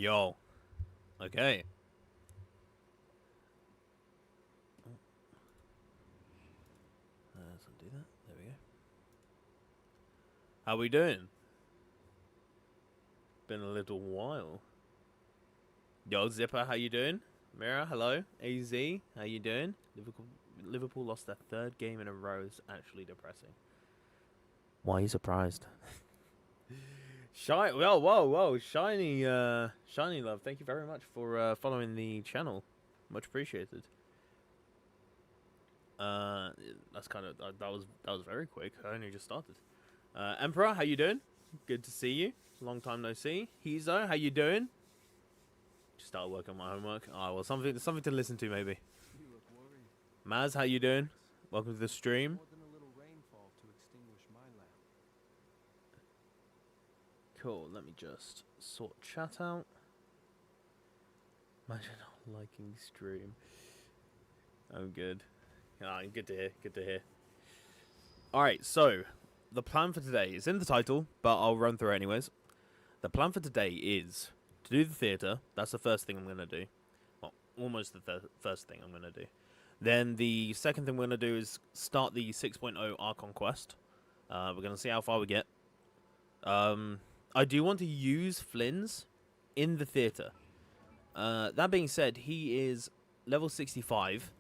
Yo. Okay. Let's undo that. There we go. How we doing? Been a little while. Yo, Zipper, how you doing? Mira, hello. AZ, how you doing? Liverpool lost their third game in a row. It's actually depressing. Why are you surprised? Whoa. Shiny love. Thank you very much for following the channel. Much appreciated. That's kind of that was very quick. I only just started. Emperor, how you doing? Good to see you. Long time no see. Hizo, how you doing? Just started working on my homework. Oh, well, something to listen to maybe. Maz, how you doing? Welcome to the stream. Cool. Let me just sort chat out. Imagine not liking stream. I'm good. Ah, good to hear. Good to hear. All right, so the plan for today is in the title, but I'll run through it anyways. The plan for today is to do the theatre. That's the first thing I'm going to do. Well, almost the first thing I'm going to do. Then the second thing we're going to do is start the 6.0 Archon quest. We're going to see how far we get. I do want to use Flynn's in the theatre. That being said, he is level 65.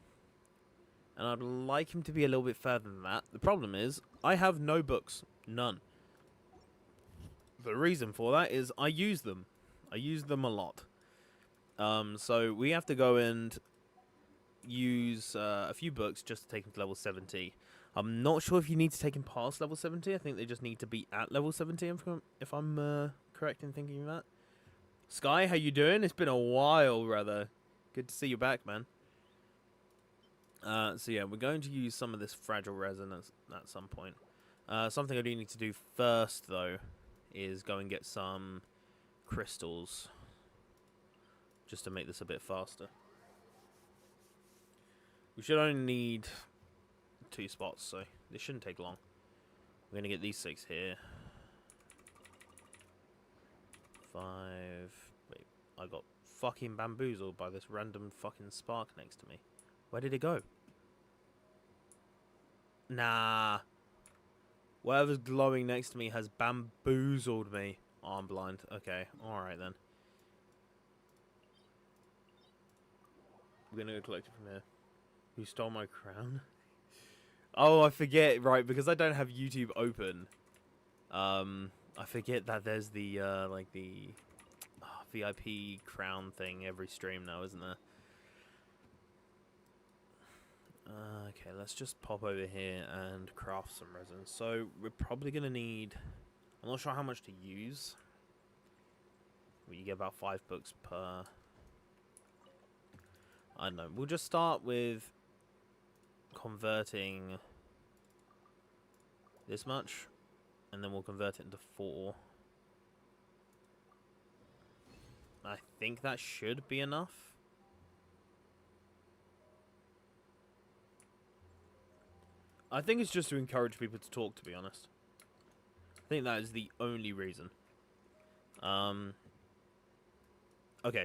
And I'd like him to be a little bit further than that. The problem is, I have no books. None. The reason for that is I use them. I use them a lot. So we have to go and use a few books just to take him to level 70. I'm not sure if you need to take him past level 70. I think they just need to be at level 70 if I'm correct in thinking that. Sky, how you doing? It's been a while, rather. Good to see you back, man. So yeah, we're going to use some of this fragile resin at some point. Something I do need to do first, though, is go and get some crystals. Just to make this a bit faster. We should only need 2 spots, so this shouldn't take long. We're going to get these 6 here. 5... Wait, I got fucking bamboozled by this random fucking spark next to me. Where did it go? Nah. Whatever's glowing next to me has bamboozled me. Oh, I'm blind. Okay, alright then. We're gonna go collect it from here. Who stole my crown? Oh, I forget, right, because I don't have YouTube open. I forget that there's the, like the VIP crown thing every stream now, isn't there? Okay, let's just pop over here and craft some resin. So, we're probably going to need... I'm not sure how much to use. Well, you get about 5 books per... I don't know. We'll just start with converting this much. And then we'll convert it into 4. I think that should be enough. I think it's just to encourage people to talk, to be honest. I think that is the only reason. Okay,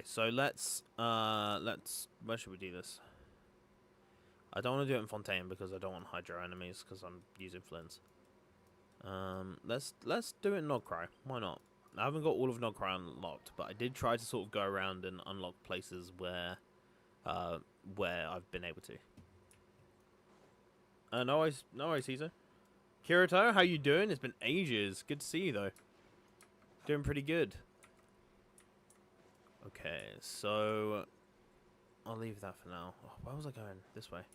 so let's, where should we do this? I don't want to do it in Fontaine because I don't want Hydro enemies because I'm using Flynn's. Let's do it in Nogcry. Why not? I haven't got all of Nogcry unlocked, but I did try to sort of go around and unlock places where I've been able to. No worries, Caesar. Kirito, how you doing? It's been ages. Good to see you, though. Doing pretty good. Okay, so... I'll leave that for now. Oh, where was I going? This way.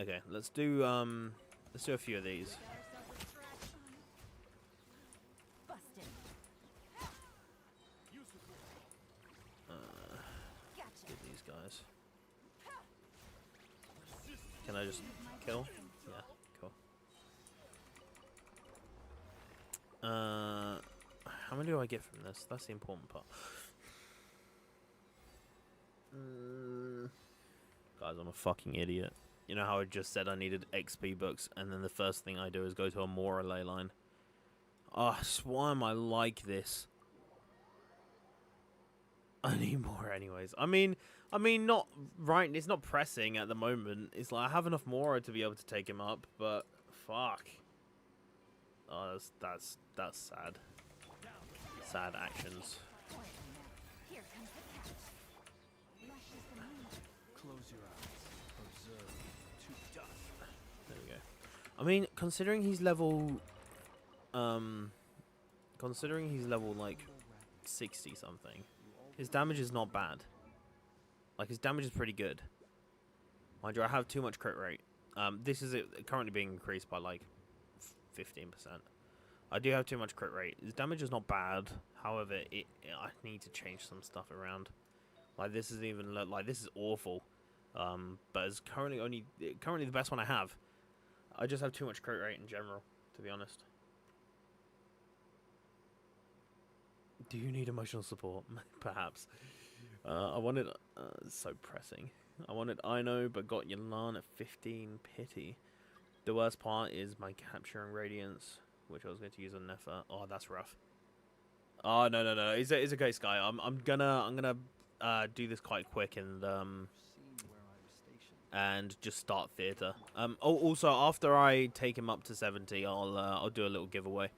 Okay, let's do a few of these. Get these guys. Can I just kill? Yeah, cool. How many do I get from this? That's the important part. Guys, I'm a fucking idiot. You know how I just said I needed XP books, and then the first thing I do is go to a Mora ley line? Oh, why am I like this? I need more anyways. I mean, not right. It's not pressing at the moment. It's like I have enough more to be able to take him up, but fuck. Oh, that's sad. Sad actions. Close your eyes. Observe to dust. There we go. I mean, considering he's level, like 60 something, his damage is not bad. Like his damage is pretty good. Mind you, I have too much crit rate. This is currently being increased by like 15%. I do have too much crit rate. His damage is not bad. However, I need to change some stuff around. Like this is even like this is awful. But it's currently the best one I have. I just have too much crit rate in general, to be honest. Do you need emotional support? Perhaps. I wanted so pressing. I wanted Ino, but got Yelan at 15 pity. The worst part is my capturing radiance, which I was going to use on Nefer. Oh, that's rough. Oh no! It's okay, Sky. I'm gonna do this quite quick and just start theater. Oh, also after I take him up to 70, I'll do a little giveaway.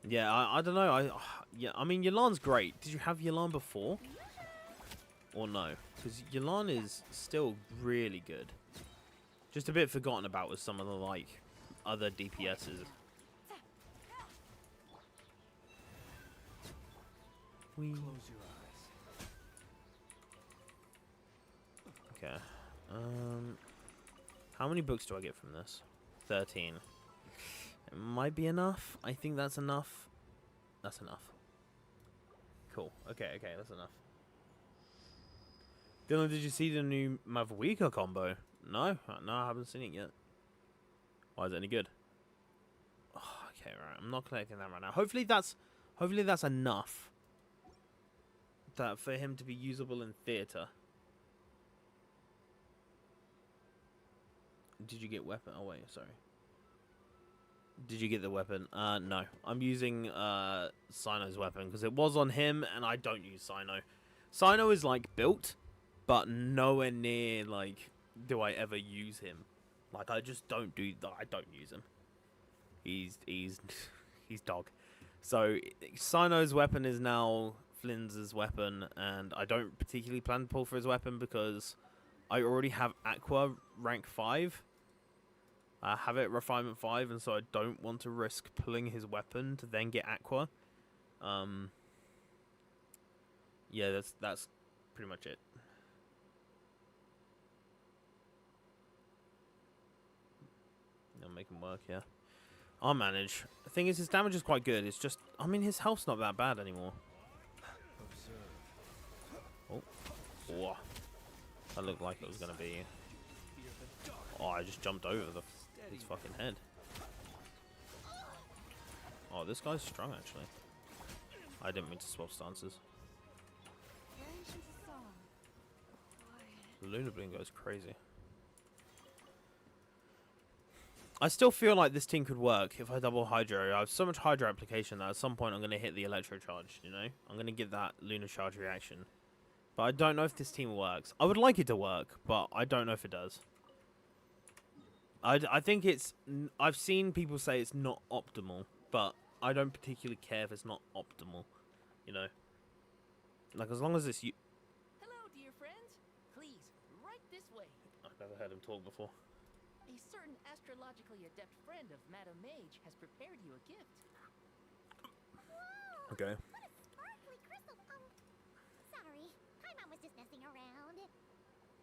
Yeah, I don't know. I mean, Yelan's great. Did you have Yelan before? Or no? Because Yelan is still really good. Just a bit forgotten about with some of the, like, other DPSs. Close your eyes. Okay. How many books do I get from this? 13. It might be enough. I think that's enough. That's enough. Cool. Okay, that's enough. Dylan, did you see the new Mavuika combo? No, I haven't seen it yet. Why is it any good? Oh, okay, right. I'm not collecting that right now. Hopefully that's enough. That for him to be usable in theater. Did you get weapon? Oh wait, sorry. Did you get the weapon? No. I'm using Sino's weapon because it was on him, and I don't use Sino. Sino is like built, but nowhere near like do I ever use him. Like I just don't do that. I don't use him. He's dog. So Sino's weapon is now Flynn's weapon, and I don't particularly plan to pull for his weapon because I already have Aqua rank 5. I have it refinement 5, and so I don't want to risk pulling his weapon to then get Aqua. Yeah, that's pretty much it. I'll make him work, yeah. I'll manage. The thing is, his damage is quite good. It's just, I mean, his health's not that bad anymore. Oh. Whoa. That looked like it was going to be... Oh, I just jumped over his fucking head. Oh, this guy's strong, actually. I didn't mean to swap stances. Lunar Bloom goes crazy. I still feel like this team could work if I double Hydro. I have so much Hydro application that at some point I'm going to hit the Electro Charge, you know? I'm going to get that Lunar Charge reaction. But I don't know if this team works. I would like it to work, but I don't know if it does. I think it's... I've seen people say it's not optimal, but I don't particularly care if it's not optimal, you know? Like, as long as it's... Hello, dear friends. Please, right this way. I've never heard him talk before. A certain astrologically adept friend of Madam Mage has prepared you a gift. Whoa! Okay. What a sparkly crystal! Sorry. Paimon was just messing around.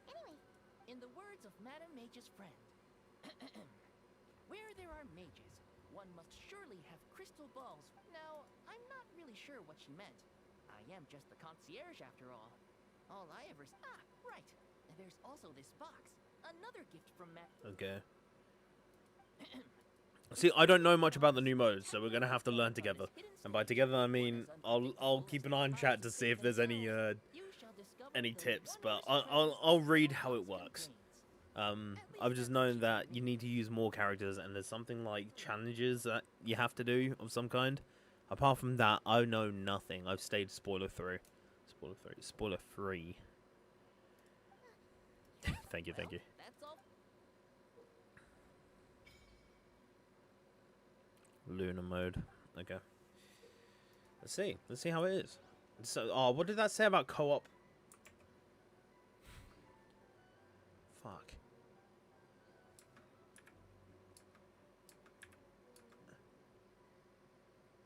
Anyway. In the words of Madam Mage's friend, where there are mages, one must surely have crystal balls. Now, I'm not really sure what she meant. I am just the concierge after all. All I ever... right. There's also this box. Another gift from Matt. Okay. See, I don't know much about the new modes, so we're gonna have to learn together. And by together, I mean I'll keep an eye on chat to see if there's any tips, but I'll read how it works. I've just known that you need to use more characters, and there's something like challenges that you have to do of some kind. Apart from that, I know nothing. I've stayed spoiler free. Spoiler free. Thank you. That's all. Lunar mode. Okay. Let's see how it is. So, oh, what did that say about co-op? Fuck.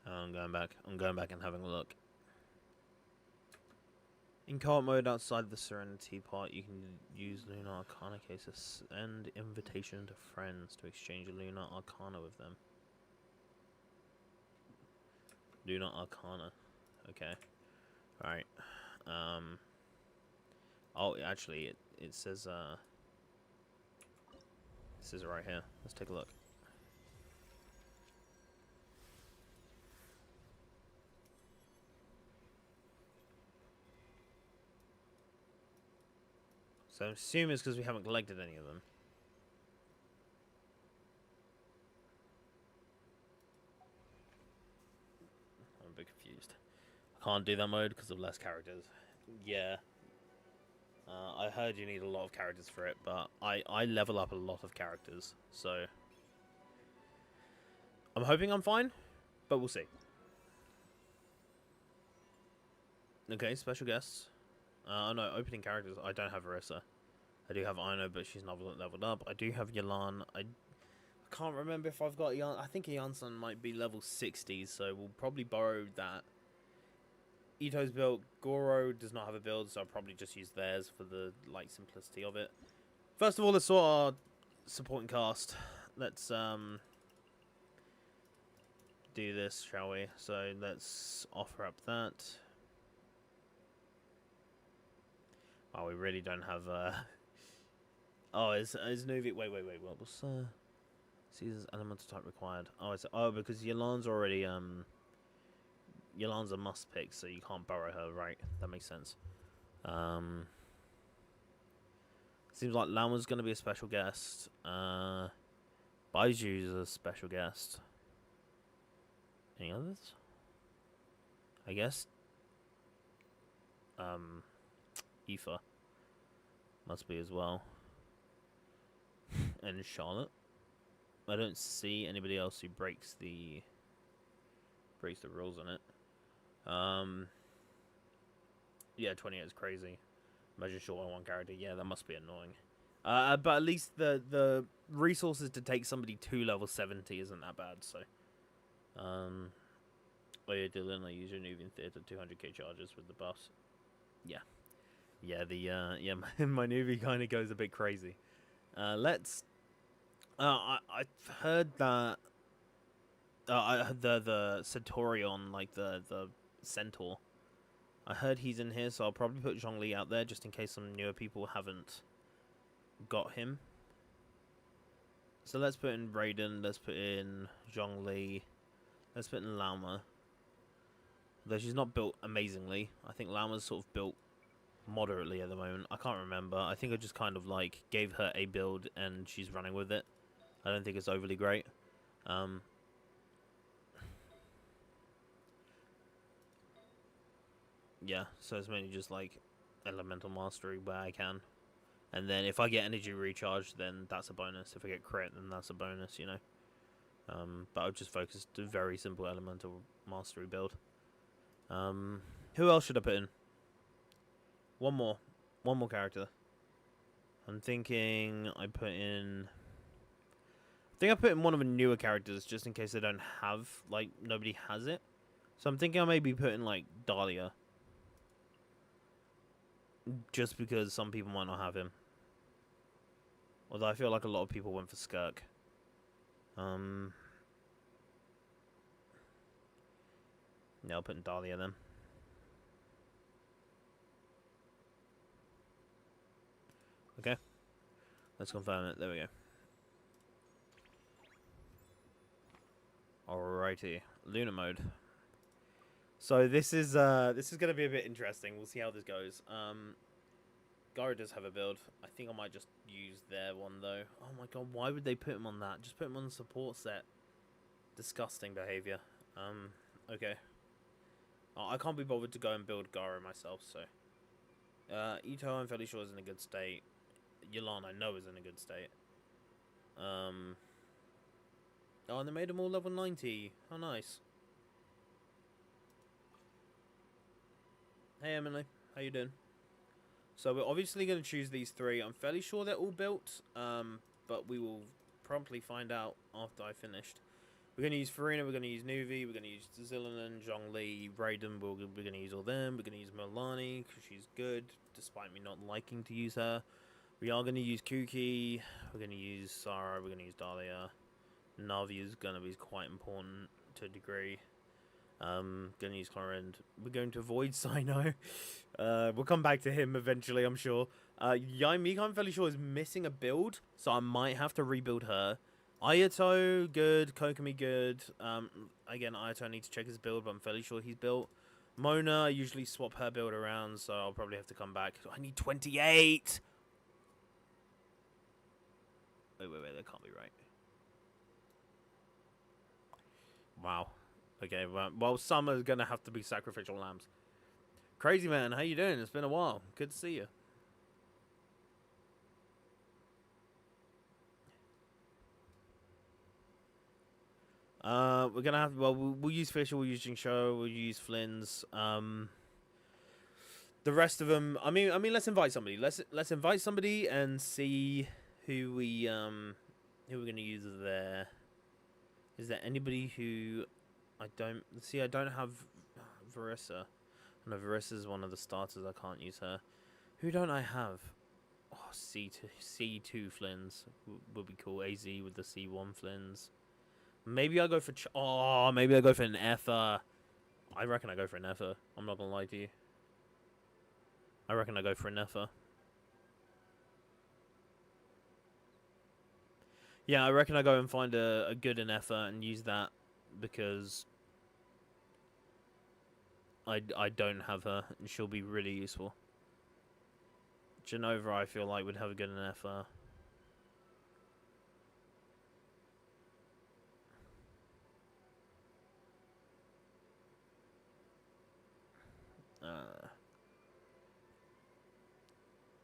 Oh, I'm going back. I'm going back and having a look. In co-op mode outside the Serenity part, you can use Lunar Arcana cases and invitation to friends to exchange a Lunar Arcana with them. Lunar Arcana. Okay. Alright. Oh, actually, it says it right here. Let's take a look. So I'm assuming it's because we haven't collected any of them. I'm a bit confused. I can't do that mode because of less characters. Yeah. I heard you need a lot of characters for it, but I level up a lot of characters, so I'm hoping I'm fine, but we'll see. Okay, special guests. Oh no, opening characters. I don't have Arissa. I do have Ino, but she's not leveled up. I do have Yalan. I can't remember if I've got Yan. I think Yansan might be level 60, so we'll probably borrow that. Ito's built. Goro does not have a build, so I'll probably just use theirs for the simplicity of it. First of all, let's sort our supporting cast. Let's do this, shall we? So let's offer up that. Oh, we really don't have Oh, is Nuvi? Wait. What was Caesar's elemental type required? Oh, it's because Yolan's already Yolan's a must pick, so you can't borrow her, right? That makes sense. Seems like Lama's gonna be a special guest. Baiju's a special guest. Any others? I guess. Aoife must be as well. And Charlotte. I don't see anybody else who breaks the rules on it. Yeah, 28 is crazy. Imagine short on one character. Yeah, that must be annoying. But at least the resources to take somebody to level 70 isn't that bad. So, oh yeah, Dylan, I use your Nubian Theatre 200k charges with the buffs. Yeah. My newbie kind of goes a bit crazy. Let's. I've heard that. I heard the Centurion, like the Centaur. I heard he's in here, so I'll probably put Zhongli out there just in case some newer people haven't got him. So let's put in Raiden. Let's put in Zhongli. Let's put in Lama. Though she's not built amazingly. I think Lama's sort of built moderately at the moment. I can't remember. I think I just kind of like gave her a build and she's running with it. I don't think it's overly great. Yeah, so it's mainly just like elemental mastery where I can. And then if I get energy recharge, then that's a bonus. If I get crit, then that's a bonus, you know. But I've just focused a very simple elemental mastery build. Who else should I put in? One more character. I'm thinking I put in one of the newer characters just in case they don't have, like, nobody has it. So I'm thinking I maybe put in, like, Dahlia. Just because some people might not have him. Although I feel like a lot of people went for Skirk. Yeah, I'll put in Dahlia then. Okay. Let's confirm it. There we go. Alrighty, Lunar mode. So this is gonna be a bit interesting. We'll see how this goes. Gara does have a build. I think I might just use their one though. Oh my god, why would they put him on that? Just put him on the support set. Disgusting behavior. Okay. Oh, I can't be bothered to go and build Gara myself, so. Ito, I'm fairly sure is in a good state. Yelan, I know is in a good state. Oh, and they made them all level 90. How nice. Hey Emily, how you doing? So we're obviously going to choose these three. I'm fairly sure they're all built, but we will promptly find out after I finished. We're going to use Farina, we're going to use Nuvi, we're going to use Zillinan, Zhongli, Raiden, we're going to use all them. We're going to use Milani, because she's good, despite me not liking to use her. We are going to use Kuki, we're going to use Sarah, we're going to use Dahlia. Navi is going to be quite important to a degree. Going to use Chlorend. We're going to avoid Sino. We'll come back to him eventually, I'm sure. Yaimika, I'm fairly sure, is missing a build, so I might have to rebuild her. Ayato, good. Kokomi, good. Again, Ayato, I need to check his build, but I'm fairly sure he's built. Mona, I usually swap her build around, so I'll probably have to come back. I need 28! Wait, that can't be right. Wow. Okay, well, some are gonna have to be sacrificial lambs. Crazy man, how you doing? It's been a while. Good to see you. We're gonna have. Well, we'll use Fisher. We'll use Jingsho. We'll use Flynn's. The rest of them. I mean, let's invite somebody. Let's invite somebody and see who we're gonna use there. Is there anybody who? I don't have Verissa. No, Verissa is one of the starters. I can't use her. Who don't I have? Oh, C2 Flynn's would be cool. AZ with the C1 Flynn's. Maybe I go for maybe I go for an Ether. I reckon I go for an Ether. I'm not gonna lie to you. I reckon I go for an Ether. Yeah, I reckon I go and find a good Ether and use that because I don't have her, and she'll be really useful. Genova, I feel like, would have a good Ether.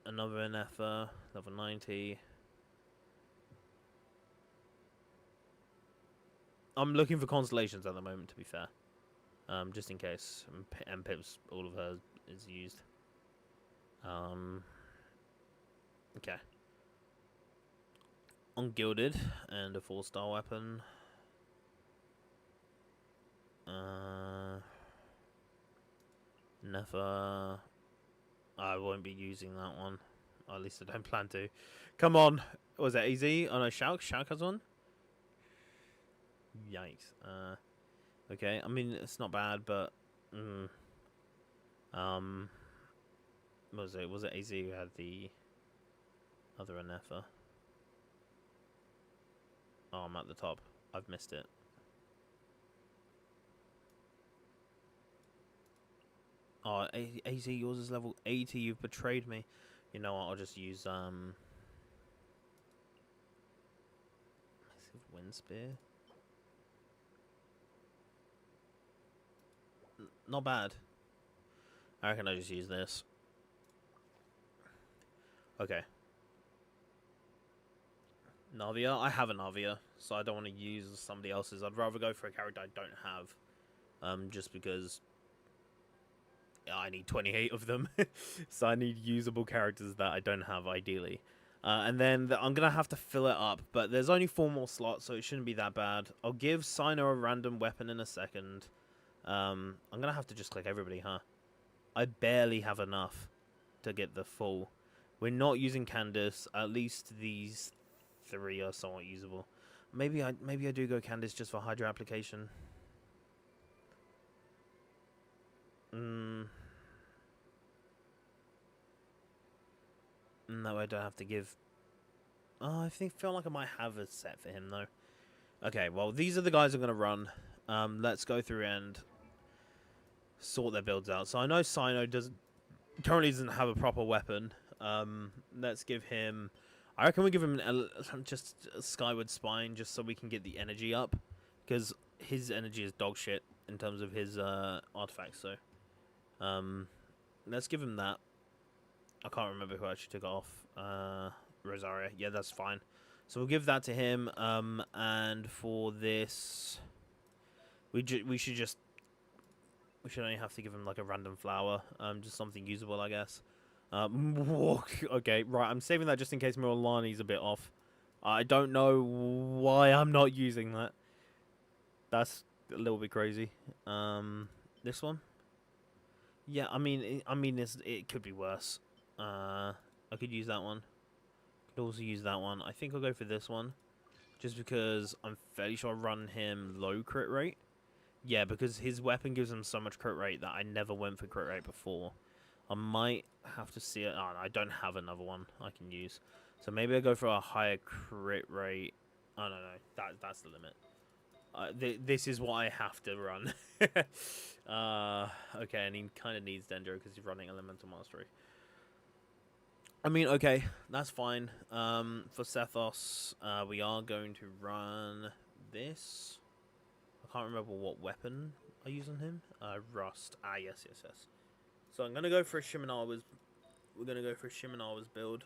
Another Ether, level 90. I'm looking for constellations at the moment, to be fair. Just in case. And Pip's, all of her is used. Okay. Ungilded and a 4-star weapon. Never. I won't be using that one. Or at least I don't plan to. Come on. Was that AZ? Oh no, Shulk. Shulk has one. Yikes. Okay. I mean, it's not bad, but what was it? Was it AZ who had the other Anefa? Oh, I'm at the top. I've missed it. Oh, AZ, yours is level 80. You've betrayed me. You know what? I'll just use massive wind spear. Not bad. I reckon I just use this. Okay. Navia. I have a Navia, so I don't want to use somebody else's. I'd rather go for a character I don't have. Just because I need 28 of them. So I need usable characters that I don't have, ideally. And then I'm going to have to fill it up, but there's only 4 more slots, so it shouldn't be that bad. I'll give Sino a random weapon in a second. I'm going to have to just click everybody, huh? I barely have enough to get the full. We're not using Candace. At least these 3 are somewhat usable. Maybe I do go Candace just for Hydra application. No, I don't have to give. Oh, feel like I might have a set for him though. Okay, well, these are the guys I'm going to run. Let's go through and sort their builds out. So I know Sino currently doesn't have a proper weapon. Let's give him... I reckon we give him just a Skyward Spine just so we can get the energy up. Because his energy is dog shit in terms of his artifacts. So let's give him that. I can't remember who actually took it off. Rosaria. Yeah, that's fine. So we'll give that to him. And for this... We should only have to give him like a random flower, just something usable, I guess. Okay, right. I'm saving that just in case Milani's a bit off. I don't know why I'm not using that. That's a little bit crazy. This one. Yeah, I mean, it could be worse. I could use that one. Could also use that one. I think I'll go for this one, just because I'm fairly sure I run him low crit rate. Yeah, because his weapon gives him so much crit rate that I never went for crit rate before. I might have to see it. Oh, no, I don't have another one I can use. So maybe I go for a higher crit rate. Oh, no. That's the limit. This is what I have to run. Okay, and he kind of needs Dendro because he's running Elemental Mastery. I mean, okay, that's fine. For Sethos, we are going to run this. I can't remember what weapon I use on him. Rust. Ah, yes. So I'm gonna go for a Shimenawa's. We're gonna go for a Shimenawa's build.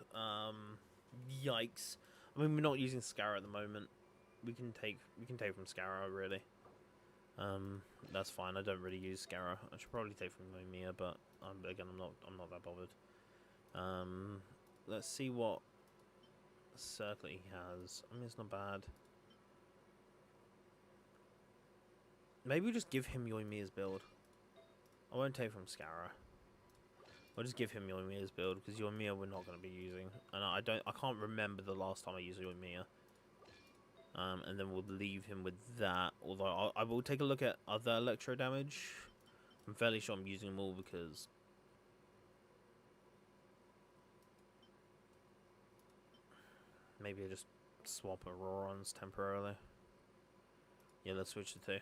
Yikes. I mean, we're not using Scarra at the moment. We can take from Scarra, really. That's fine. I don't really use Scarra. I should probably take from Mimia, but again, I'm not that bothered. Let's see what circlet he has. I mean, it's not bad. Maybe we just give him Yoimiya's build. I won't take from Scarra. I'll just give him Yoimiya's build because Yoimiya we're not going to be using, and I can't remember the last time I used Yoimiya. And then we'll leave him with that. Although I will take a look at other electro damage. I'm fairly sure I'm using them all because maybe I just swap Aurorons temporarily. Yeah, let's switch the two.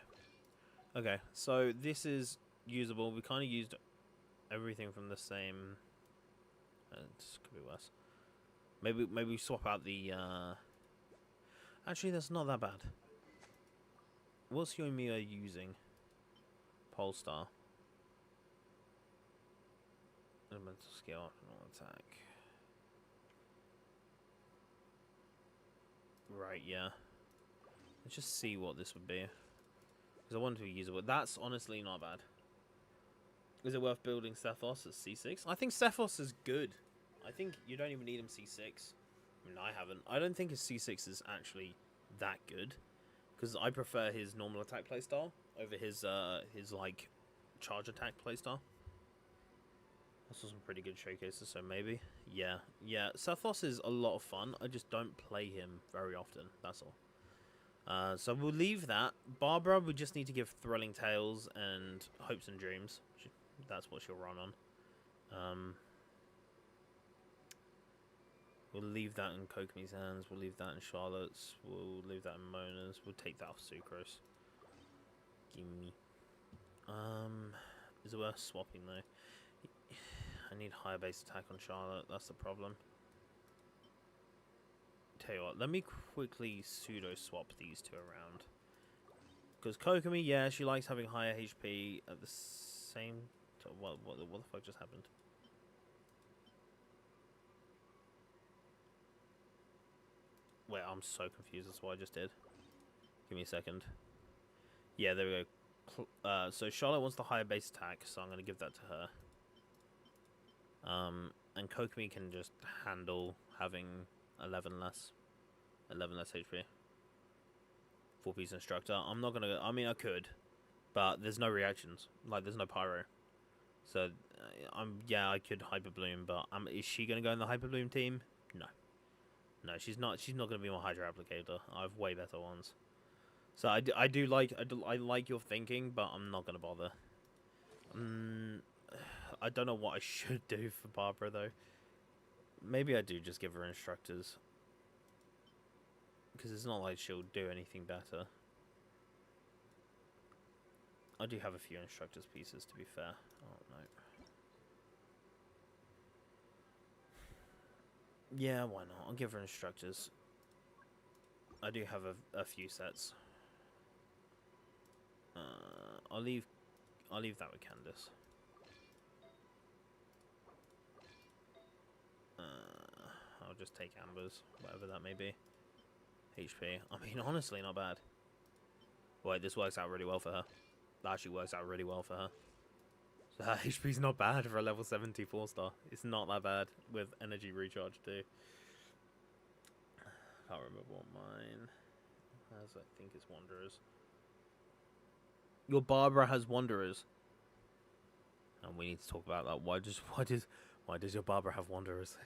Okay, so this is usable. We kind of used everything from the same. This could be worse. Maybe we swap out the. Actually, that's not that bad. What's Yoimiya using? Polestar. Elemental skill, optional attack. Right, yeah. Let's just see what this would be. Because I want to be usable. That's honestly not bad. Is it worth building Sethos at C6? I think Sethos is good. I think you don't even need him C6. I mean, I haven't. I don't think his C6 is actually that good. Because I prefer his normal attack playstyle over his like, charge attack playstyle. I saw some pretty good showcases, so maybe. Yeah. Sethos is a lot of fun. I just don't play him very often. That's all. So we'll leave that. Barbara, we just need to give Thrilling Tales and Hopes and Dreams. That's what she'll run on. We'll leave that in Kokomi's hands. We'll leave that in Charlotte's. We'll leave that in Mona's. We'll take that off Sucrose. Gimme. Is it worth swapping though? I need higher base attack on Charlotte. That's the problem. Tell you what, let me quickly pseudo swap these two around. Because Kokomi, yeah, she likes having higher HP at the same time. What the fuck just happened? Wait, I'm so confused. That's what I just did. Give me a second. Yeah, there we go. So Charlotte wants the higher base attack, so I'm going to give that to her. And Kokomi can just handle having 11 less HP. 4-piece instructor. I'm not gonna. I mean, I could, but there's no reactions. Like, there's no pyro. So, yeah, I could Hyper Bloom, but is she gonna go in the Hyper Bloom team? No, she's not. She's not gonna be my Hydra Applicator. I have way better ones. So I like your thinking, but I'm not gonna bother. I don't know what I should do for Barbara though. Maybe I do just give her instructors. Because it's not like she'll do anything better. I do have a few instructor's pieces, to be fair. Oh, no. Yeah, why not? I'll give her instructors. I do have a few sets. I'll leave that with Candace. I'll just take Amber's, whatever that may be. HP. I mean, honestly, not bad. Wait, this works out really well for her. That actually works out really well for her. So her HP's not bad for a level 74 star. It's not that bad with energy recharge too. Can't remember what mine has. I think it's Wanderers. Your Barbara has Wanderers. And we need to talk about that. Why does your Barbara have Wanderers?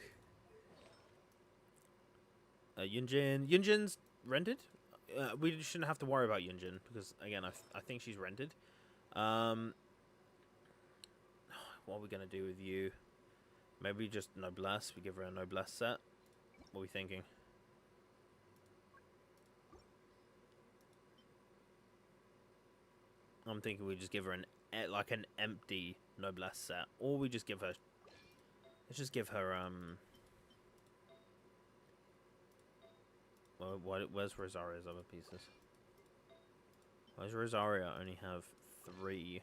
Yunjin's rented. We shouldn't have to worry about Yunjin because again, I think she's rented. What are we gonna do with you? Maybe just Noblesse. We give her a Noblesse set. What are we thinking? I'm thinking we just give her an empty Noblesse set, or we just give her. Let's just give her Well, where's Rosaria's other pieces? Where's Rosaria only have 3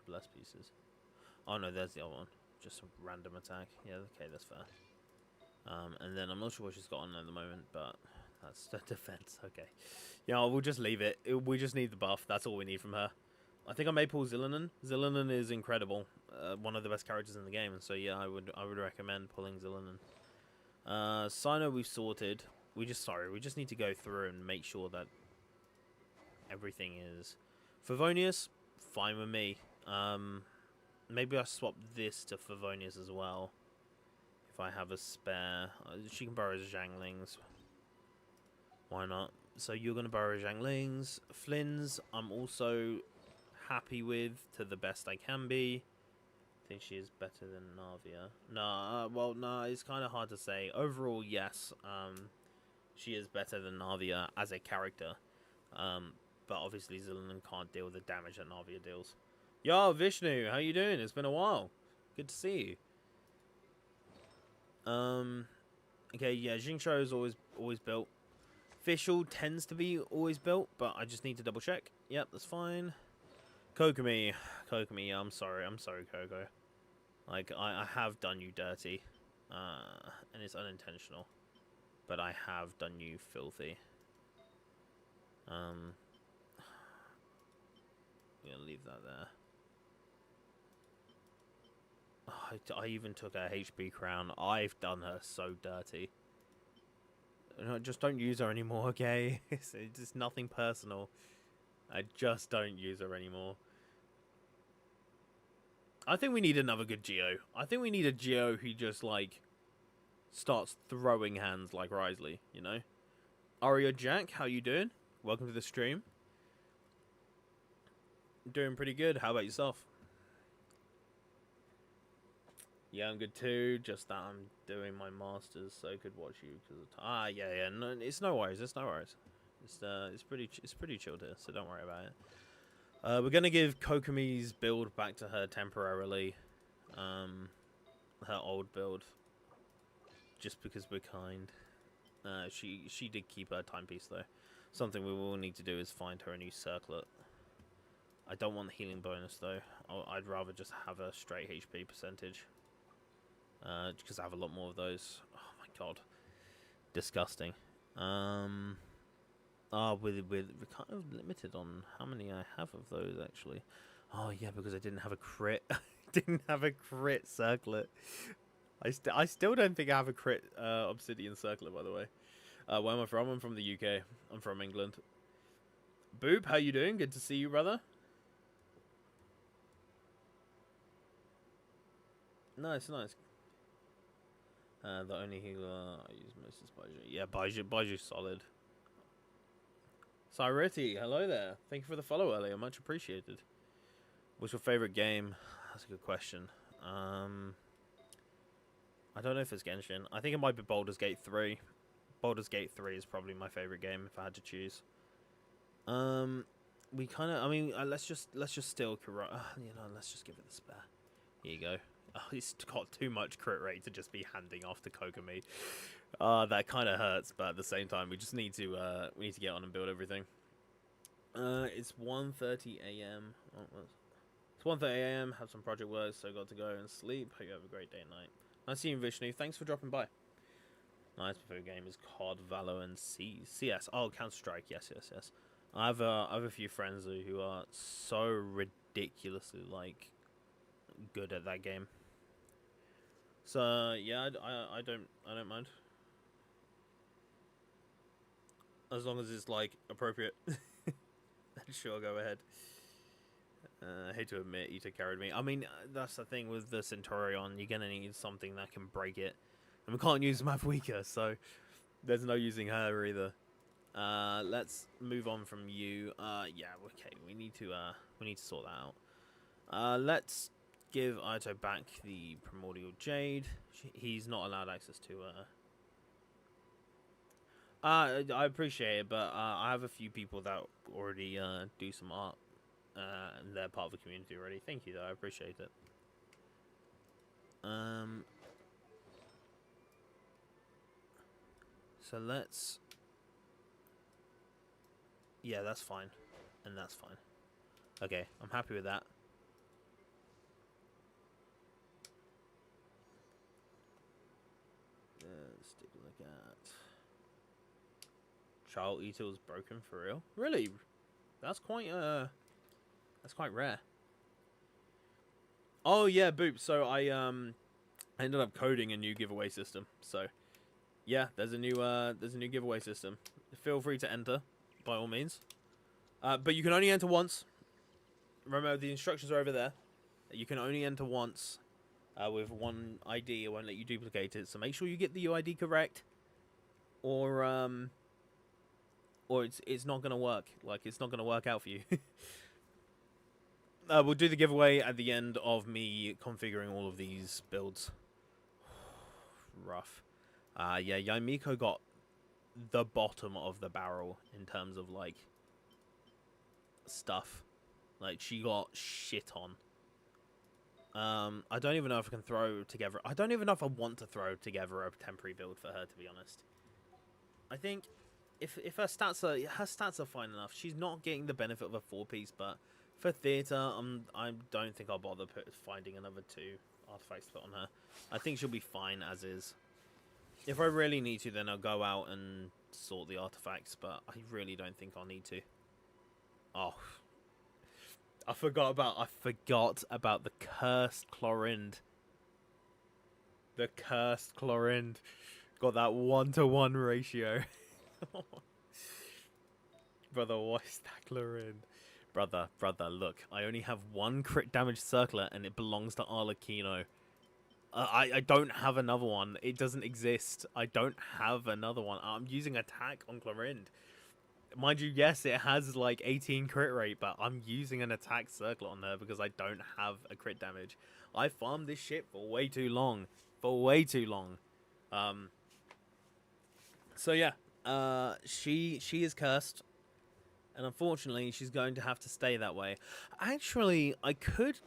Noblesse pieces? Oh no, there's the other one. Just a random attack. Yeah, okay, that's fair. And then I'm not sure what she's got on at the moment, but that's the defense. Okay. Yeah, we'll just leave it. We just need the buff. That's all we need from her. I think I may pull Zillanen. Zillanen is incredible. One of the best characters in the game. And so yeah, I would recommend pulling Zillanen. Sino we've sorted. We just need to go through and make sure that everything is Favonius. Fine with me. Maybe I swap this to Favonius as well. If I have a spare. She can borrow Zhanglings. Why not? So you're going to borrow Zhanglings. Flynn's I'm also happy with to the best I can be. I think she is better than Navia. No, it's kind of hard to say. Overall, yes. She is better than Navia as a character. But obviously Zillanen can't deal with the damage that Navia deals. Yo, Vishnu, how you doing? It's been a while. Good to see you. Okay, yeah, Jingshou is always built. Fischl tends to be always built, but I just need to double check. Yep, that's fine. Kokomi, yeah, I'm sorry, Coco. Like, I have done you dirty. And it's unintentional. But I have done you filthy. I'm gonna leave that there. I even took her HP crown. I've done her so dirty. No, just don't use her anymore, okay? It's just nothing personal. I just don't use her anymore. I think we need another good Geo. I think we need a Geo who just, like, starts throwing hands like Risley, you know? Aria Jack, how you doing? Welcome to the stream. Doing pretty good. How about yourself? Yeah, I'm good too. Just that I'm doing my masters, so I could watch you because of yeah. No, it's no worries. It's no worries. It's pretty chilled here, so don't worry about it. We're gonna give Kokomi's build back to her temporarily. Her old build, just because we're kind. She did keep her timepiece though. Something we will need to do is find her a new circlet. I don't want the healing bonus though. I'd rather just have a straight HP percentage. Because I have a lot more of those. Oh my god, disgusting. We're kind of limited on how many I have of those actually. Oh yeah, because I didn't have a crit. Didn't have a crit circlet. I still don't think I have a crit obsidian circlet, by the way. Where am I from? I'm from the UK. I'm from England. Boop, how you doing? Good to see you, brother. Nice. The only healer I use most is Baiju. Yeah, Baiju's solid. Cyriti, hello there. Thank you for the follow earlier. Much appreciated. What's your favorite game? That's a good question. I don't know if it's Genshin. I think it might be Baldur's Gate 3. Baldur's Gate 3 is probably my favorite game if I had to choose. We kind of, I mean, let's just steal let's just give it the spare. Here you go. Oh, he's got too much crit rate to just be handing off to Kokomi. That kind of hurts, but at the same time, we just need to get on and build everything. It's 1:30 a.m. It's 1:30 a.m. Have some project work, so got to go and sleep. Hope you have a great day and night. Nice seeing you, Vishnu. Thanks for dropping by. Nice. My favorite game is COD, Valo, and CS. Oh, Counter Strike. Yes. I have a few friends who are so ridiculously good at that game. So yeah, I don't mind, as long as it's appropriate. Sure, go ahead. I hate to admit, Ita carried me. I mean, that's the thing with the Centurion. You're gonna need something that can break it, and we can't use Mavuika, so there's no using her either. Let's move on from you. Yeah, okay. We need to sort that out. Let's give Ito back the Primordial Jade. He's not allowed access to I appreciate it, but I have a few people that already do some art, and they're part of the community already. Thank you, though. I appreciate it. So let's... Yeah, that's fine. And that's fine. Okay, I'm happy with that. Let's take a look at... Child Eater was broken for real? Really? That's quite rare. Oh yeah, Boop. So I ended up coding a new giveaway system. So yeah, there's a new giveaway system. Feel free to enter by all means. But you can only enter once. Remember, the instructions are over there. You can only enter once with one ID. It won't let you duplicate it. So make sure you get the UID correct, or it's not gonna work. It's not gonna work out for you. We'll do the giveaway at the end of me configuring all of these builds. Rough. Yeah, Yaimiko got the bottom of the barrel in terms of stuff. She got shit on. I don't even know if I can throw together. I don't even know if I want to throw together a temporary build for her, to be honest. I think if her stats are fine enough, she's not getting the benefit of a 4-piece, but for theater, I don't think I'll bother finding another 2 artifacts to put on her. I think she'll be fine as is. If I really need to, then I'll go out and sort the artifacts, but I really don't think I'll need to. Oh, I forgot about the cursed Chlorind. The cursed Chlorind got that 1-to-1 ratio. Brother, what is that Chlorind? Brother, look, I only have 1 crit damage circlet, and it belongs to Arlecchino. I don't have another one. It doesn't exist. I don't have another one. I'm using attack on Chlorind. Mind you, yes, it has 18 crit rate, but I'm using an attack circlet on her because I don't have a crit damage. I farmed this shit for way too long. So yeah, she is cursed, and unfortunately, she's going to have to stay that way. Actually, I could...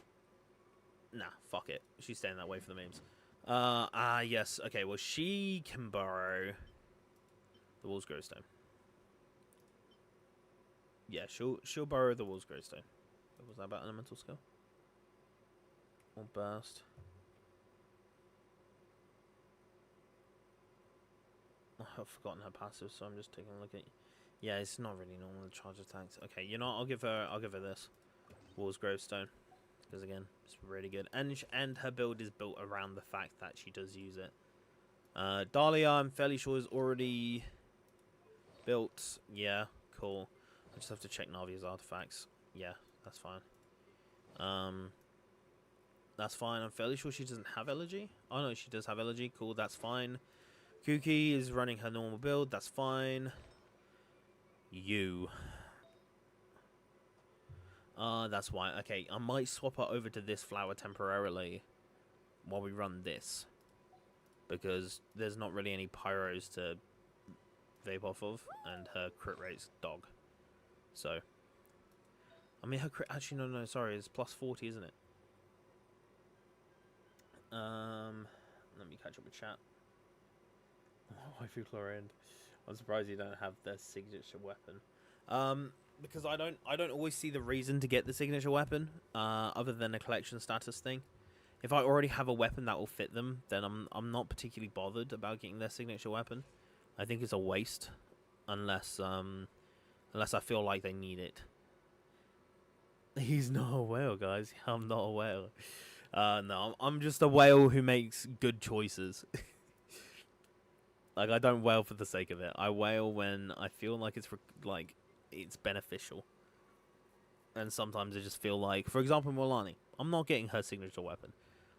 Nah, fuck it. She's staying that way for the memes. Yes. Okay, well, she can borrow the Wolf's Growstone. Yeah, she'll borrow the Wolf's Growstone. Was that about elemental skill? Or burst? Oh, I've forgotten her passive, so I'm just taking a look at... Yeah, it's not really normal charge attacks. Okay, you know what? I'll give her this Wolf's Gravestone, because again, it's really good. And her build is built around the fact that she does use it. Dahlia, I'm fairly sure is already built. Yeah, cool. I just have to check Navia's artifacts. Yeah, that's fine. That's fine. I'm fairly sure she doesn't have elegy. Oh no, she does have elegy. Cool, that's fine. Kuki is running her normal build. That's fine. You. That's why. Okay, I might swap her over to this flower temporarily while we run this, because there's not really any pyros to vape off of, and her crit rate's dog. So, I mean, her crit. Actually, no, sorry, it's plus 40, isn't it? Let me catch up with chat. Waifu Chlorine. I'm surprised you don't have the signature weapon. Because I don't always see the reason to get the signature weapon, other than a collection status thing. If I already have a weapon that will fit them, then I'm not particularly bothered about getting their signature weapon. I think it's a waste, unless I feel like they need it. He's not a whale, guys. I'm not a whale. No, I'm just a whale who makes good choices. Like, I don't wail for the sake of it. I wail when I feel like it's beneficial. And sometimes I just feel like, for example, Milani, I'm not getting her signature weapon.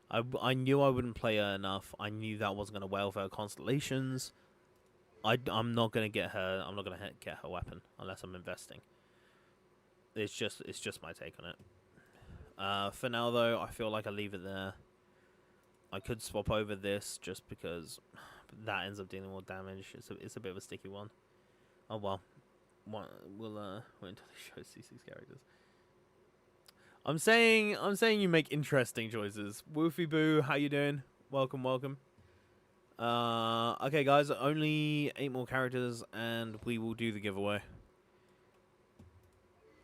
I knew I wouldn't play her enough. I knew that I wasn't going to wail for her constellations. I'm not going to get her. I'm not going to get her weapon unless I'm investing. It's just my take on it. For now, though, I feel like I leave it there. I could swap over this just because that ends up dealing more damage. It's a bit of a sticky one. Oh well. We'll wait until they show C6 characters. I'm saying you make interesting choices. Woofy Boo, how you doing? Welcome. Okay, guys, only 8 more characters, and we will do the giveaway.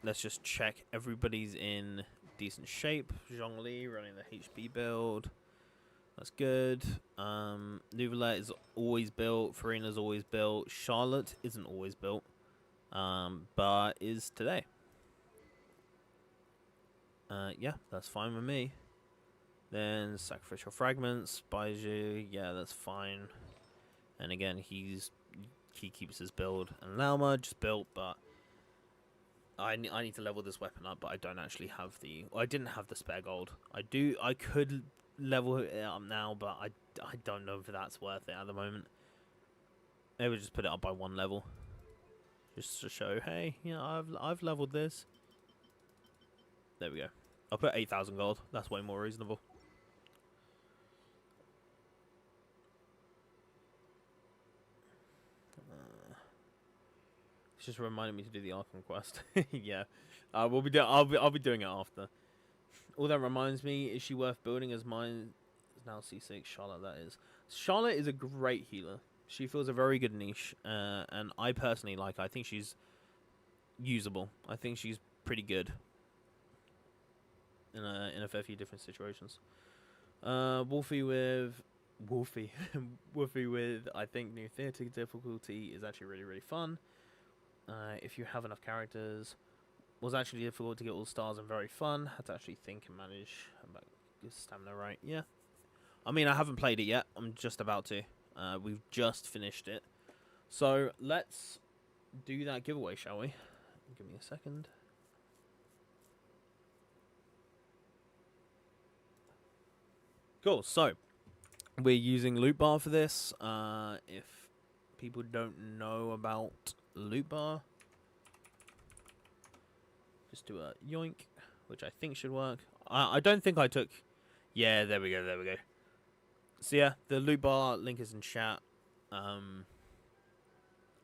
Let's just check everybody's in decent shape. Zhongli running the HP build. That's good. Nuvalet is always built. Farina's always built. Charlotte isn't always built, but is today. Yeah, that's fine with me. Then Sacrificial Fragments, Baiju, yeah, that's fine. And again, he keeps his build. And Lauma just built, but I need to level this weapon up, but I don't actually have the... Well, I didn't have the spare gold. I could level it up now, but I don't know if that's worth it at the moment. Maybe just put it up by 1 level. Just to show, hey, you know, I've leveled this. There we go. I'll put 8,000 gold. That's way more reasonable. It's just reminding me to do the Archon quest. Yeah, I'll be doing it after. All that reminds me, is she worth building as mine? Is now C6 Charlotte. That is. Charlotte is a great healer. She fills a very good niche, and I personally like her. I think she's usable. I think she's pretty good in a fair few different situations. Wolfie with I think new theatre difficulty is actually really fun. If you have enough characters, was actually difficult to get all stars and very fun. Had to actually think and manage about stamina right. Yeah, I mean, I haven't played it yet. I'm just about to. We've just finished it, so let's do that giveaway, shall we? Give me a second. Cool. So we're using loot bar for this. If people don't know about loot bar, just do a yoink, which I think should work. I don't think I took... Yeah, there we go. So yeah, the loot bar link is in chat.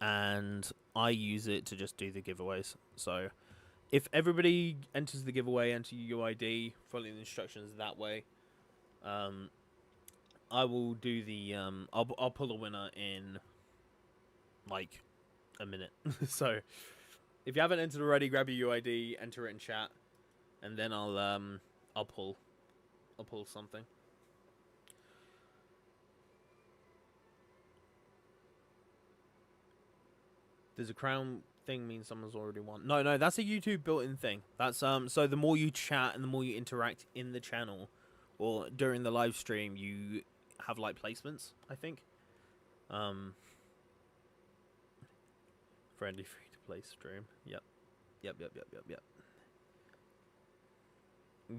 And I use it to just do the giveaways. So if everybody enters the giveaway, enter your UID, follow the instructions that way. I will do the I'll pull a winner in like a minute. So if you haven't entered already, grab your UID, enter it in chat, and then I'll pull something. Does a crown thing mean someone's already won? No, that's a YouTube built-in thing. That's so the more you chat and the more you interact in the channel or during the live stream, you have like placements, I think. Friendly free to play stream. Yep.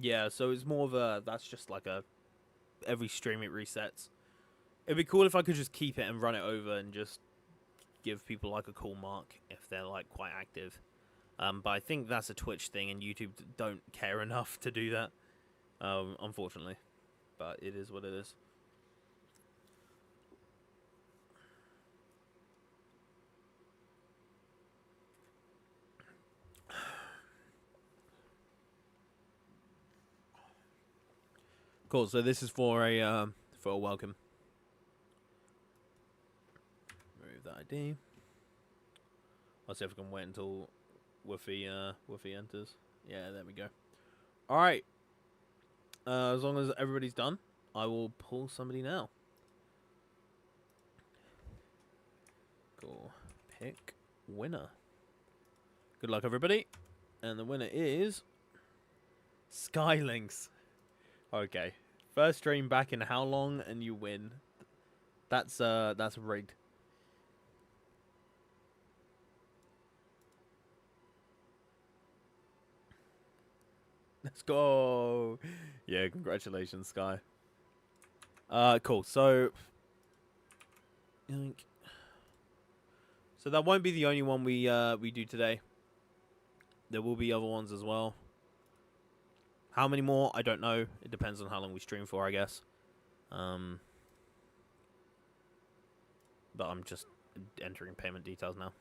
Yeah, so it's more of a, that's just like a, every stream it resets. It'd be cool if I could just keep it and run it over and just give people like a cool mark if they're like quite active. But I think that's a Twitch thing and YouTube don't care enough to do that, unfortunately. But it is what it is. Cool. So this is for a welcome. Remove that ID. I'll see if I can wait until Woofy enters. Yeah, there we go. All right. As long as everybody's done, I will pull somebody now. Cool. Pick winner. Good luck, everybody. And the winner is Skylinks. Okay. First stream back in how long and you win. That's rigged. Let's go. Yeah, congratulations, Sky. Cool. So that won't be the only one we do today. There will be other ones as well. How many more? I don't know. It depends on how long we stream for, I guess. But I'm just entering payment details now.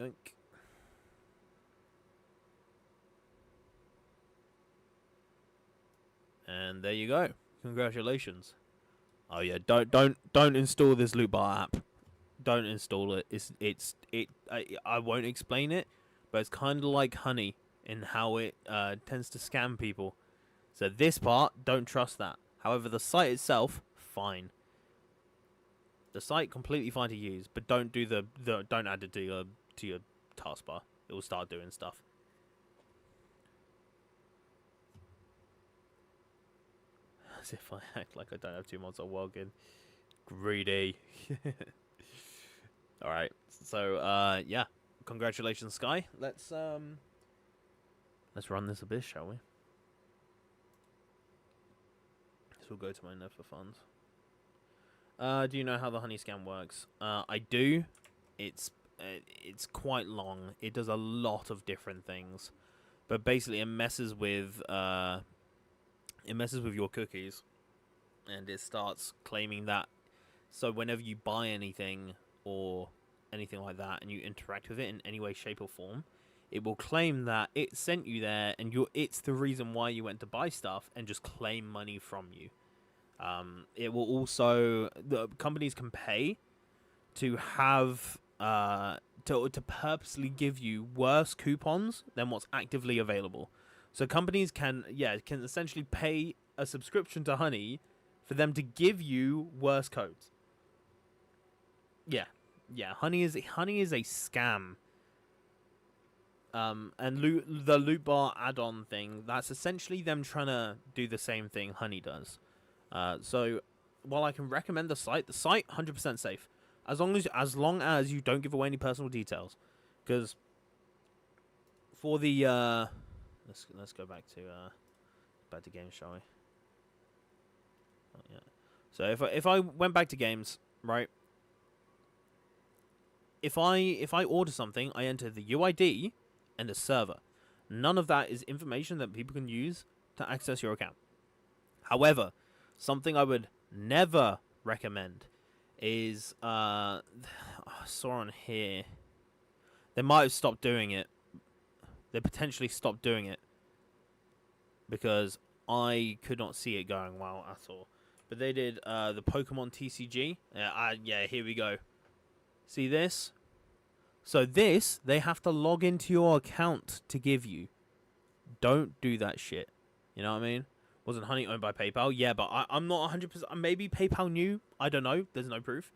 Yoink. And there you go. Congratulations. Oh yeah, don't install this loot bar app. Don't install it. I won't explain it, but it's kind of like honey in how it tends to scam people. So this part, don't trust that. However, the site itself, fine. The site completely fine to use, but don't do don't add it to your taskbar. It will start doing stuff. As if I act like I don't have 2 months on Welkin. Greedy. Alright, so yeah. Congratulations, Sky. Let's run this abyss, shall we? This will go to my Never funds. Do you know how the honey scam works? I do. It's quite long. It does a lot of different things, but basically it messes with your cookies, and it starts claiming that. So whenever you buy anything or anything like that, and you interact with it in any way, shape, or form, it will claim that it sent you there, and it's the reason why you went to buy stuff, and just claim money from you. It will also, the companies can pay to have to purposely give you worse coupons than what's actively available. So companies can essentially pay a subscription to Honey for them to give you worse codes. Yeah. Honey is a scam. And the loot bar add-on thing, that's essentially them trying to do the same thing Honey does. So while I can recommend the site 100% safe, as long as you don't give away any personal details, because for the let's go back to games, shall we? Oh, yeah. So if I went back to games, right? If I order something, I enter the UID and the server. None of that is information that people can use to access your account. However, something I would never recommend is I saw on here, they might have stopped doing it. They potentially stopped doing it because I could not see it going well at all. But they did the Pokemon TCG. Yeah, here we go. See this? So this, they have to log into your account to give you. Don't do that shit. You know what I mean? Wasn't Honey owned by PayPal? Yeah, but I'm not 100%. Maybe PayPal knew. I don't know. There's no proof.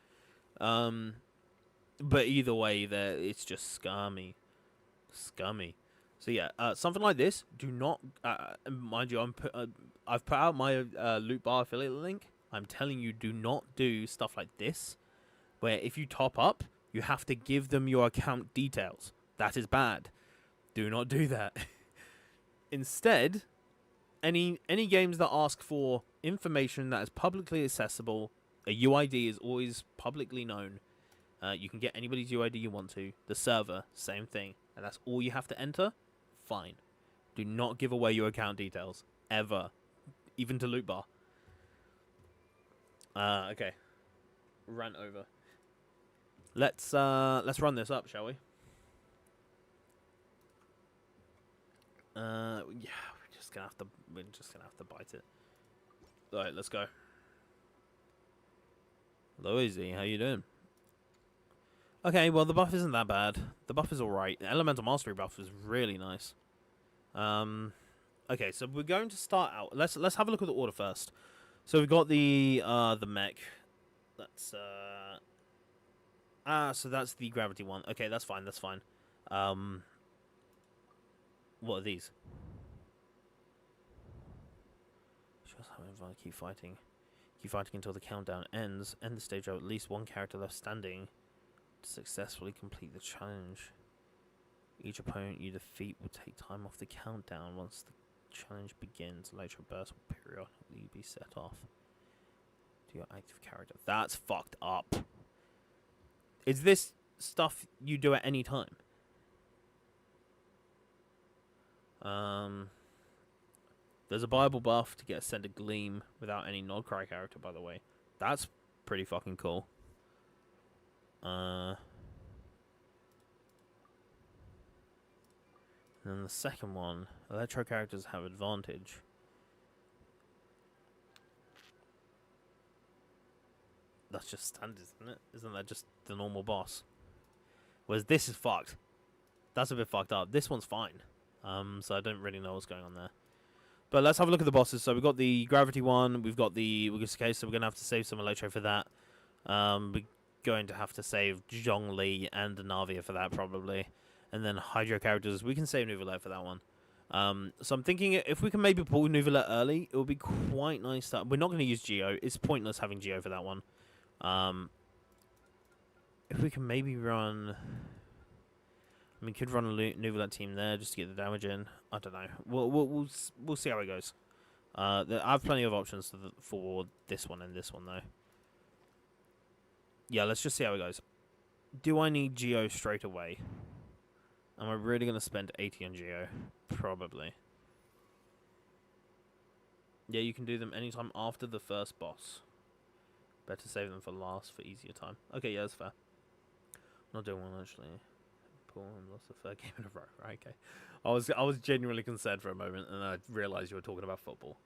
But either way, it's just scummy. So yeah, something like this. Do not, mind you, I've put out my loot bar affiliate link. I'm telling you, do not do stuff like this, where if you top up, you have to give them your account details. That is bad. Do not do that. Instead, any games that ask for information that is publicly accessible, a UID is always publicly known. You can get anybody's UID you want to. The server, same thing. And that's all you have to enter. Fine. Do not give away your account details. Ever. Even to loot bar. Okay. Rant over. Let's run this up, shall we? Yeah, we're just gonna have to bite it. All right, let's go. Hello, Easy. How you doing? Okay, well the buff isn't that bad. The buff is all right. The Elemental Mastery buff is really nice. Okay, so we're going to start out. Let's have a look at the order first. So we've got the mech. That's so that's the gravity one. Okay, that's fine. That's fine. What are these? Just keep fighting. Keep fighting until the countdown ends. End the stage with at least one character left standing to successfully complete the challenge. Each opponent you defeat will take time off the countdown. Once the challenge begins, later bursts will periodically be set off to your active character. That's fucked up. Is this stuff you do at any time? There's a Bible buff to get Ascended Gleam without any Nodcry character, by the way. That's pretty fucking cool. And then the second one, Electro characters have advantage. That's just standard, isn't it? Isn't that just the normal boss? Whereas this is fucked. That's a bit fucked up. This one's fine. So I don't really know what's going on there. But let's have a look at the bosses. So we've got the Gravity one. We've got the okay, so we're going to have to save some Electro for that. We're going to have to save Zhongli and Navia for that, probably. And then Hydro characters, we can save Nuvolette for that one. So I'm thinking if we can maybe pull Nuvolette early, it would be quite nice. We're not going to use Geo. It's pointless having Geo for that one. If we can maybe run... I mean, could run a Nuvolette team there just to get the damage in. I don't know. We'll see how it goes. I have plenty of options for this one and this one, though. Yeah, let's just see how it goes. Do I need Geo straight away? Am I really going to spend 80 on Geo? Probably. Yeah, you can do them anytime after the first boss. Better save them for last for easier time. Okay, yeah, that's fair. Not doing one, actually. And lost the third game in a row. Right, okay. I was genuinely concerned for a moment, and I realised you were talking about football.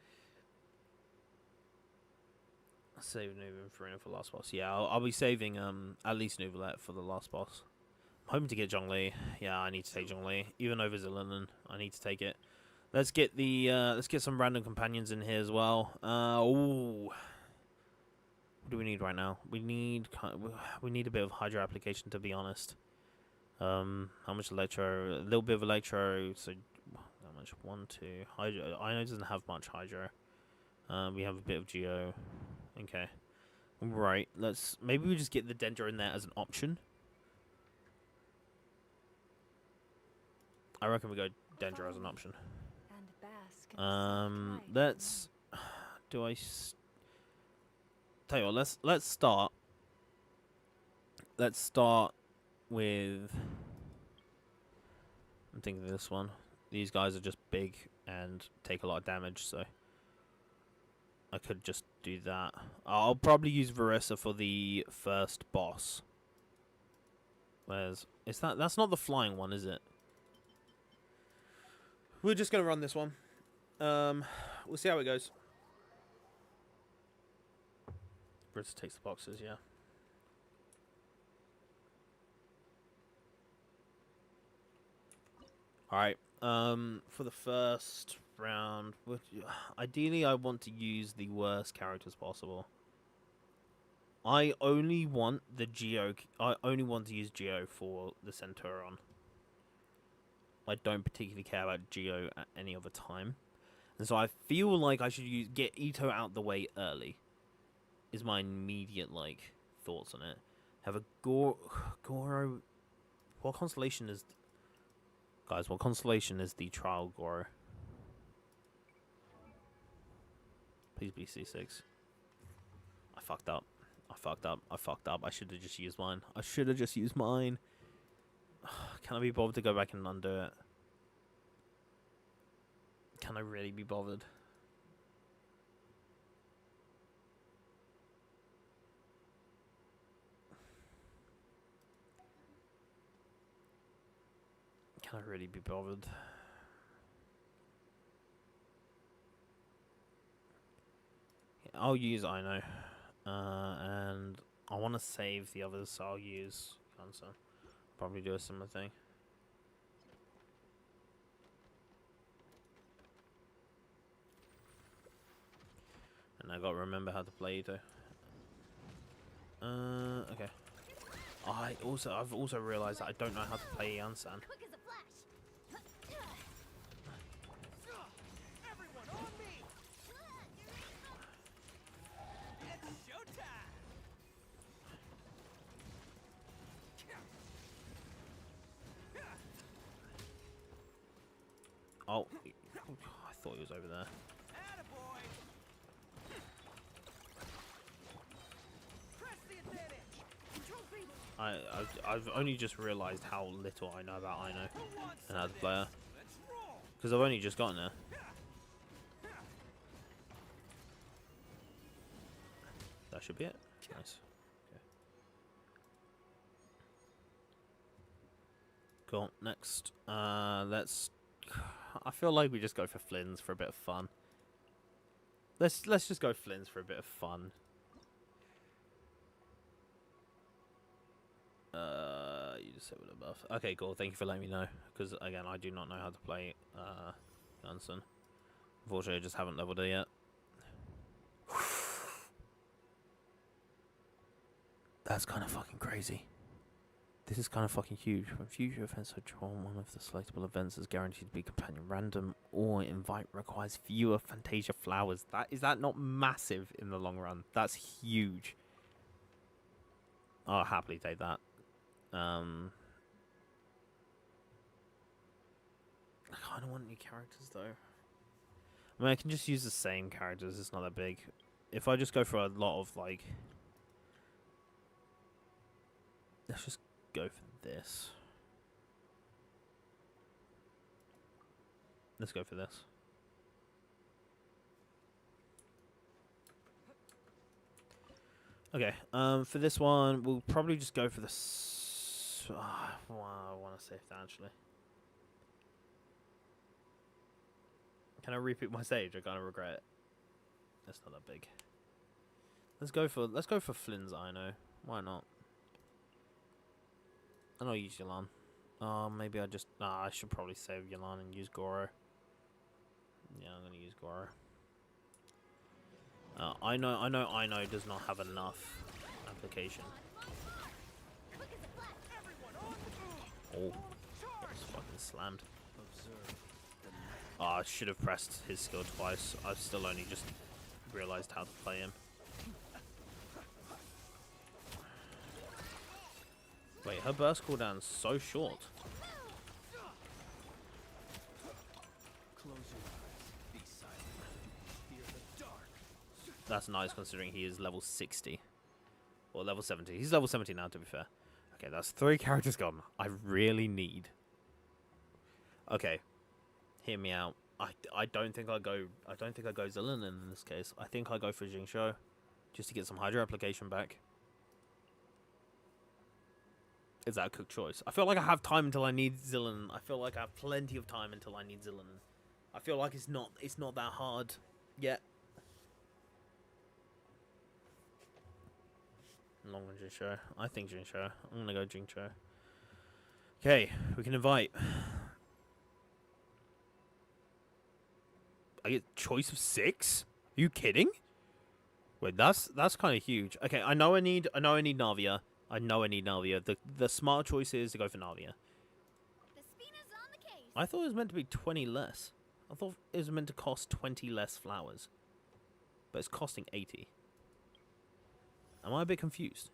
Save Nuvolette for last boss. Yeah, I'll be saving at least Nuvolette for the last boss. I'm hoping to get Zhongli. Yeah, I need to take Zhongli. Even over Zillinan, I need to take it. Let's get some random companions in here as well. Ooh. What do we need right now? We need a bit of Hydro application, to be honest. How much Electro? A little bit of Electro. So, how much? 1, 2. Hydro. I know it doesn't have much Hydro. We have a bit of Geo. Okay. Right. Maybe we just get the Dendro in there as an option. I reckon we go Dendro as an option. Let's. Do I? Tell you what. Let's start. Let's start with, I'm thinking this one. These guys are just big and take a lot of damage, so I could just do that. I'll probably use Verissa for the first boss. Where's that's not the flying one, is it? We're just gonna run this one. We'll see how it goes. Verissa takes the boxes, yeah. Alright, for the first round, ideally I want to use the worst characters possible. I only want to use Geo for the Centauron. I don't particularly care about Geo at any other time. And so I feel like I should get Ito out the way early. Is my immediate, thoughts on it. Have a Goro... What constellation is... Guys, what constellation is the Trial Goro? Please be C6. I fucked up. I should have just used mine. Can I be bothered to go back and undo it? Can I really be bothered? Can I really be bothered? I'll use Ino. And I want to save the others, so I'll use Genshin. Probably do a similar thing. And I gotta remember how to play Ito. Okay. I've also realized that I don't know how to play Yansan. Quick as a flash. Everyone on me! It's showtime! Oh, I thought he was over there. Attaboy! Press the advantage! Control freeze. I've only just realized how little I know about Ino Who wants and how to some play her. of this? Let's roll! Because I've only just gotten her. That should be it. Nice. Okay. Cool. Next, let's. I feel like we just go for Flynn's for a bit of fun. Let's just go Flynn's for a bit of fun. You just said with a buff. Okay, cool. Thank you for letting me know. Because again, I do not know how to play Genshin. Unfortunately, I just haven't leveled it yet. That's kind of fucking crazy. This is kind of fucking huge. When future events are drawn, one of the selectable events is guaranteed to be companion random or invite requires fewer Fantasia flowers. Is that not massive in the long run? That's huge. I'll happily take that. I kind of want new characters though. I mean, I can just use the same characters. It's not that big. If I just go for a lot of like, let's just go for this. Let's go for this. Okay, for this one, we'll probably just go for the... I want to save that, actually. Can I repeat my stage? I kind of regret it. That's not that big. Let's go for Flynn's Ino. Why not? And I'll use Yelan. Maybe I just... Nah, I should probably save Yelan and use Goro. Yeah, I'm going to use Goro. I know Ino does not have enough application. Quick as a flash. Everyone on the move! Oh, that's fucking slammed. Observe the night. Oh, I should have pressed his skill twice. I've still only just realized how to play him. Wait, her burst cooldown's so short. Close your eyes. Be silent. Fear the dark. That's nice considering he is level 60. Or level 70. He's level 70 now, to be fair. Okay, that's 3 characters gone. I really need... Okay. Hear me out. I don't think I go Zillion in this case. I think I go for Jingshou. Just to get some Hydra application back. Is that a cooked choice? I feel like I have time until I need Zillion. I feel like I have plenty of time until I need Zillion. I feel like it's not that hard yet. Long on Jingshou. I think Jingshou. I'm gonna go Jingshou. Okay, we can invite. I get choice of 6? Are you kidding? Wait, that's kind of huge. Okay, I know I need Navia. The smart choice is to go for Navia. The Spina's on the case. I thought it was meant to be 20 less. I thought it was meant to cost 20 less flowers. But it's costing 80. Am I a bit confused?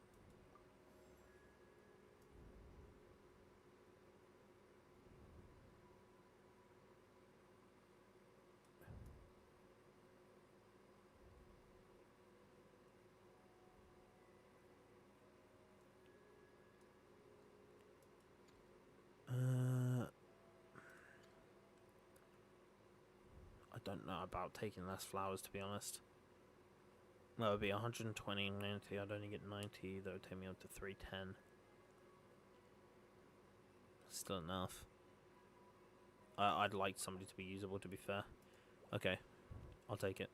I don't know about taking less flowers, to be honest. That would be 120 and 90. I'd only get 90. That would take me up to 310. Still enough. I'd like somebody to be usable, to be fair. Okay. I'll take it.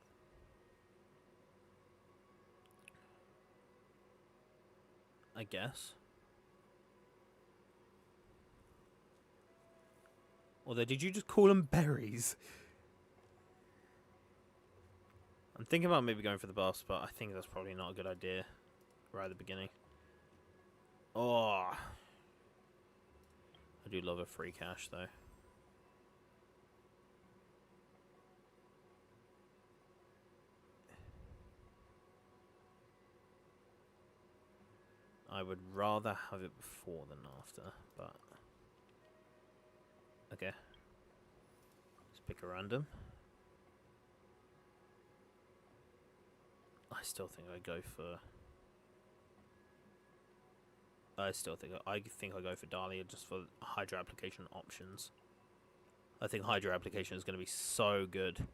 I guess. Although, did you just call them berries? I'm thinking about maybe going for the boss, but I think that's probably not a good idea right at the beginning. Oh, I do love a free cache, though. I would rather have it before than after, but... Okay. Let's pick a random. I still think I go for... I go for Dahlia just for Hydra application options. I think Hydra application is going to be so good.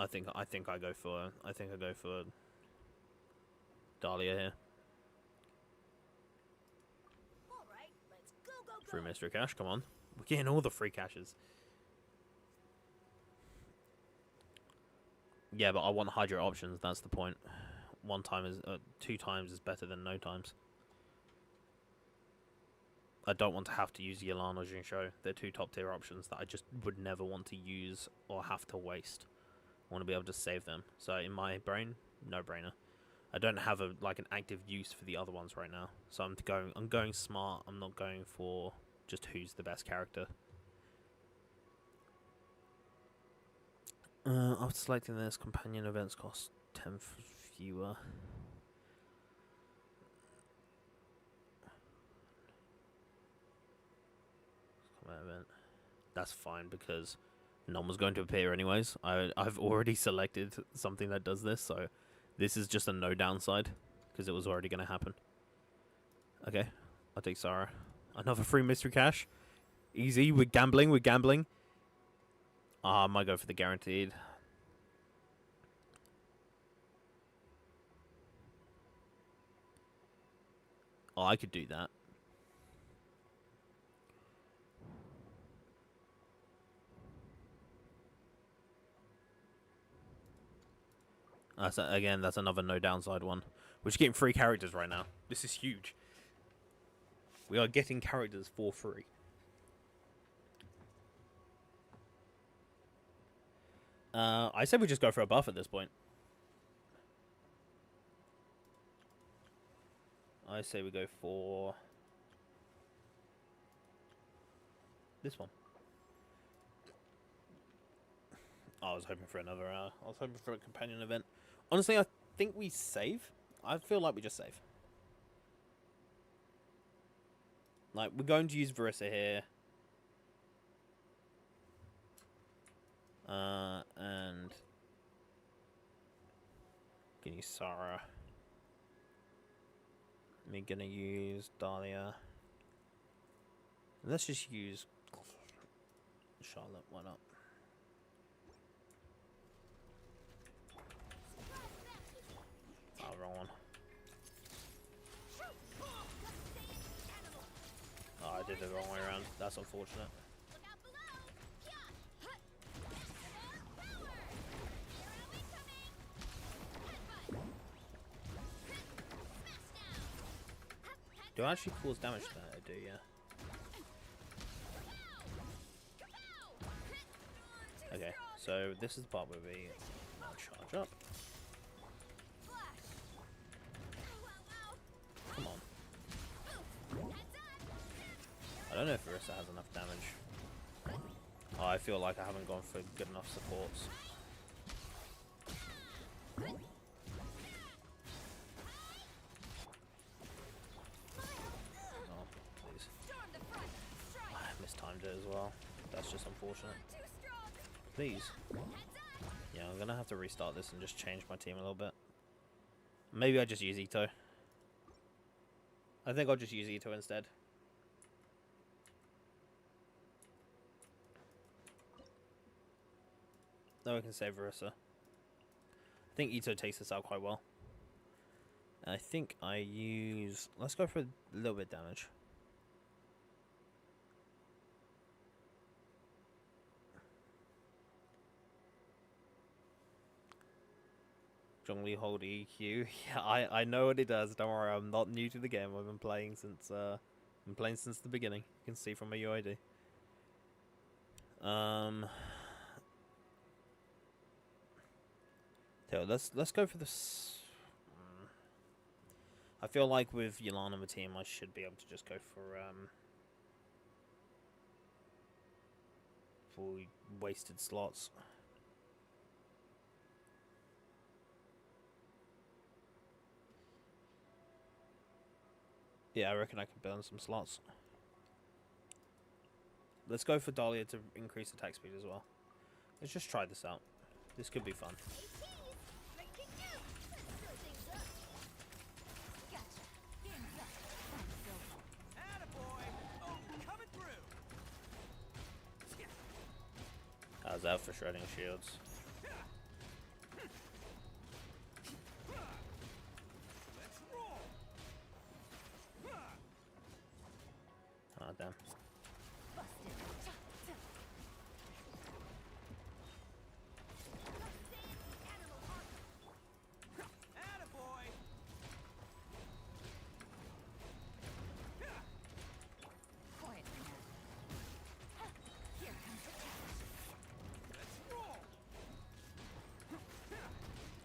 I think I go for Dahlia here. All right, let's go. Free mystery cache, come on. We're getting all the free caches. Yeah, but I want Hydra options, that's the point. 2 times is better than no times. I don't want to have to use Yelan or Jinsho. They're 2 top tier options that I just would never want to use or have to waste. I want to be able to save them. So in my brain, no brainer. I don't have an active use for the other ones right now. So I'm going smart. I'm not going for just who's the best character. After selecting this, companion events cost 10 fewer. Event. That's fine because none was going to appear anyways. I've already selected something that does this, so this is just a no downside because it was already going to happen. Okay, I'll take Sarah. Another free mystery cache. Easy. We're gambling. I might go for the guaranteed. Oh, I could do that. That's another no downside one. We're just getting 3 characters right now. This is huge. We are getting characters for free. I said we just go for a buff at this point. I say we go for this one. I was hoping for another I was hoping for a companion event. Honestly, I think we save. I feel like we just save. Like, we're going to use Verissa here. And... Can use Sarah. We're gonna use Dahlia. Let's just use Charlotte, why not? Oh, wrong one. Oh, I did it the wrong way around. That's unfortunate. Do I actually cause damage to that? I do, yeah. Okay, so this is the part where we now charge up. Come on. I don't know if Verissa has enough damage. Oh, I feel like I haven't gone for good enough supports. Oh, please. I mistimed it as well. That's just unfortunate. Please. Yeah, I'm gonna have to restart this and just change my team a little bit. Maybe I just use Ito. I think I'll just use Ito instead. Then we can save Verissa. I think Ito takes this out quite well. And I think I use... Let's go for a little bit of damage. Strongly hold EQ. Yeah, I know what it does. Don't worry, I'm not new to the game. I've been playing since the beginning. You can see from my UID. So let's go for this. I feel like with Yulana on the team, I should be able to just go for wasted slots. Yeah, I reckon I can burn some slots. Let's go for Dahlia to increase attack speed as well. Let's just try this out. This could be fun. How's that for shredding shields? Ah, damn.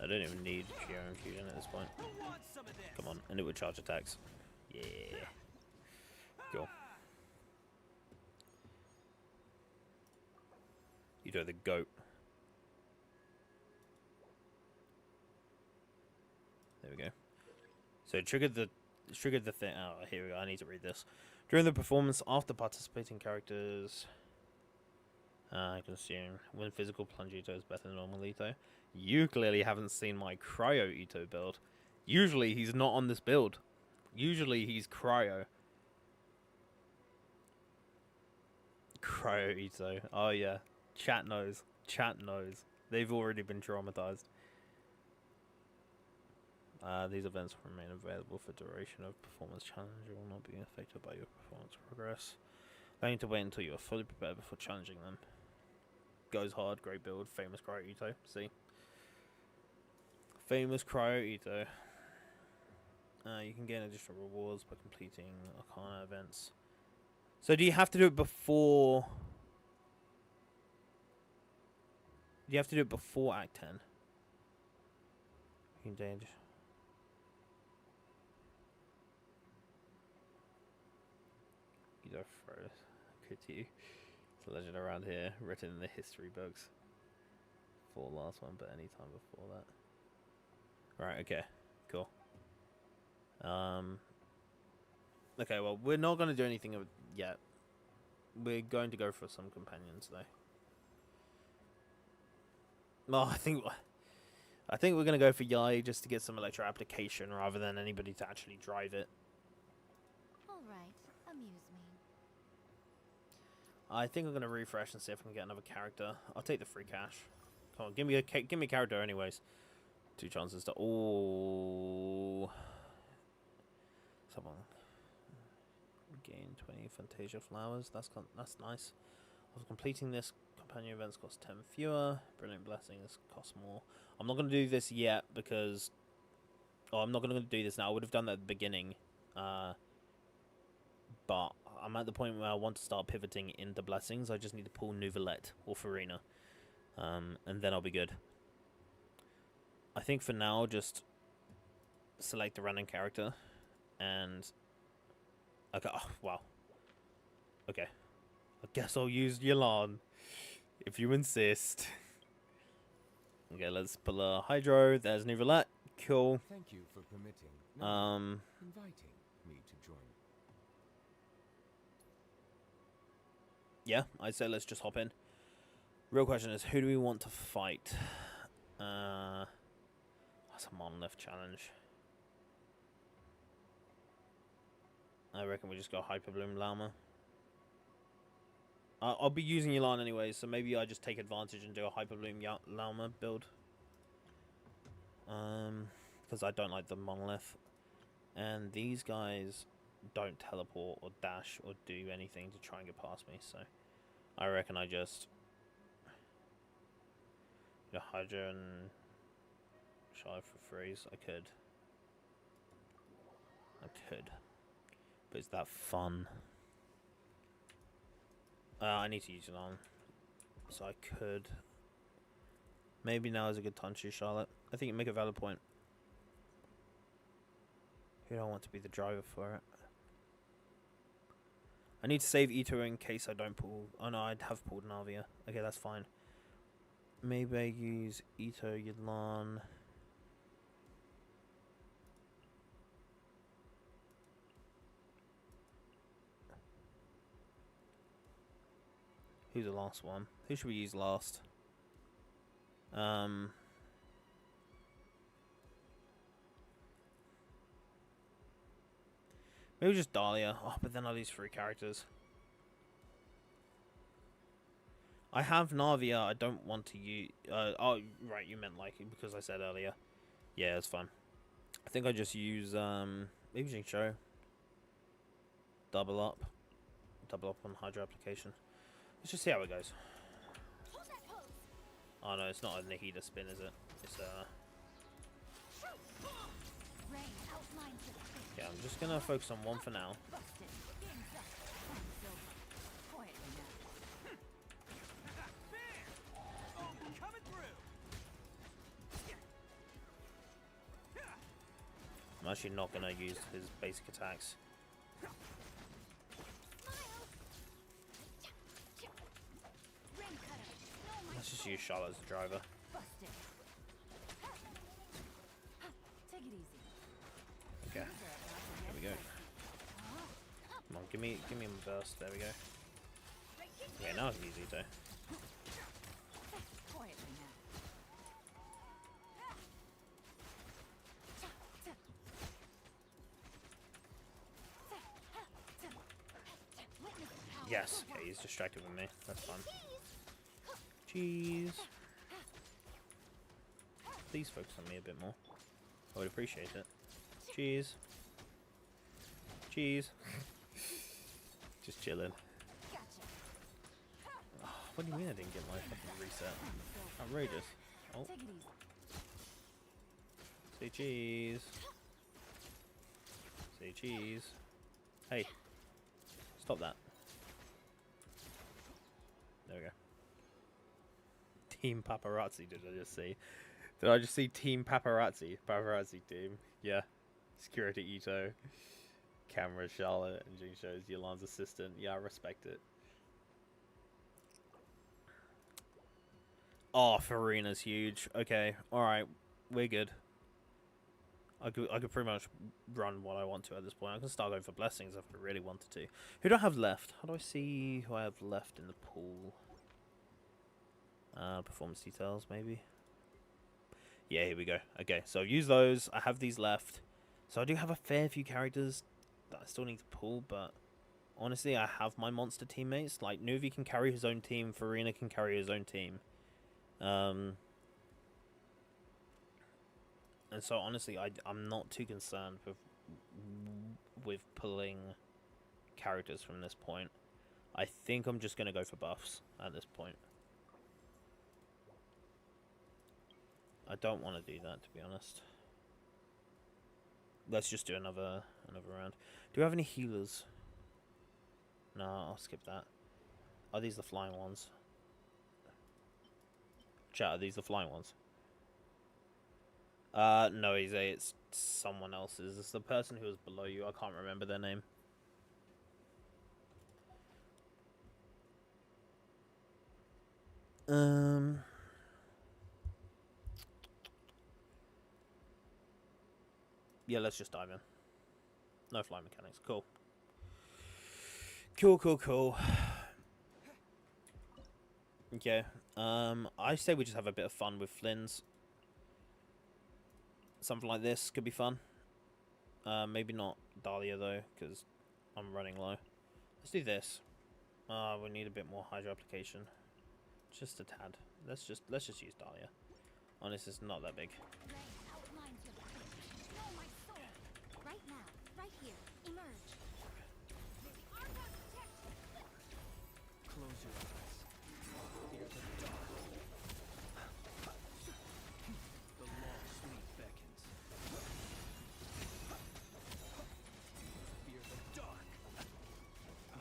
I don't even need Geo Infusion at this point. Come on, and it would charge attacks. Yeah. Go. You do the goat. There we go. So it triggered the thing. Oh, here we go. I need to read this. During the performance, after participating characters consume when physical plunge Ito is better than normal Ito. You clearly haven't seen my Cryo Ito build. Usually he's not on this build. Usually he's Cryo. Cryo Ito. Oh yeah. Chat knows. Chat knows. They've already been traumatized. These events will remain available for duration of performance challenge. You will not be affected by your performance progress. I need to wait until you are fully prepared before challenging them. Goes hard, great build, famous Cryo Ito. See? Famous Cryo Ito. You can gain additional rewards by completing Arcana events. So do you have to do it before... Do you have to do it before Act 10? You can change. You don't throw it to you. It's a legend around here, written in the history books. For the last one, but any time before that. Right, okay. Cool. Okay, well, we're not going to do anything yet. We're going to go for some companions, though. Well, I think we're going to go for Yai just to get some electro application rather than anybody to actually drive it. All right, amuse me. I think I'm going to refresh and see if I can get another character. I'll take the free cash. Come on, give me a character anyways. 2 chances to... Oh... Someone... Gain 20 Fantasia Flowers. That's nice. After completing this, companion events cost 10 fewer. Brilliant Blessings cost more. I'm not going to do this yet because... Oh, I'm not going to do this now. I would have done that at the beginning. But I'm at the point where I want to start pivoting into Blessings. I just need to pull Nouvellette or Farina. And then I'll be good. I think for now, just select a random character. And... Okay, oh, wow. Okay. I guess I'll use Yelan. If you insist. Okay, let's pull a Hydro. There's Nouvellette. Cool. Thank you for permitting. Inviting me to join. Yeah, I'd say let's just hop in. Real question is, who do we want to fight? That's a monolith challenge. I reckon we just go Hyper Bloom Llama. I'll be using Yelan anyway, so maybe I just take advantage and do a Hyper Bloom Llama build. Because I don't like the monolith. And these guys don't teleport or dash or do anything to try and get past me, so I reckon I just... Hydra and Charlotte for freeze. I could. But is that fun? I need to use it on. So I could. Maybe now is a good time to use Charlotte. I think you make a valid point. Who do I want to be the driver for it? I need to save Ito in case I don't pull. Oh no, I'd have pulled Navia. Okay, that's fine. Maybe I use Ito, Yadlan. Who's the last one? Who should we use last? Maybe just Dahlia. Oh, but then I lose 3 characters. I have Navia. I don't want to use... oh, right. You meant like because I said earlier. Yeah, it's fine. I think I just use... maybe Jingshou. Double up. Double up on Hydra application. Let's just see how it goes. Oh no, it's not a Nahida spin, is it? It's yeah, I'm just gonna focus on one for now. I'm actually not gonna use his basic attacks. Let's just use Charlotte as the driver. Okay. There we go. Come on, give me a burst. There we go. Yeah, now it's easy though. Yes. Okay, he's distracted with me. That's fun. Cheese. Please focus on me a bit more. I would appreciate it. Cheese. Cheese. Just chilling. Oh, what do you mean I didn't get my fucking reset? Outrageous. Oh. Say cheese. Say cheese. Hey. Stop that. There we go. Team Paparazzi, did I just see? Did I just see Team Paparazzi? Paparazzi team. Yeah. Security Ito. Camera Charlotte and Jingshou is Yolan's assistant. Yeah, I respect it. Oh, Farina's huge. Okay, alright. We're good. I could pretty much run what I want to at this point. I can start going for blessings if I really wanted to. Who do I have left? How do I see who I have left in the pool? Performance details, maybe? Yeah, here we go. Okay, so I've used those. I have these left. So I do have a fair few characters that I still need to pull, but honestly, I have my monster teammates. Like, Nuvi can carry his own team. Farina can carry his own team. And so, honestly, I'm not too concerned with pulling characters from this point. I think I'm just going to go for buffs at this point. I don't want to do that, to be honest. Let's just do another round. Do we have any healers? No, I'll skip that. Are these the flying ones? Chat, are these the flying ones? No, it's someone else's. It's the person who was below you. I can't remember their name. Yeah, let's just dive in. No fly mechanics. Cool. Cool. Okay. I say we just have a bit of fun with Flynn's. Something like this could be fun. Maybe not Dahlia though, because I'm running low. Let's do this. We need a bit more Hydra application. Just a tad. Let's just use Dahlia. Honestly, it's not that big. Right now, right here, emerge. Close your eyes. Fear the dark. The long, sweet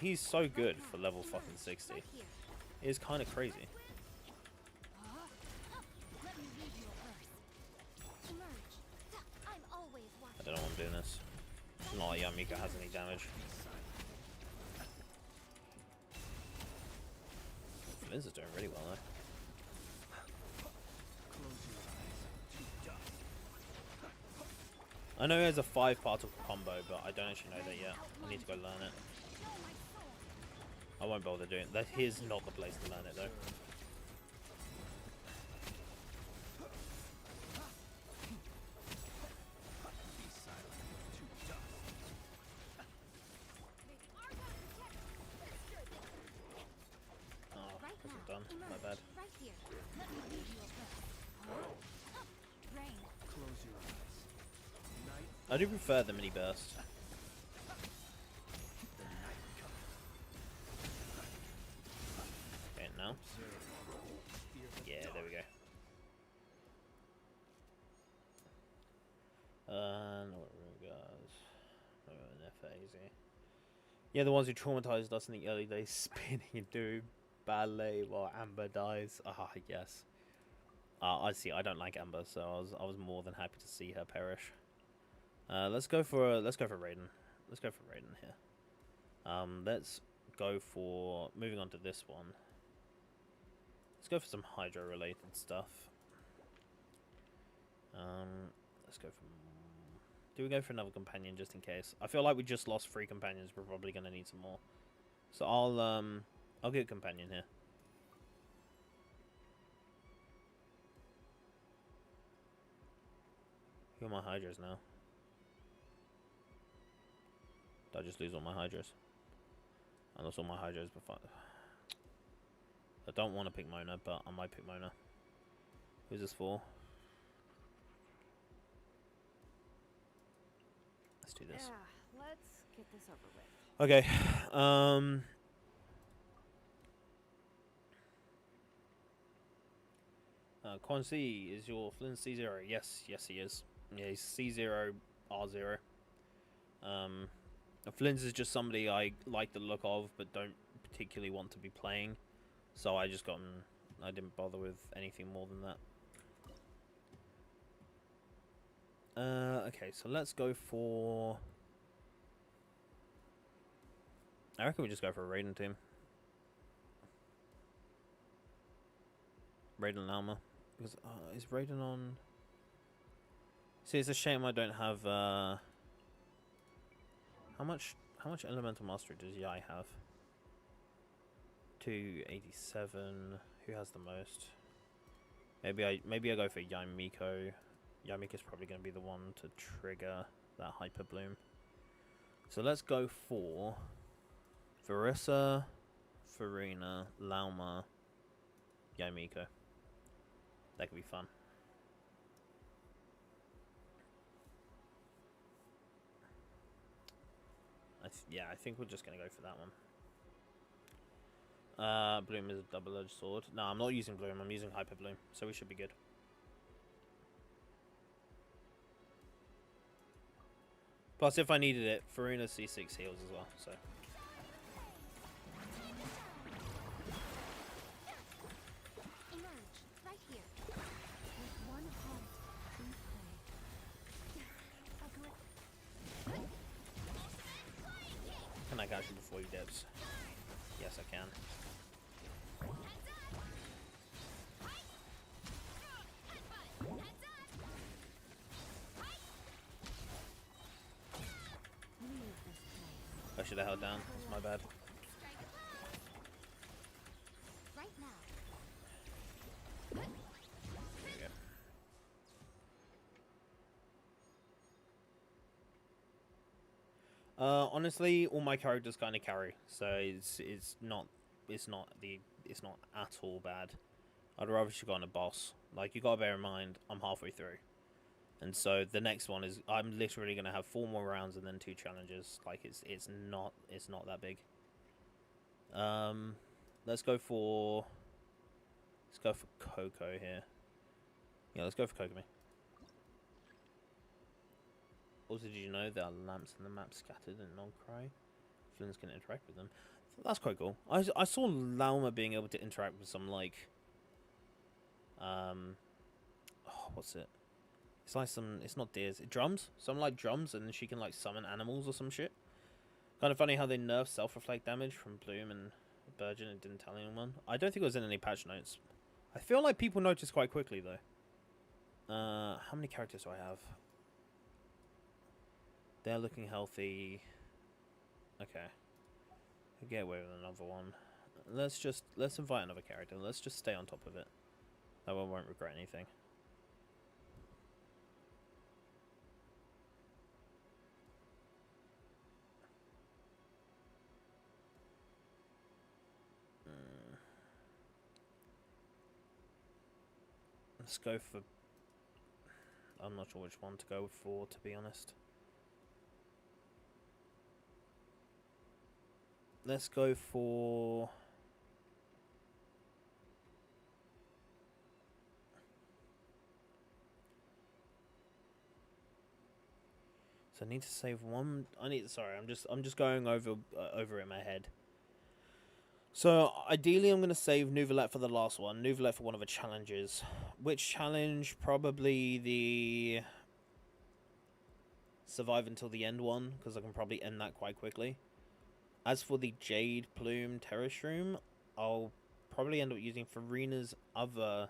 He's so good for level fucking 60. Right here. It's kind of crazy. Let me read your verse. Emerge. I'm always I watching. don't know why I'm doing this. It's not like Yamika has any damage. Fliz is doing really well though. Close your eyes to dust. I know he has a 5-particle combo, but I don't actually know that yet. I need to go learn it. I won't bother doing it. That is not the place to learn it though. Be silent to dust. Oh, Right that's now. done. My Emerge. bad. Right here. Let me read your verse. Rain. Close your eyes. Night. I do prefer the mini burst. The night comes. Okay, now. Observe. Fear the Yeah, there we go. No, what we got? Easy. Yeah, the ones who traumatized us in the early days, spinning into ballet while Amber dies. Ah, yes. I see. I don't like Amber, so I was more than happy to see her perish. Let's go for Raiden. Let's go for Raiden here. Let's go for moving on to this one. Let's go for some Hydro related stuff. Let's go for. Do we go for another companion just in case? I feel like we just lost 3 companions. We're probably gonna need some more. So I'll get a companion here. Who are my Hydras now? Did I just lose all my Hydras? I lost all my Hydras before. I don't want to pick Mona, but I might pick Mona. Who's this for? Let's do this. Yeah, let's get this over with. Okay. Quan C, is your Flynn C0? Yes, he is. Yeah, he's C0, R0. Flynn's is just somebody I like the look of, but don't particularly want to be playing. So I just got him. I didn't bother with anything more than that. Okay, so let's go for. I reckon we just go for a Raiden team. Raiden Lauma. Because is Raiden on? See, it's a shame I don't have. How much elemental mastery does Yai have? 287. Who has the most? Maybe I go for Yamiko. Yamiko's probably going to be the one to trigger that Hyper Bloom. So let's go for Verissa, Farina, Lauma, Yamiko. That could be fun. I think we're just going to go for that one. Bloom is a double-edged sword. No, I'm not using Bloom. I'm using Hyper Bloom, so we should be good. Plus, if I needed it, Farina C6 heals as well, so... Emerge. Right here. With one heart, we play. Can I catch you before he dips? Yes, I can. I should have held down. That's my bad. Right now. There we go. Honestly, all my characters kind of carry, so it's not at all bad. I'd rather she got on a boss. Like, you gotta bear in mind, I'm halfway through, and so the next one is I'm literally gonna have 4 more rounds and then 2 challenges. Like, it's not that big. Let's go for Coco here. Yeah, let's go for Kokomi. Also, did you know there are lamps in the map scattered in Non-Cry? Flynn's can interact with them. That's quite cool. I saw Lauma being able to interact with some, like... oh, what's it? It's like some... It's not deers. Drums? Some, like, drums, and then she can, like, summon animals or some shit. Kind of funny how they nerfed self-reflect damage from Bloom and Burgeon and didn't tell anyone. I don't think it was in any patch notes. I feel like people noticed quite quickly, though. How many characters do I have? They're looking healthy. Okay. I'll get away with another one. Let's invite another character. Let's just stay on top of it. That one won't regret anything. Let's go for... I'm not sure which one to go for, to be honest. Let's go for... So I need to save one... Sorry, I'm just going over it in my head. So, ideally I'm going to save Nouvelette for the last one. Nouvelette for one of the challenges. Which challenge? Probably the... Survive until the end one, because I can probably end that quite quickly. As for the Jade Plume Terrace Room, I'll probably end up using Farina's other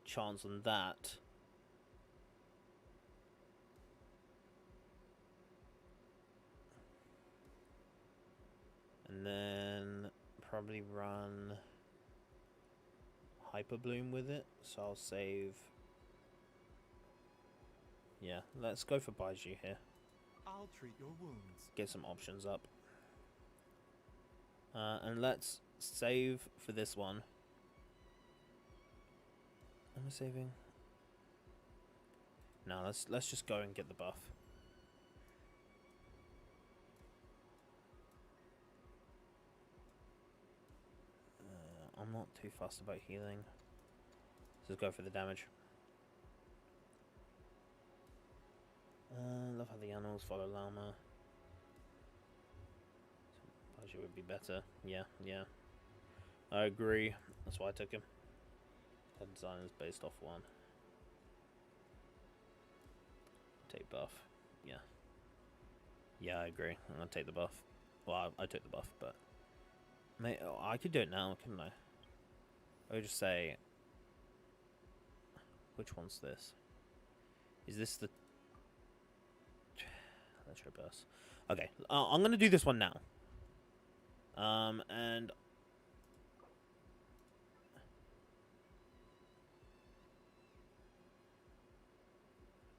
chance on that. And then probably run Hyper Bloom with it, so I'll save... Yeah, let's go for Baiju here. I'll treat your wounds. Get some options up. And let's save for this one. Am I saving? No, let's just go and get the buff. I'm not too fussed about healing. Let's just go for the damage. Love how the animals follow Llama. Baiju would be better. Yeah. I agree. That's why I took him. Head design is based off one. Take buff. Yeah. Yeah, I agree. I'm gonna take the buff. Well, I took the buff, but... Mate, I could do it now, couldn't I? I would just say... Which one's this? Is this the... Let's reverse. Okay, I'm going to do this one now. And...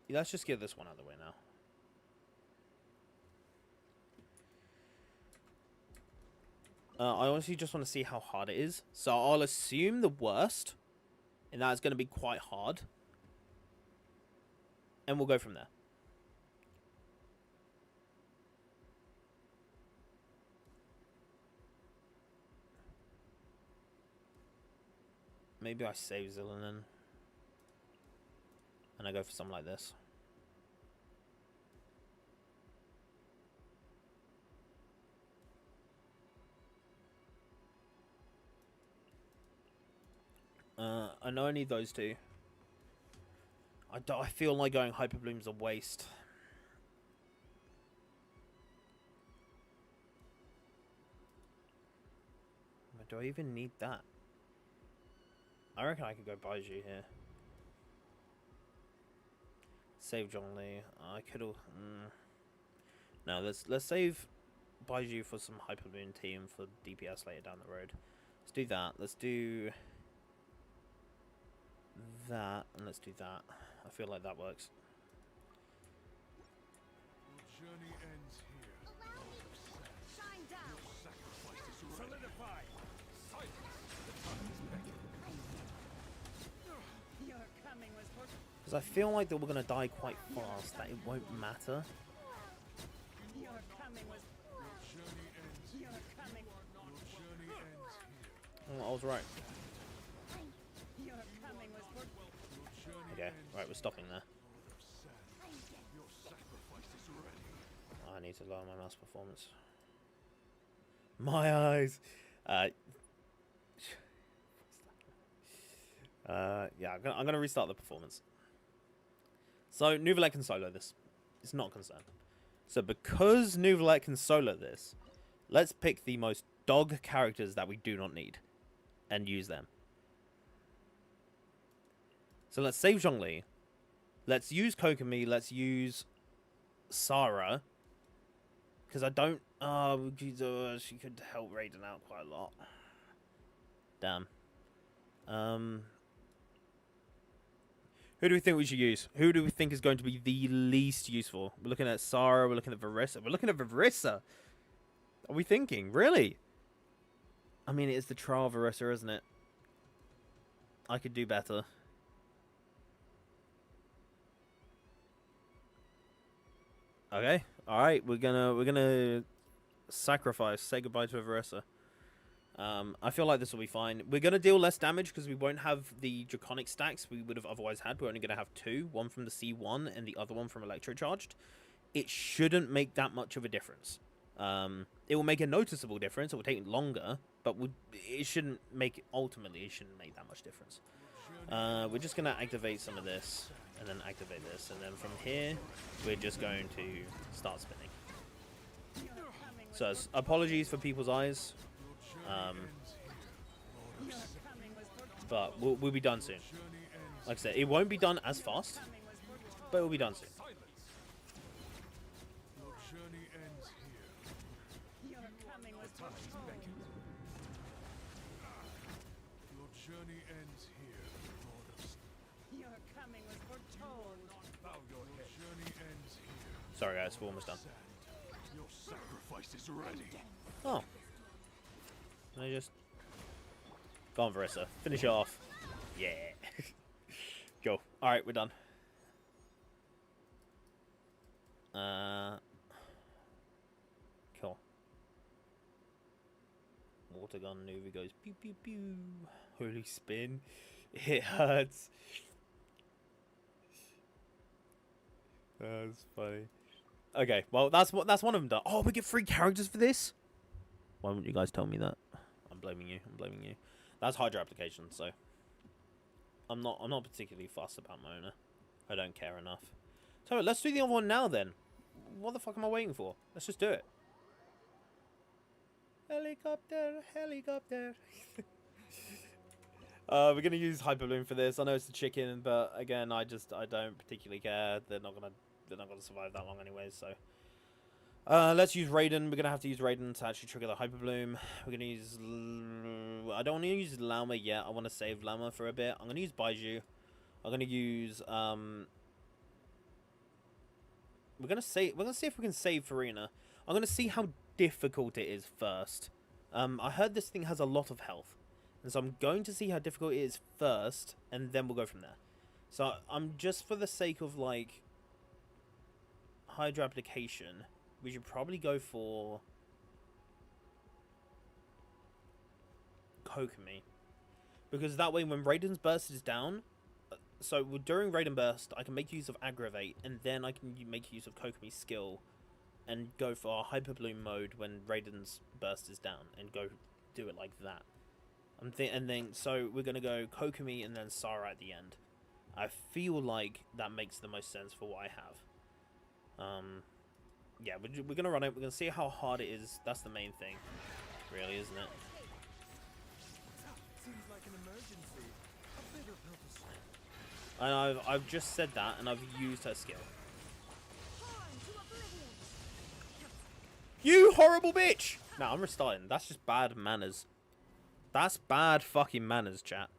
Let's just get this one out of the way now. I honestly just want to see how hard it is. So I'll assume the worst. And that it's going to be quite hard. And we'll go from there. Maybe I save Zillinen. And I go for something like this. I know I need those two. I feel like going Hyper Bloom's a waste. Do I even need that? I reckon I could go Baiju here. Save Zhongli. I could have... No, let's save Baiju for some Hyper Bloom team for DPS later down the road. Let's do that. Let's do... that, and let's do that. I feel like that works. Your journey ends here. Allow me to shine down. Sacrifice is solidified. Silence. The time is beckoning. Your coming was for... Because I feel like that we're going to die quite fast, that it won't matter. Your coming was... Your journey ends. Your coming... Your journey ends here. Oh, I was right. Your coming was for... Your journey Okay, ends. right, we're stopping there. Your sacrifice is ready. I need to lower my mouse performance. My eyes. Yeah, I'm gonna restart the performance. So Nuvalet can solo this. It's not concerned. So because Nuvalet can solo this, let's pick the most dog characters that we do not need and use them. So let's save Zhongli. Let's use Kokomi. Let's use Sarah. Because I don't... she could help Raiden out quite a lot. Damn. Who do we think we should use? Who do we think is going to be the least useful? We're looking at Sarah. We're looking at Varissa. We're looking at Varissa. Are we thinking? Really? I mean, it's the trial Varissa, isn't it? I could do better. Okay. All right. We're gonna sacrifice. Say goodbye to Varissa. I feel like this will be fine. We're going to deal less damage because we won't have the Draconic stacks we would have otherwise had. We're only going to have two. One from the C1 and the other one from Electrocharged. It shouldn't make that much of a difference. It will make a noticeable difference. It will take longer, but it shouldn't make... Ultimately, it shouldn't make that much difference. We're just going to activate some of this and then activate this. And then from here, we're just going to start spinning. So, apologies for people's eyes. But we'll be done soon. Like I said, it won't be done as fast, but it will be done soon. Sorry guys, we're almost done. Your sacrifice is ready. Oh. I just... Go on, Varissa. Finish it off. Yeah. Go. Alright, we're done. Cool. Water gun Nuvi goes pew pew pew. Holy spin. It hurts. That's funny. Okay, well that's one of them done. Oh, we get 3 characters for this? Why wouldn't you guys tell me that? I'm blaming you. I'm blaming you. That's Hydra application, so I'm not particularly fussed about my owner. I don't care enough. So let's do the other one now then. What the fuck am I waiting for? Let's just do it. Helicopter, helicopter. We're gonna use Hyper Bloom for this. I know it's the chicken, but again, I don't particularly care. They're not gonna survive that long anyways. So let's use Raiden. We're gonna have to use Raiden to actually trigger the Hyper Bloom. We're gonna use. I don't want to use Llama yet. I want to save Llama for a bit. I'm gonna use Baiju. I'm gonna use. We're gonna see if we can save Farina. I'm gonna see how difficult it is first. I heard this thing has a lot of health. And so I'm going to see how difficult it is first, and then we'll go from there. So I'm just for the sake of, like, Hydra application, we should probably go for Kokomi. Because that way when Raiden's burst is down, so during Raiden burst, I can make use of Aggravate, and then I can make use of Kokomi's skill, and go for Hyper Bloom mode when Raiden's burst is down, and go do it like that. And then, so we're going to go Kokomi and then Sarah at the end. I feel like that makes the most sense for what I have. Yeah, we're going to run it. We're going to see how hard it is. That's the main thing, really, isn't it? Seems like an emergency. A bigger purpose. And I've just said that, and I've used her skill. You horrible bitch! No, I'm restarting. That's just bad manners. That's bad fucking manners, chat.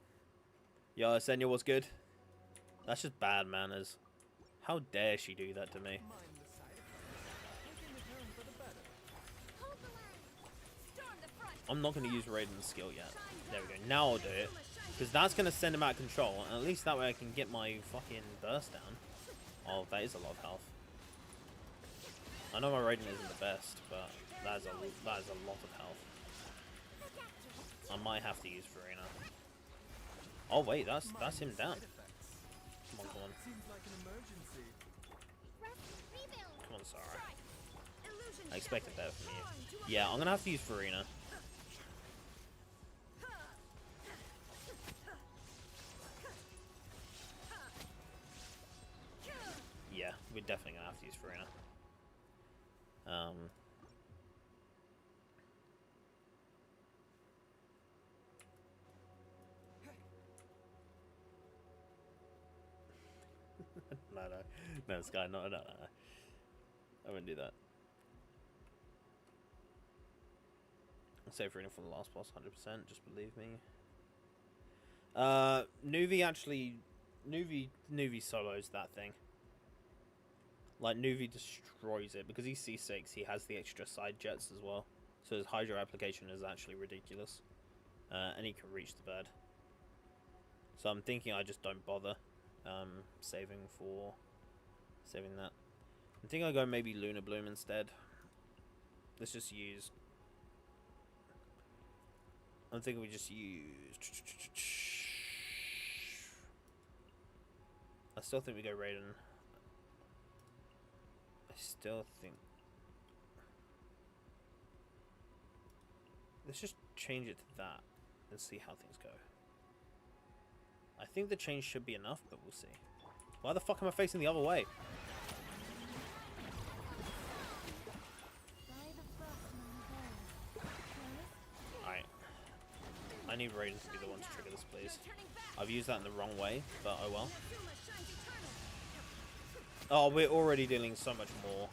Yo, Senya, what's good? That's just bad manners. How dare she do that to me? I'm not going to use Raiden's skill yet. There we go. Now I'll do it. Because that's going to send him out of control. And at least that way I can get my fucking burst down. Oh, that is a lot of health. I know my Raiden isn't the best, but that is a lot of health. I might have to use Farina. Oh wait, that's him down. Come on, come on. Come on, Sarah. I expected that from you. Yeah, I'm gonna have to use Farina. Yeah, we're definitely gonna have to use Farina. No, Sky, no. I wouldn't do that. I'll save Farina for the last boss, 100%. Just believe me. Nuvi solos that thing. Like, Nuvi destroys it. Because he's C6, he has the extra side jets as well. So his Hydro application is actually ridiculous. And he can reach the bed. So I'm thinking I just don't bother saving that. I think I'll go maybe Lunar Bloom instead. Let's just use... I'm thinking we just use... I still think we go Raiden. I still think... Let's just change it to that and see how things go. I think the change should be enough, but we'll see. Why the fuck am I facing the other way? Alright. I need Raiden to be the one to trigger this, please. I've used that in the wrong way, but oh well. Oh, we're already dealing so much more.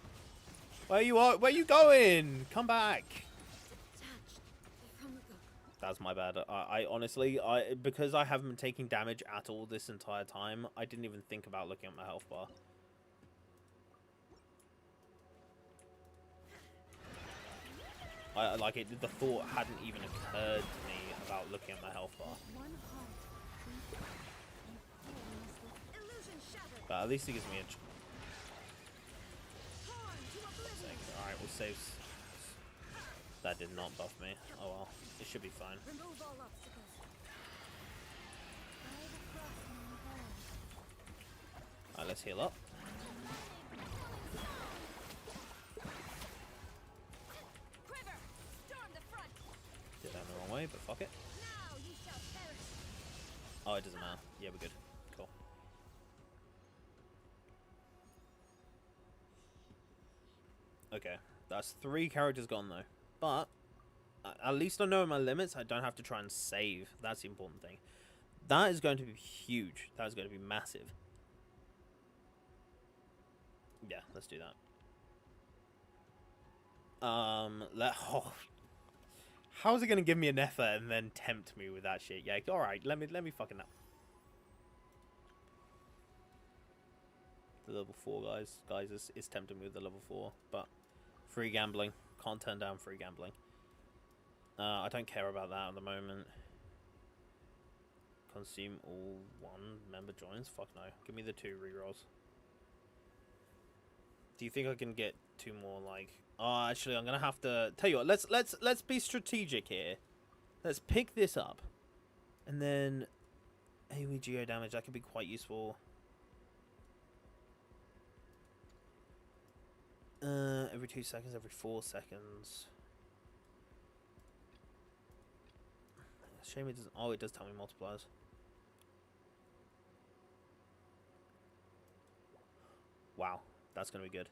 Where are you going? Come back. That's my bad. I honestly, because I haven't been taking damage at all this entire time, I didn't even think about looking at my health bar. The thought hadn't even occurred to me about looking at my health bar. But at least it gives me a... Alright, we'll save... That did not buff me. Oh well. It should be fine. Alright, let's heal up. Did that the wrong way, but fuck it. Oh, it doesn't matter. Yeah, we're good. Cool. Okay. That's 3 characters gone though. But at least I know my limits. I don't have to try and save. That's the important thing. That is going to be huge. That is going to be massive. Yeah, let's do that. How is it going to give me an effort and then tempt me with that shit? Yeah, all right. Let me fucking up. The level 4 guys is tempting me with the level 4, but free gambling. Can't turn down free gambling. I don't care about that at the moment. Consume all 1 member joins? Fuck no. Give me the 2 rerolls. Do you think I can get 2 more, like... Oh, actually, I'm gonna have to... Tell you what, let's be strategic here. Let's pick this up. And then... AoE geo damage, that could be quite useful. Every 2 seconds, every 4 seconds. Shame it doesn't... Oh, it does tell me multipliers. Wow, that's gonna be good.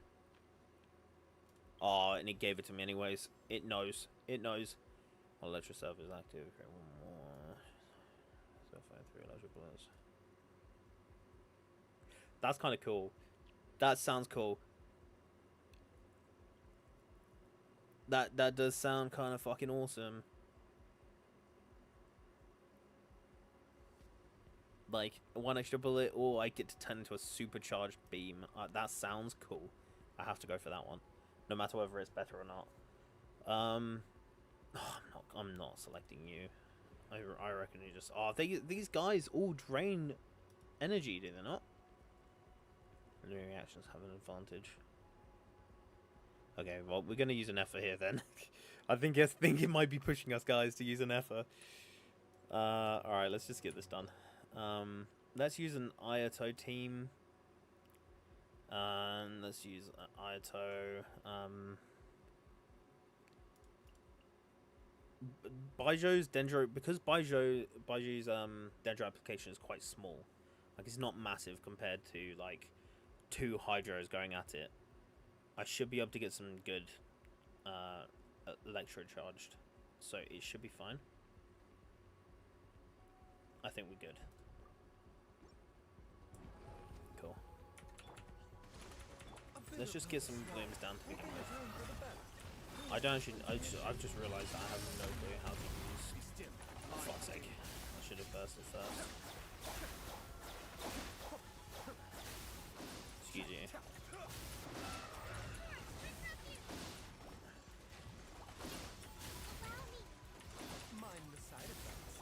Oh, and it gave it to me anyways. It knows. It knows. Electro Self is active. Okay, 1 more. So 5, 3 electro bullets. That's kind of cool. That sounds cool. That does sound kind of fucking awesome. Like, 1 extra bullet, or I get to turn into a supercharged beam. That sounds cool. I have to go for that one. No matter whether it's better or not. I'm not selecting you. I reckon you just... Oh, these guys all drain energy, do they not? New reactions have an advantage. Okay, well, we're going to use an effort here then. I think it might be pushing us guys to use an effort. Alright, let's just get this done. Let's use an Ayato team. Let's use Ayato. Baiju's Dendro, because Baiju's Dendro application is quite small. Like, it's not massive compared to like 2 Hydros going at it. I should be able to get some good electro charged, so it should be fine. I think we're good. Cool. Let's just get some blooms down to begin with. I don't actually. I've just realised that I have no clue how to use. For fuck's sake! I should have bursted first. Excuse you. Mind the side effects.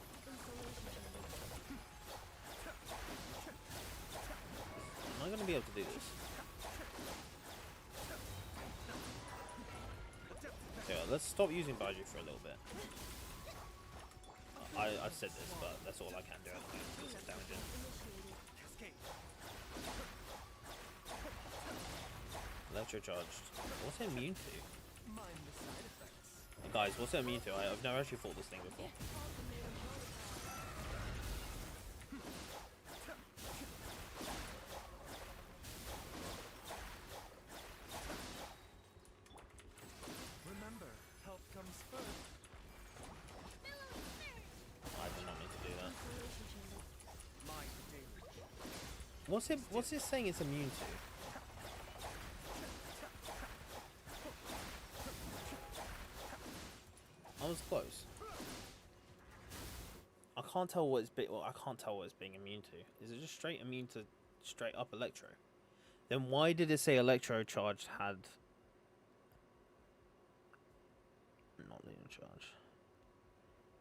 Am I going to be able to do this? So yeah, let's stop using Baiju for a little bit. I said this, but that's all I can do at the moment to get some damage in. Cascade. Electro charged. What's it immune to? Mind the side effects. Guys, what's it immune to? I've never actually fought this thing before. Remember, health comes first. I did not mean to do that. Mind damage. What's it saying it's immune to? I was close. I can't tell what I can't tell what it's being immune to. Is it just straight immune to straight up electro? Then why did it say electro charged had not leading charge?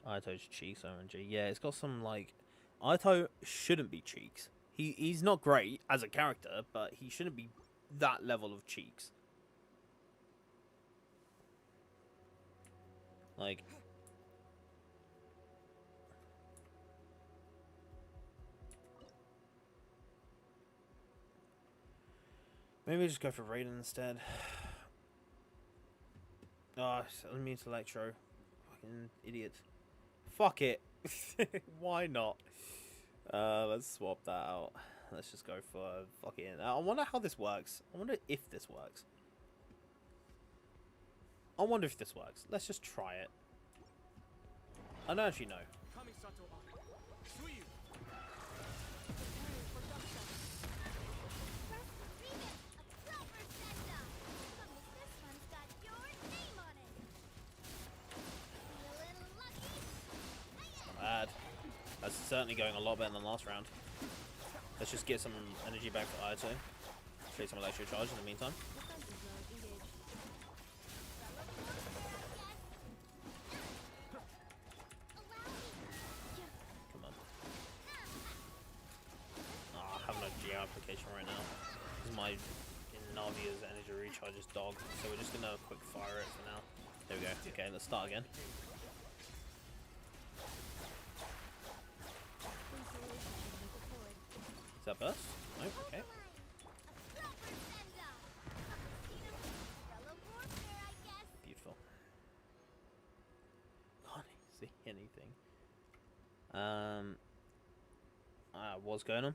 Aito's cheeks RNG. Yeah, it's got some like Aito shouldn't be cheeks. He's not great as a character, but he shouldn't be that level of cheeks. Like, maybe just go for Raiden instead. Oh, I mean to Electro. Fucking idiot. Fuck it. Why not? Let's swap that out. Let's just go for fucking. I wonder how this works. I wonder if this works. I wonder if this works. Let's just try it. I don't actually know. Kamisato Ari. Suyu. Not bad. That's certainly going a lot better than last round. Let's just get some energy back for Aito. Create some electro charge in the meantime. Come on. Oh, I have no G application right now. This is my Navia's energy recharge is dog. So we're just gonna quick fire it for now. There we go. Okay, let's start again. Is that burst? No? Okay. Beautiful. Can't see anything. What's going on?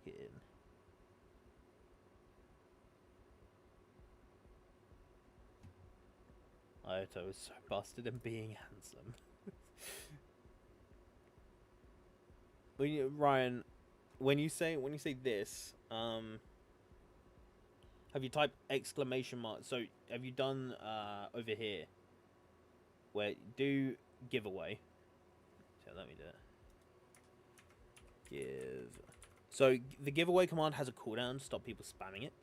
Get in. Aito is so busted and being handsome. Ryan, when you say this, have you typed exclamation mark? So have you done over here where do giveaway? So let me do it. Give. So the giveaway command has a cooldown to stop people spamming it.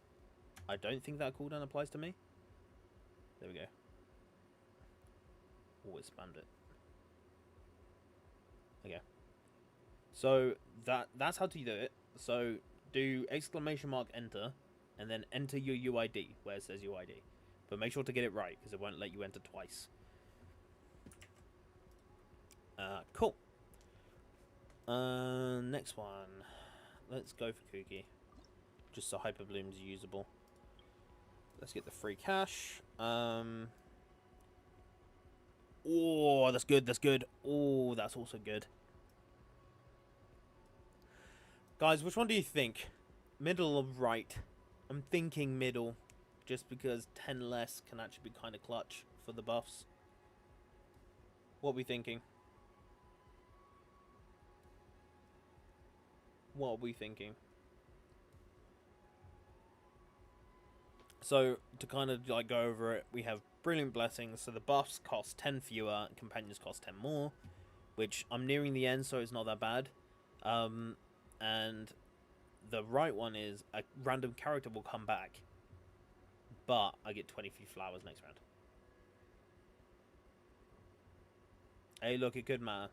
I don't think that cooldown applies to me. There we go. Always spammed it. Okay. So that's how to do it. So do exclamation mark enter, and then enter your UID where it says UID. But make sure to get it right because it won't let you enter twice. Cool. Next one. Let's go for Kuki. Just so Hyper Bloom's usable. Let's get the free cash. Oh, that's good. That's good. Oh, that's also good. Guys, which one do you think? Middle or right? I'm thinking middle, just because 10 less can actually be kind of clutch for the buffs. What are we thinking? What are we thinking? So, to kind of like go over it, we have Brilliant Blessings, so the buffs cost 10 fewer, companions cost 10 more, which I'm nearing the end, so it's not that bad. And the right one is a random character will come back, but I get 20 free flowers next round. Hey, look, it could matter.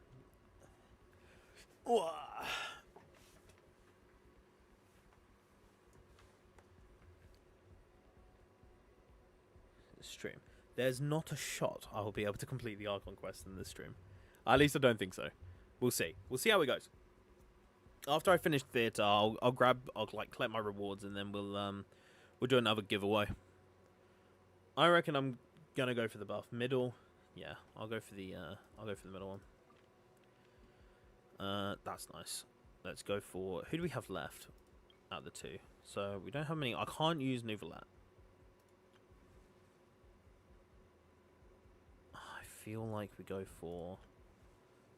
Stream. There's not a shot I will be able to complete the Archon quest in this stream. At least I don't think so. We'll see. We'll see how it goes. After I finish theatre, I'll like collect my rewards, and then we'll do another giveaway. I reckon I'm gonna go for the buff middle. Yeah, I'll go for the middle one. That's nice. Let's go for, who do we have left out of the two? So we don't have many. I can't use Nouvelat. I feel like we go for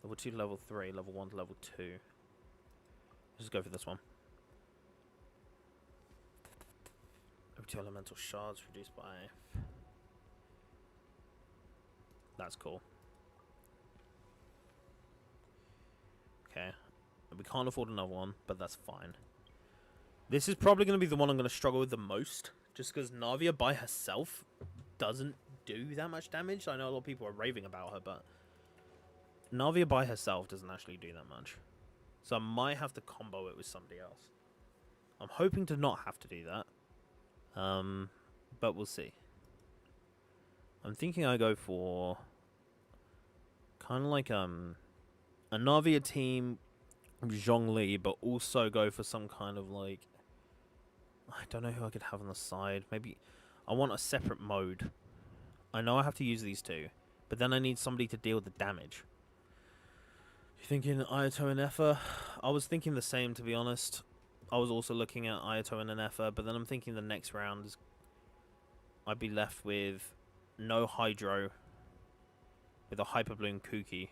level 2 to level 3, level 1 to level 2. Let's go for this one. Level 2 elemental shards reduced by... That's cool. Okay. We can't afford another one, but that's fine. This is probably going to be the one I'm going to struggle with the most, just because Navia by herself doesn't do that much damage. I know a lot of people are raving about her, but Navia by herself doesn't actually do that much. So I might have to combo it with somebody else. I'm hoping to not have to do that. But we'll see. I'm thinking I go for kind of like a Navia team with Zhongli, but also go for some kind of like, I don't know who I could have on the side. Maybe I want a separate mode. I know I have to use these two, but then I need somebody to deal with the damage. You thinking Ayato and Effa? I was thinking the same, to be honest. I was also looking at Ayato and an Effa, but then I'm thinking the next round is I'd be left with no Hydro with a Hyper Bloom Kuki.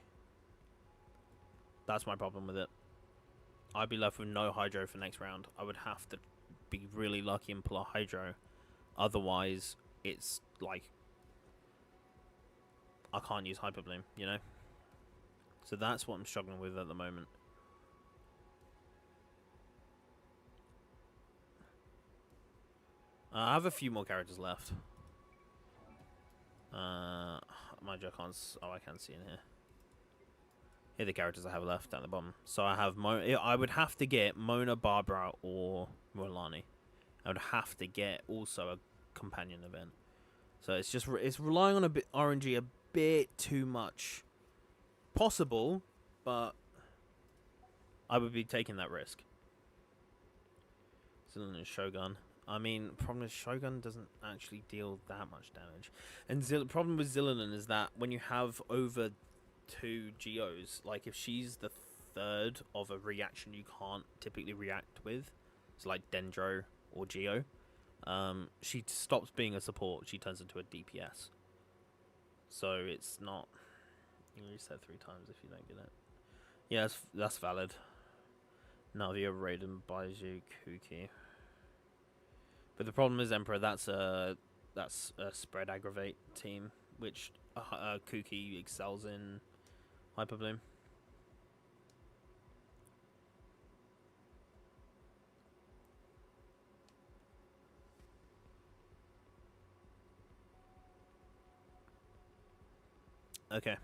That's my problem with it. I'd be left with no Hydro for next round. I would have to be really lucky and pull a Hydro. Otherwise, it's like I can't use Hyper Bloom, you know? So that's what I'm struggling with at the moment. I have a few more characters left. Mind you, I can't... Oh, I can see in here. Here are the characters I have left down the bottom. So I have I would have to get Mona, Barbara, or Mualani. I would have to get also a companion event. So it's just it's relying on a bit RNG a bit too much. Possible, but I would be taking that risk. Zillion and Shogun. I mean, problem is Shogun doesn't actually deal that much damage. And the problem with Zillion is that when you have over 2 Geos, like if she's the third of a reaction you can't typically react with, so like Dendro or Geo, she stops being a support, she turns into a DPS. So it's not... You can reset 3 times if you don't get it. Yeah, that's valid. Navia, Raiden, Baiju, Kuki. But the problem is, Emperor, that's a spread aggravate team, which Kuki excels in Hyper Bloom. Okay.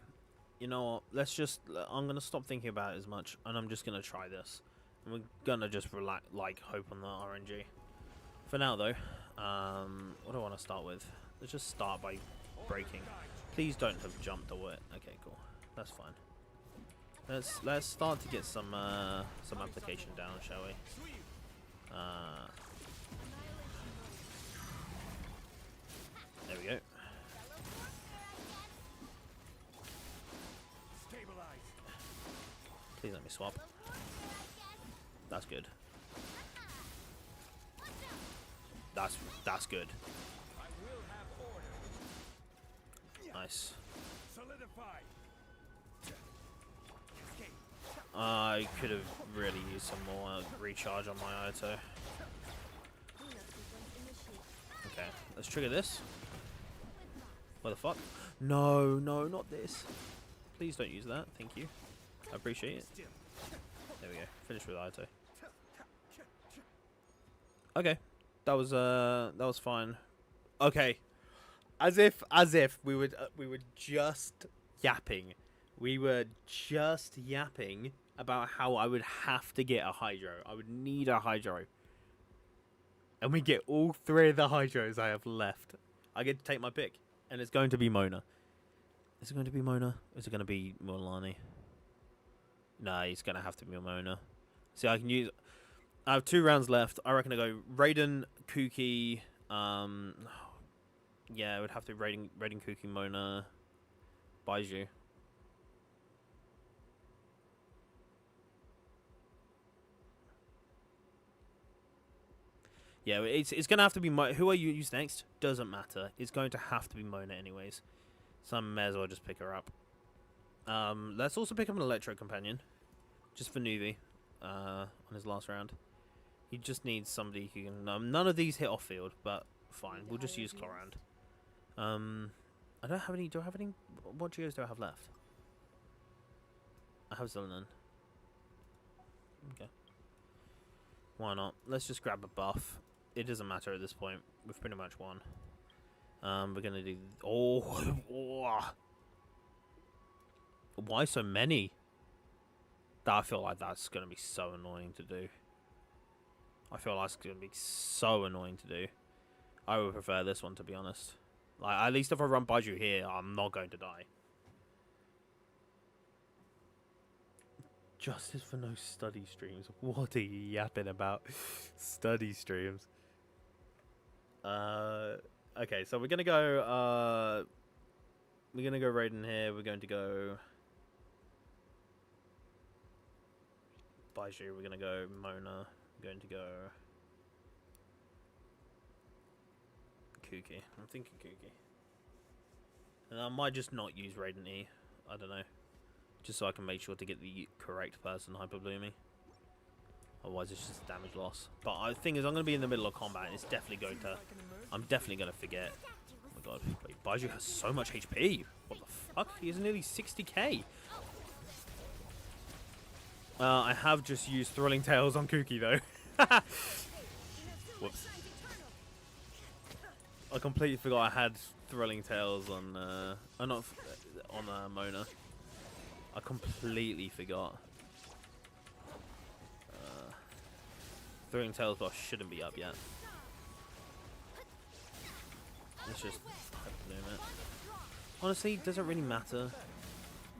You know what? Let's just... I'm going to stop thinking about it as much, and I'm just going to try this. And we're going to just relax, like, hope on the RNG. For now, though, what do I want to start with? Let's just start by breaking. Please don't have jumped or what? Okay, cool. That's fine. Let's start to get some application down, shall we? There we go. Please let me swap. That's good. That's good. I will have order. Nice. Solidify. Escape. I could have really used some more recharge on my Ito. Okay, let's trigger this. What the fuck? No, no, not this. Please don't use that. Thank you. I appreciate it. Still. There we go. Finish with Ito. Okay, that was fine. Okay, as if we were just yapping. We were just yapping about how I would have to get a Hydro. I would need a Hydro. And we get all 3 of the Hydros I have left. I get to take my pick. And it's going to be Mona. Is it going to be Mona? Or is it going to be Mualani? Nah, it's going to have to be Mona. See, I can use... I have 2 rounds left. I reckon I go Raiden, Kuki... yeah, it would have to be Raiden, Kuki, Mona, Baiju. Yeah, it's going to have to be Mona. Who I use next doesn't matter. It's going to have to be Mona anyways. So I may as well just pick her up. Let's also pick up an Electro Companion. Just for Nuvi. On his last round. He just needs somebody who can... none of these hit off field, but fine. We'll just use Chlorand. I don't have any... Do I have any... What Geos do I have left? I have Zillinan. Okay. Why not? Let's just grab a buff. It doesn't matter at this point. We've pretty much won. We're gonna do... Oh! Why so many? I feel like that's gonna be so annoying to do. I feel like it's gonna be so annoying to do. I would prefer this one, to be honest. Like, at least if I run Baiju here, I'm not going to die. Justice for no study streams. What are you yapping about? Study streams. Okay, so we're gonna go. We're gonna go Raiden here. We're going to go Baiju. We're gonna go Mona. We're going to go Kuki. I'm thinking Kuki. And I might just not use Raiden E. I don't know. Just so I can make sure to get the correct person Hyper Blooming. Otherwise it's just damage loss. But the thing is, I'm going to be in the middle of combat. It's definitely going to... I'm definitely going to forget. Oh my god. Wait, Baiju has so much HP. What the fuck? He has nearly 60k. I have just used Thrilling Tales on Kuki though. Whoops. I completely forgot I had Thrilling Tales on... not on Mona. I completely forgot. Thrilling Tales boss shouldn't be up yet. Let's just bloom it. Honestly, does it really matter?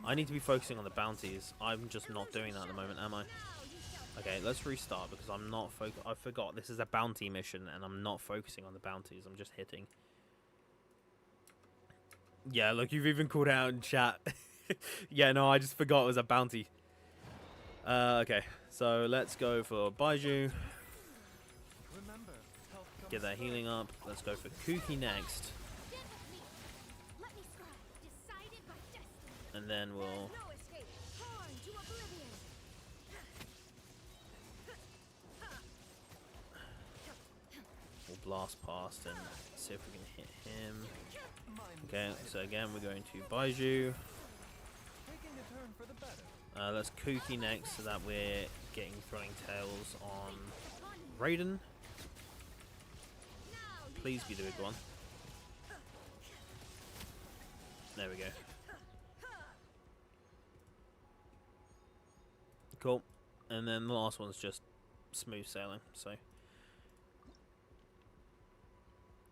I need to be focusing on the bounties. I'm just not doing that at the moment, am I? Okay, let's restart because I'm not I forgot this is a bounty mission and I'm not focusing on the bounties. I'm just hitting. Yeah, look, you've even called out in chat. Yeah, no, I just forgot it was a bounty. Okay, so let's go for Baiju. Get that healing up. Let's go for Kuki next. And then we'll... We'll blast past and see if we can hit him. Okay, so again, we're going to Baiju. Let's Kuki next so that we're getting Thrilling Tales on Raiden. Please be the big one. There we go. Cool. And then the last one's just smooth sailing, so.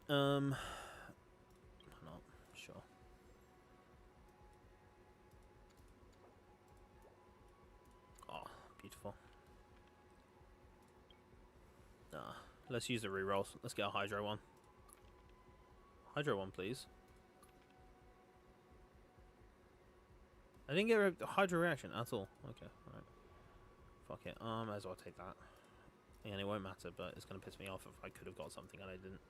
Not sure. Oh, beautiful. Nah, let's use the rerolls. Let's get a Hydro one. Hydro one, please. I didn't get a Hydro reaction at all. Okay, alright. Fuck it. Might as well take that. And it won't matter, but it's gonna piss me off if I could have got something and I didn't.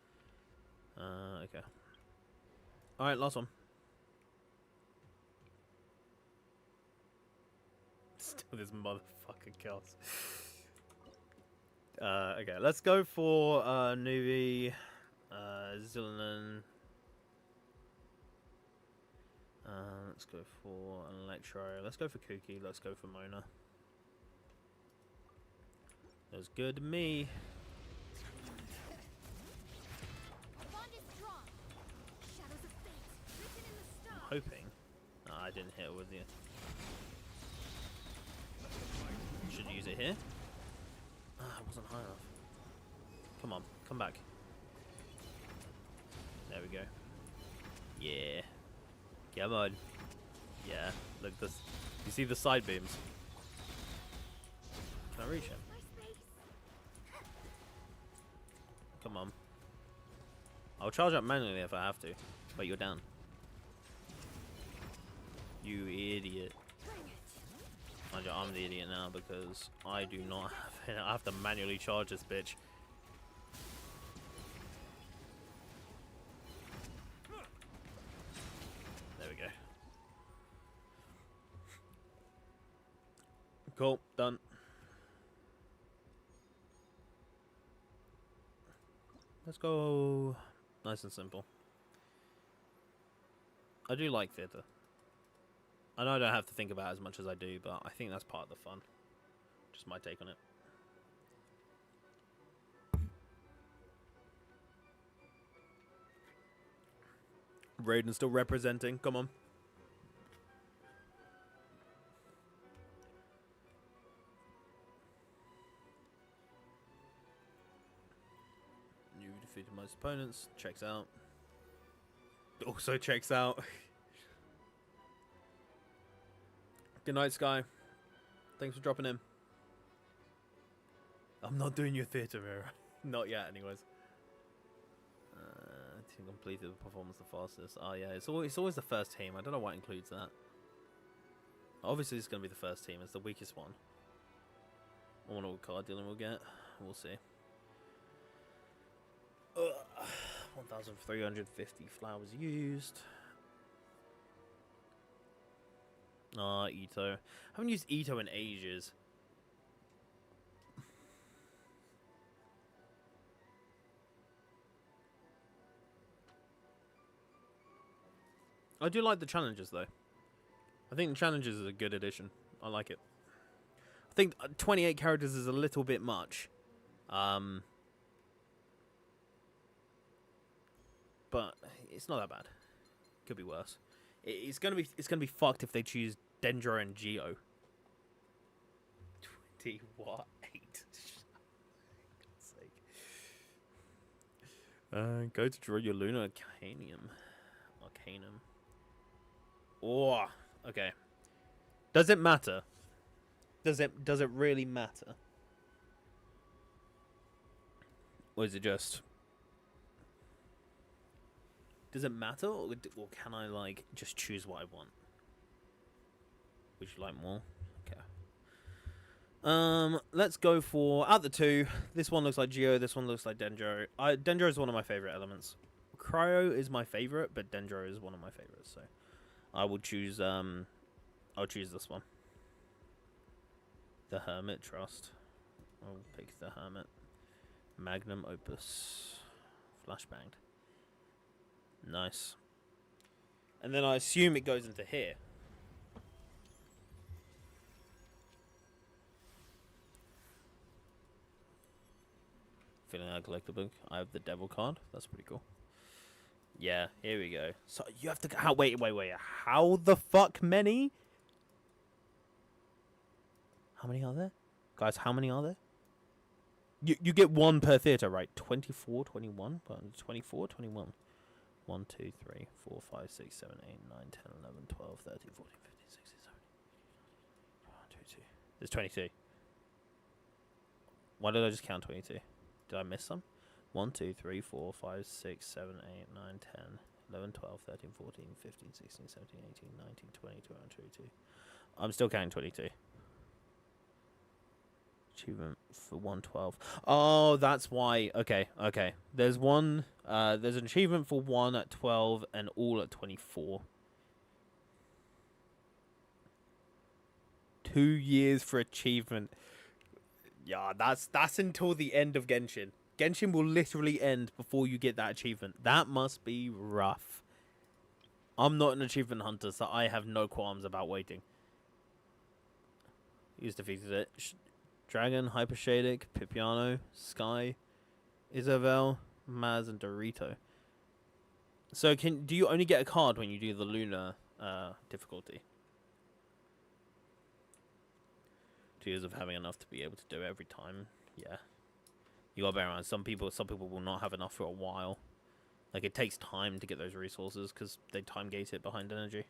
Okay. Alright, last one. Still this motherfucker kills. Okay, let's go for Nuvi, Zillanen. Let's go for an Electro. Let's go for Kuki. Let's go for Mona. That's good to me. Our bond is strong. Shadows of fate, written in the stars. Hoping. No, I didn't hit it with you. Should use it here. Ah, it wasn't high enough. Come on, come back. There we go. Yeah. Come on. Yeah. Look this. You see the side beams? Can I reach him? My space. Come on. I'll charge up manually if I have to. But you're down. You idiot. Bring it. Mind you, I'm the idiot now because I do not have it. I have to manually charge this bitch. There we go. Cool, done. Let's go nice and simple. I do like theatre. I know I don't have to think about it as much as I do, but I think that's part of the fun. Just my take on it. Raiden still representing. Come on. You defeated most opponents. Checks out. Also checks out. Good night, Sky. Thanks for dropping in. I'm not doing your theatre mirror. Not yet, anyways. Team completed the performance the fastest. Oh yeah, it's always the first team. I don't know what includes that. Obviously, it's going to be the first team. It's the weakest one. I wonder what card dealing we'll get. We'll see. 1,350 flowers used. Ah, Ito. I haven't used Ito in ages. I do like the challenges, though. I think the challenges is a good addition. I like it. I think 28 characters is a little bit much. But it's not that bad. Could be worse. It's gonna be fucked if they choose Dendro and Geo. 20 what? 8. God's sake. Go to draw your Lunar Arcanum. Oh, okay. Does it matter? Does it really matter? Or is it just... Does it matter, or can I, like, just choose what I want? Would you like more? Okay. Let's go for, out the two, this one looks like Geo, this one looks like Dendro. Dendro is one of my favorite elements. Cryo is my favorite, but Dendro is one of my favorites, so I will choose, I'll choose this one. The Hermit Trust. I'll pick the Hermit. Magnum Opus. Flashbanged. Nice. And then I assume it goes into here. Feeling like I collect the book. I have the Devil card. That's pretty cool. Yeah, here we go. So you have to... Wait. How the fuck many? How many are there? Guys, how many are there? You get one per theatre, right? 24, 21? 24, 21. 1, 2, 3, 4, 5, 6, 7, 8, 9, 10, 11, 12, 13, 14, 15, 16, 17, 22. There's 22. Why did I just count 22? Did I miss some? 1, 2, 3, 4, 5, 6, 7, 8, 9, 10, 11, 12, 13, 14, 15, 16, 17, 18, 19, 20, 21, 22. I'm still counting 22. Achievement for 112. Oh, that's why. Okay, okay. There's one. There's an achievement for 1 at 12 and all at 24. 2 years for achievement. Yeah, that's until the end of Genshin. Genshin will literally end before you get that achievement. That must be rough. I'm not an achievement hunter, so I have no qualms about waiting. He's defeated it. Dragon, Hyper Shadic, Pipiano, Sky, Isabel, Maz, and Dorito. So do you only get a card when you do the lunar difficulty? 2 years of having enough to be able to do it every time. Yeah. You gotta bear in mind, some people will not have enough for a while. Like, it takes time to get those resources because they time gate it behind energy.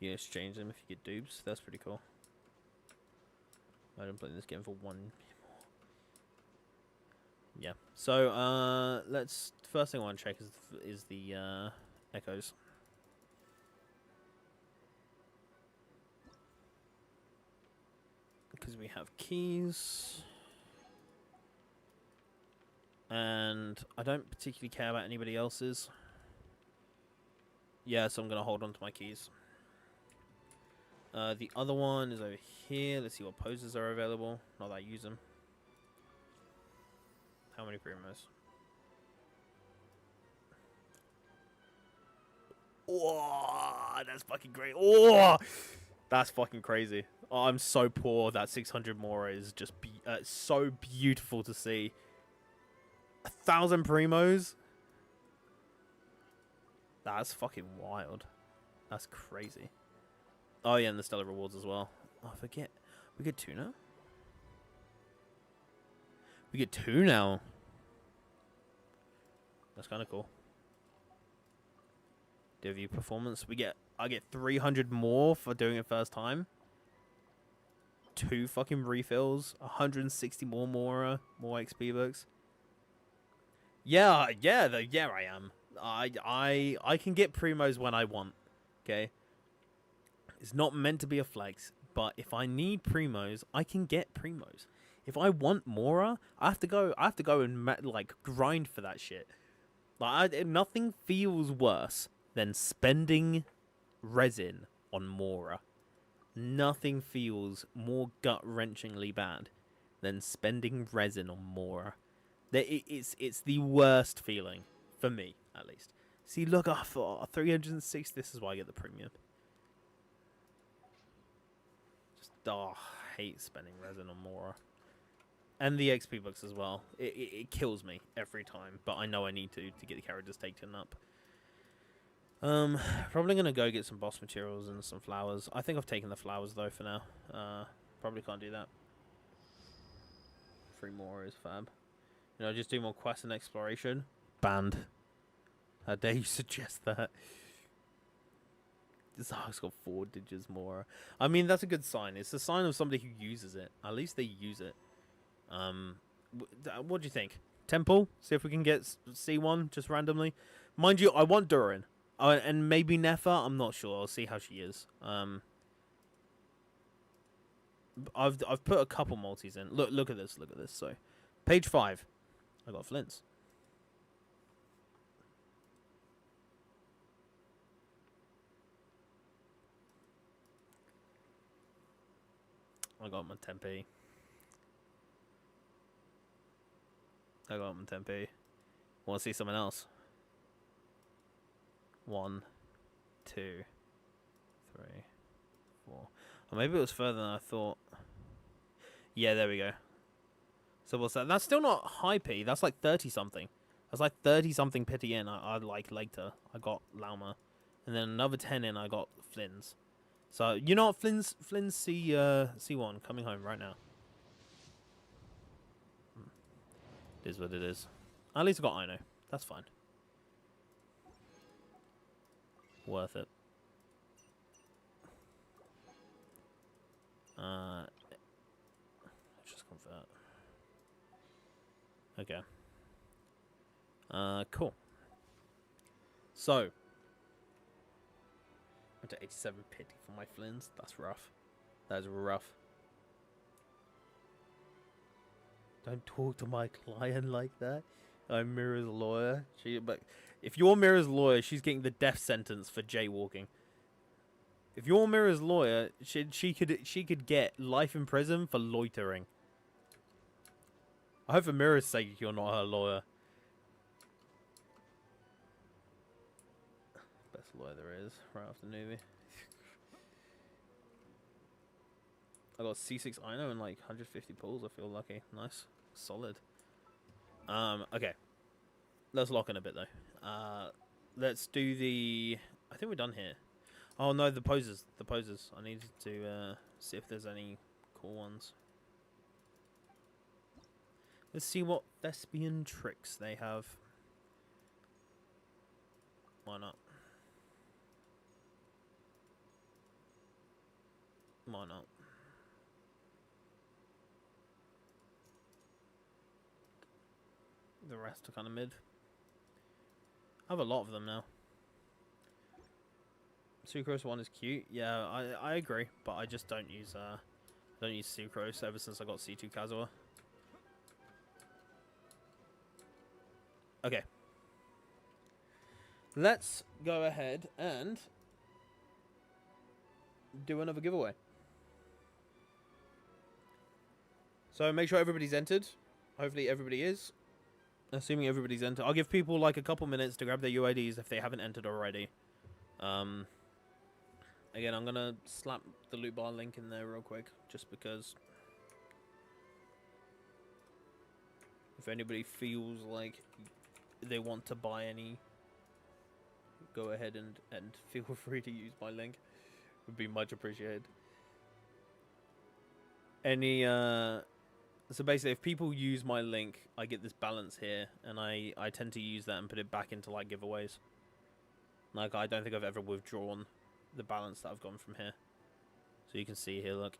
You exchange them if you get dupes. That's pretty cool. I didn't play this game for 1 more. Yeah. So, let's. First thing I want to check is the echoes. Because we have keys. And I don't particularly care about anybody else's. Yeah, so I'm going to hold on to my keys. The other one is over here. Let's see what poses are available. Not that I use them. How many primos? Oh, that's fucking great. Oh, that's fucking crazy. Oh, I'm so poor. That 600 more is just so beautiful to see. 1,000 primos? That's fucking wild. That's crazy. Oh yeah, and the stellar rewards as well. Oh, I forget. We get 2 now? We get 2 now. That's kind of cool. Debut performance. I get 300 more for doing it first time. 2 fucking refills. 160 more XP books. Yeah, I am. I can get primos when I want. Okay. It's not meant to be a flex, but if I need primos, I can get primos. If I want Mora, I have to go and like grind for that shit. Like nothing feels worse than spending resin on Mora. Nothing feels more gut-wrenchingly bad than spending resin on Mora. It's the worst feeling for me, at least. See, look, I thought 306. This is why I get the premium. I hate spending resin on Mora. And the XP books as well. It kills me every time, but I know I need to get the characters taken up. Probably gonna go get some boss materials and some flowers. I think I've taken the flowers though for now. Probably can't do that. 3 more is fab. You know, just do more quests and exploration. Banned. How dare you suggest that? This has got 4 digits more. I mean, that's a good sign. It's a sign of somebody who uses it. At least they use it. What do you think? Temple? See if we can get C1 just randomly. Mind you, I want Durin. And maybe Nefa. I'm not sure. I'll see how she is. I've put a couple multis in. Look at this. Look at this. So, page 5. I got Flints. I got my Tempe. I got my Tempe. Want to see someone else? 1, 2, 3, 4. Or maybe it was further than I thought. Yeah, there we go. So what's that? That's still not high P. That's like 30 something. That's like 30 something pity in. I like later. I got Lauma, and then another 10 in. I got Flynn's. So you know what, Flynn's C1 coming home right now. It is what it is. At least I got Ino. That's fine. Worth it. Let's just convert. Okay. Cool. So, went to 87 pity for my Flynn's. That's rough. That is rough. Don't talk to my client like that. I'm Mira's lawyer. But if you're Mira's lawyer, she's getting the death sentence for jaywalking. If you're Mira's lawyer, she could get life in prison for loitering. I hope for Mira's sake you're not her lawyer. Best lawyer there is right after Nuvi. I got C6 Ino and like 150 pulls. I feel lucky. Nice. Solid. Okay. Let's lock in a bit though. Let's do the... I think we're done here. Oh no, the poses. The poses. I need to see if there's any cool ones. Let's see what thespian tricks they have. Why not? Why not? The rest are kind of mid. I have a lot of them now. Sucrose one is cute. Yeah, I agree, but I just don't use Sucrose ever since I got C2 Kazuha. Okay. Let's go ahead and do another giveaway. So make sure everybody's entered. Hopefully everybody is. Assuming everybody's entered. I'll give people like a couple minutes to grab their UIDs if they haven't entered already. Again, I'm going to slap the loot bar link in there real quick, just because if anybody feels like they want to buy any, go ahead and feel free to use my link. It would be much appreciated. Any, so basically if people use my link, I get this balance here, and I tend to use that and put it back into like giveaways. Like, I don't think I've ever withdrawn the balance that I've gone from here. So you can see here, look.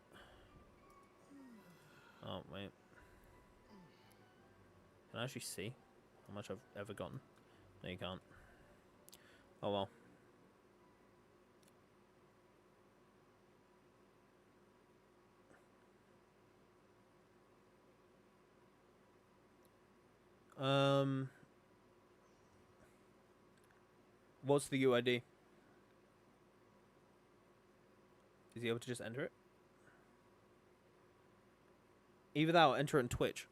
Oh, wait. Can I actually see how much I've ever gotten? No, you can't. Oh, well. What's the UID? Is he able to just enter it? Either that or enter it in Twitch.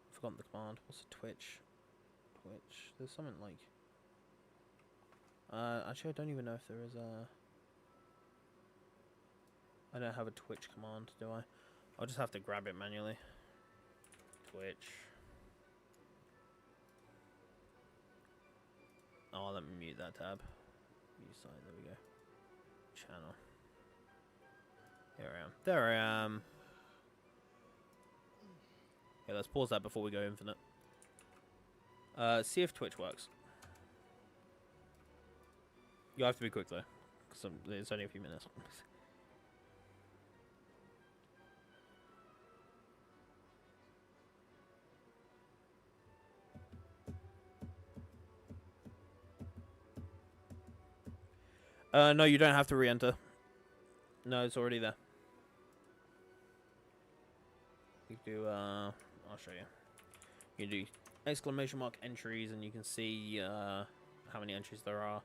I've forgotten the command. What's the Twitch? Twitch. There's something like... actually, I don't even know if there is a... I don't have a Twitch command, do I? I'll just have to grab it manually. Twitch. Oh, let me mute that tab. View site, there we go. Channel. Here I am. There I am. Okay, let's pause that before we go infinite. See if Twitch works. You have to be quick though, because it's only a few minutes. No, you don't have to re-enter. No, it's already there. You do, I'll show you. You do exclamation mark entries, and you can see how many entries there are.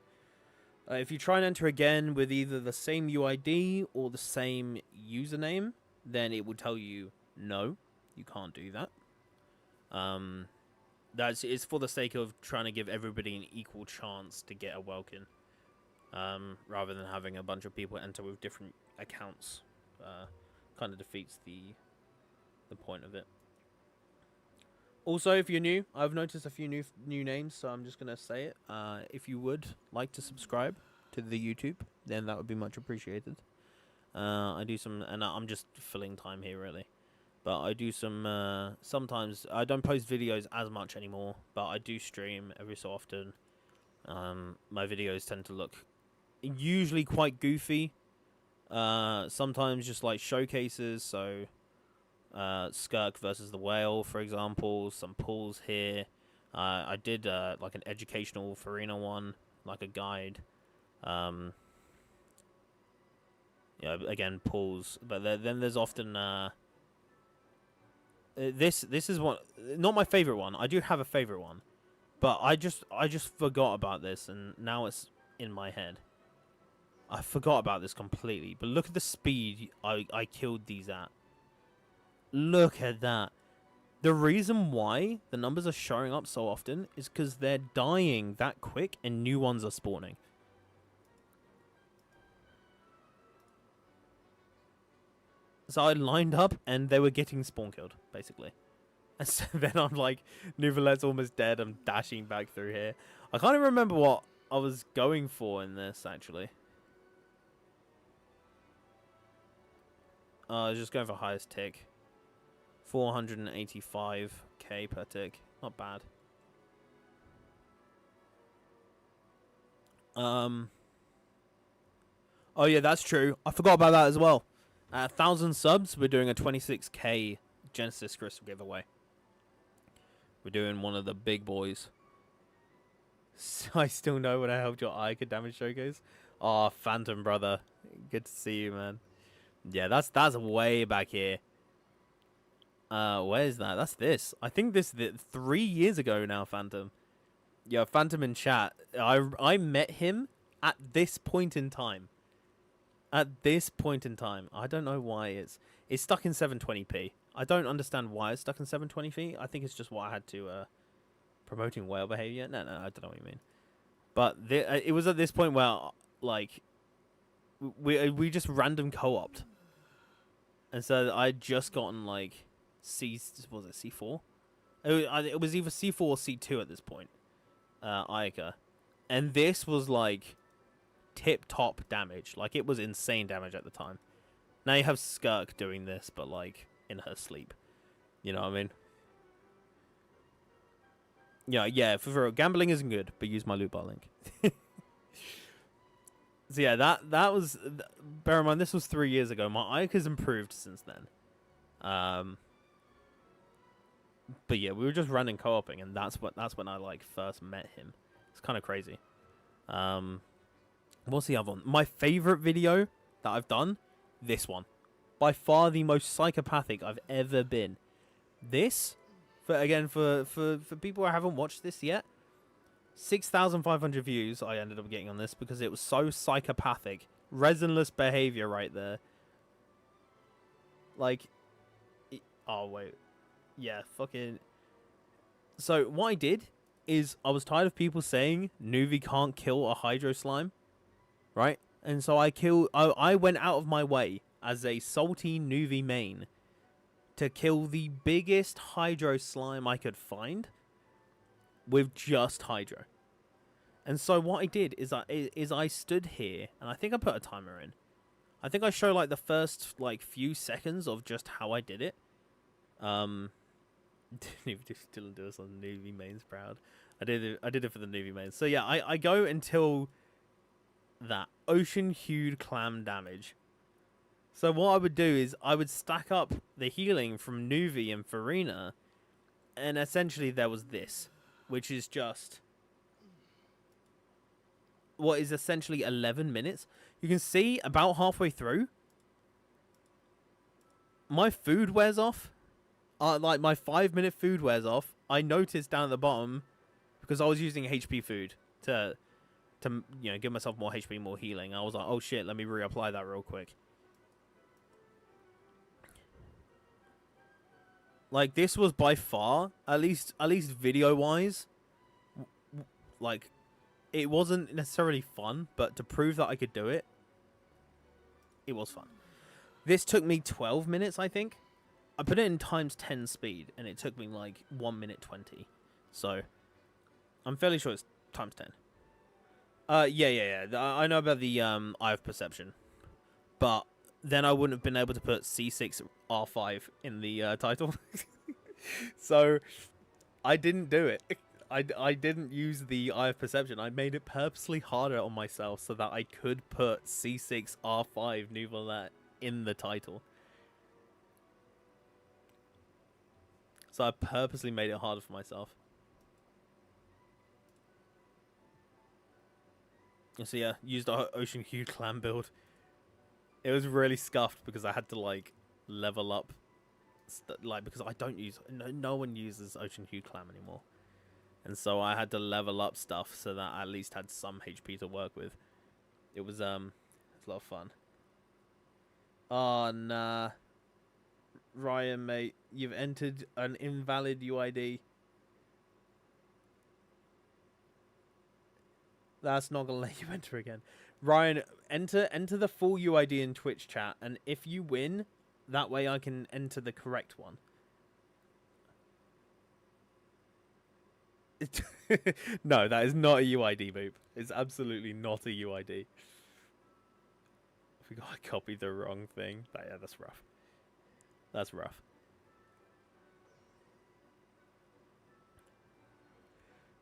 If you try and enter again with either the same UID or the same username, then it will tell you, no, you can't do that. It's for the sake of trying to give everybody an equal chance to get a Welkin. Rather than having a bunch of people enter with different accounts. Kind of defeats the point of it. Also, if you're new, I've noticed a few new names, so I'm just going to say it. If you would like to subscribe to the YouTube, then that would be much appreciated. I do some, and I'm just filling time here really, but I do some, sometimes, I don't post videos as much anymore, but I do stream every so often. My videos tend to look usually quite goofy, sometimes just like showcases, so Skirk versus the Whale, for example, some pulls here. I did like an educational Farina one, like a guide. Yeah, again, pulls, but then there's often This is one, not my favorite one. I do have a favorite one, but I just forgot about this, and now it's in my head. I forgot about this completely. But look at the speed I killed these at. Look at that. The reason why the numbers are showing up so often is because they're dying that quick and new ones are spawning. So I lined up and they were getting spawn killed, basically. And so then I'm like, Nouvelette's almost dead. I'm dashing back through here. I can't even remember what I was going for in this, actually. I was just going for highest tick. 485k per tick. Not bad. Oh yeah, that's true. I forgot about that as well. 1,000 subs, we're doing a 26k Genesis Crystal giveaway. We're doing one of the big boys. So I still know when I helped your Ica damage showcase. Oh, Phantom brother, good to see you, man. Yeah, that's way back here. Where is that? That's this. I think this 3 years ago now, Phantom. Yeah, Phantom in chat. I met him at this point in time. At this point in time. I don't know why it's stuck in 720p. I don't understand why it's stuck in 720p. I think it's just what I had to promoting whale behavior. No, I don't know what you mean. But it was at this point where like we just random co-opted. And so I'd just gotten like was it C4? It was either C4 or C2 at this point. Ica. And this was like tip-top damage. Like, it was insane damage at the time. Now you have Skirk doing this, but like in her sleep. You know what I mean? Yeah, for gambling isn't good, but use my loot bar link. So yeah, that was, bear in mind, this was 3 years ago. My Ica's improved since then. But yeah, we were just running co-oping, and that's when I like first met him. It's kind of crazy. What's the other one? My favorite video that I've done, this one. By far the most psychopathic I've ever been. This, for people who haven't watched this yet, 6,500 views I ended up getting on this because it was so psychopathic. Resinless behavior right there. Like, oh wait. Yeah, fucking. So what I did is I was tired of people saying Nuvi can't kill a Hydro Slime. Right? And so I went out of my way as a salty Nuvi main to kill the biggest Hydro Slime I could find with just Hydro. And so what I did is I stood here, and I think I put a timer in. I think I show like the first like few seconds of just how I did it. Dylan do us on Nuvi mains proud. I did it for the Nuvi mains. So yeah, I go until that ocean hued clam damage. So what I would do is I would stack up the healing from Nuvi and Farina, and essentially there was this, which is just what is essentially 11 minutes. You can see about halfway through, my food wears off. Like my 5-minute food wears off. I noticed down at the bottom because I was using HP food to give myself more HP, more healing. I was like, oh shit, let me reapply that real quick. Like, this was by far, at least video wise, like, it wasn't necessarily fun, but to prove that I could do it, it was fun. This took me 12 minutes, I think. I put it in times 10 speed, and it took me like 1 minute 20. So, I'm fairly sure it's times 10. Yeah. I know about the Eye of Perception, but then I wouldn't have been able to put C6 R5 in the title. So I didn't do it. I didn't use the Eye of Perception. I made it purposely harder on myself so that I could put C6 R5 Nouvelet in the title. So I purposely made it harder for myself. So yeah, used the Ocean Hued Clam build. It was really scuffed because I had to like level up like because I don't use no one uses Ocean Hue Clam anymore, and so I had to level up stuff so that I at least had some HP to work with. It was a lot of fun. Oh nah, Ryan mate, you've entered an invalid UID. That's not gonna let you enter again. Ryan, enter the full UID in Twitch chat, and if you win, that way I can enter the correct one. No, that is not a UID, Boop. It's absolutely not a UID. We gotta copy the wrong thing. But yeah, that's rough. That's rough.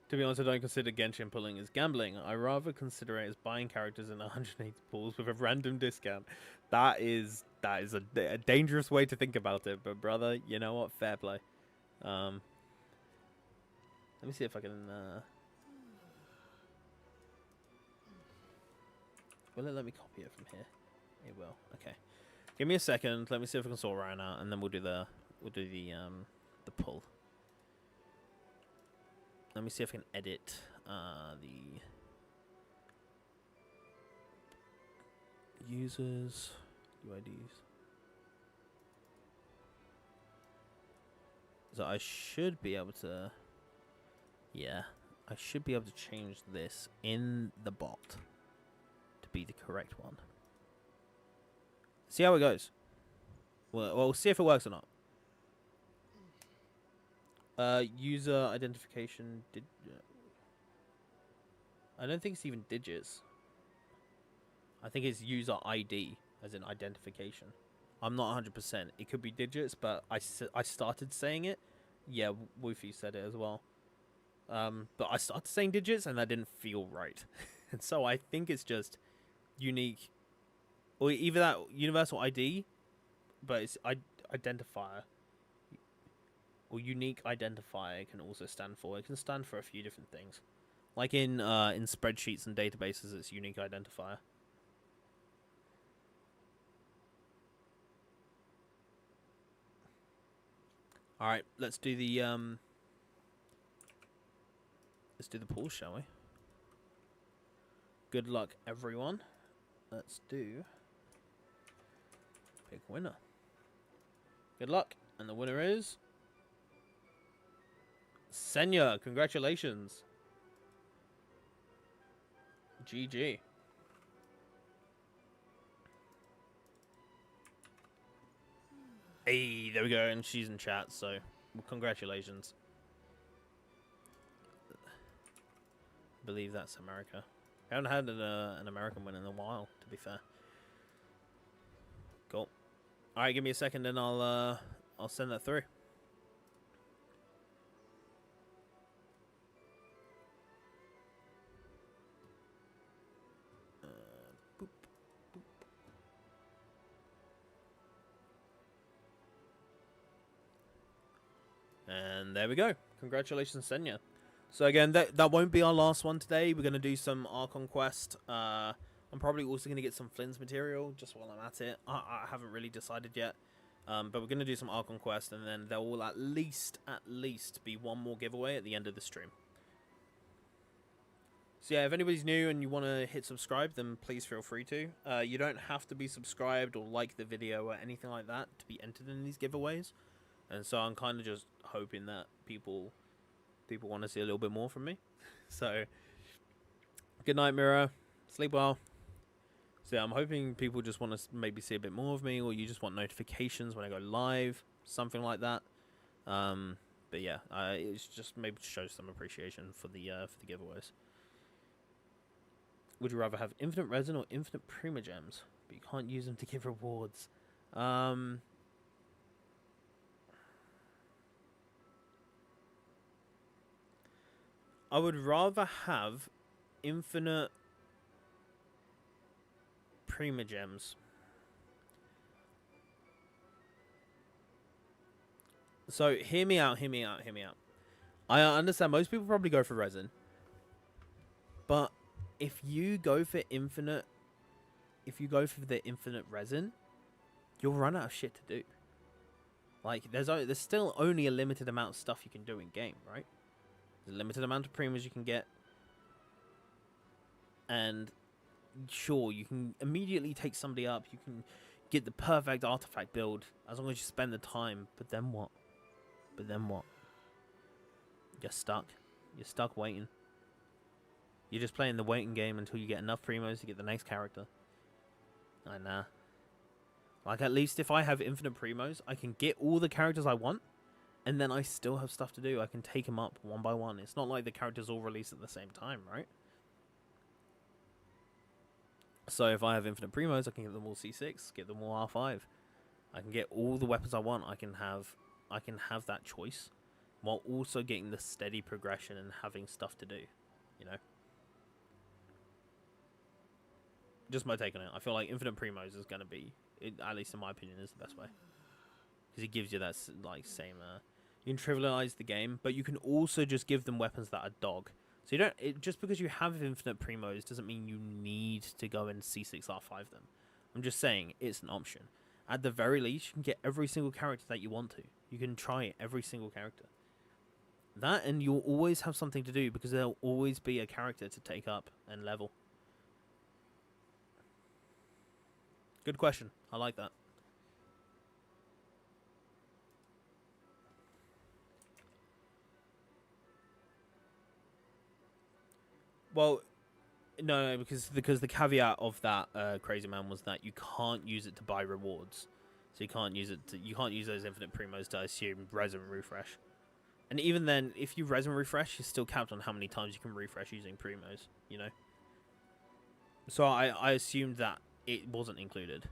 To be honest, I don't consider Genshin pulling as gambling. I rather consider it as buying characters in 180 pools with a random discount. That is a dangerous way to think about it. But brother, you know what? Fair play. Let me see if I can. Will it let me copy it from here? It will. Okay. Give me a second. Let me see if I can sort Ryan out, and then we'll do the pull. Let me see if I can edit the users UIDs. So I should be able to. Yeah, I should be able to change this in the bot to be the correct one. See how it goes. Well, we'll see if it works or not. User identification. I don't think it's even digits. I think it's user ID, as in identification. I'm not 100%. It could be digits, but I started saying it. Yeah, Woofy said it as well. But I started saying digits, and that didn't feel right. And so I think it's just unique, or either that universal ID, but it's identifier. Or unique identifier can also stand for. It can stand for a few different things. Like in spreadsheets and databases, it's unique identifier. All right, let's do the poll, shall we? Good luck, everyone. Let's do pick winner. Good luck, and the winner is Senya. Congratulations. GG. Hey, there we go, and she's in chat, so congratulations. I believe that's America. I haven't had an American win in a while, to be fair. Cool. All right, give me a second, and I'll send that through. Boop, boop. And there we go. Congratulations, Senya. So again, that won't be our last one today. We're going to do some Archon quest. I'm probably also going to get some Flynn's material just while I'm at it. I haven't really decided yet. But we're going to do some Archon quest, and then there will at least be one more giveaway at the end of the stream. So yeah, if anybody's new and you want to hit subscribe, then please feel free to. You don't have to be subscribed or like the video or anything like that to be entered in these giveaways. And so I'm kind of just hoping that people want to see a little bit more from me. So, good night, Mirror. Sleep well. So yeah, I'm hoping people just want to maybe see a bit more of me, or you just want notifications when I go live, something like that. But yeah, it's just maybe to show some appreciation for the giveaways. Would you rather have infinite resin or infinite primogems, but you can't use them to give rewards? I would rather have infinite primogems. So, hear me out. I understand most people probably go for resin. But if you go for the infinite resin, you'll run out of shit to do. Like, there's still only a limited amount of stuff you can do in game, right? There's a limited amount of primos you can get. And sure, you can immediately take somebody up. You can get the perfect artifact build as long as you spend the time. But then what? But then what? You're stuck. You're stuck waiting. You're just playing the waiting game until you get enough primos to get the next character. Nah. Like, at least if I have infinite primos, I can get all the characters I want, and then I still have stuff to do. I can take them up one by one. It's not like the characters all release at the same time, right? So if I have infinite primos, I can get them all C6, get them all R5. I can get all the weapons I want. I can have that choice, while also getting the steady progression and having stuff to do, you know? Just my take on it. I feel like infinite primos is going to be, at least in my opinion, is the best way. Because it gives you that, like, same, you can trivialize the game, but you can also just give them weapons that are dog. So you don't, just because you have infinite primos doesn't mean you need to go and C6R5 them. I'm just saying, it's an option. At the very least, you can get every single character that you want to. You can try every single character. That, and you'll always have something to do, because there'll always be a character to take up and level. Good question. I like that. Well, no, because the caveat of that crazy man was that you can't use it to buy rewards, so you can't use those infinite primos to, I assume, res and refresh. And even then, if you res and refresh, you're still capped on how many times you can refresh using primos. You know. So I assumed that it wasn't included.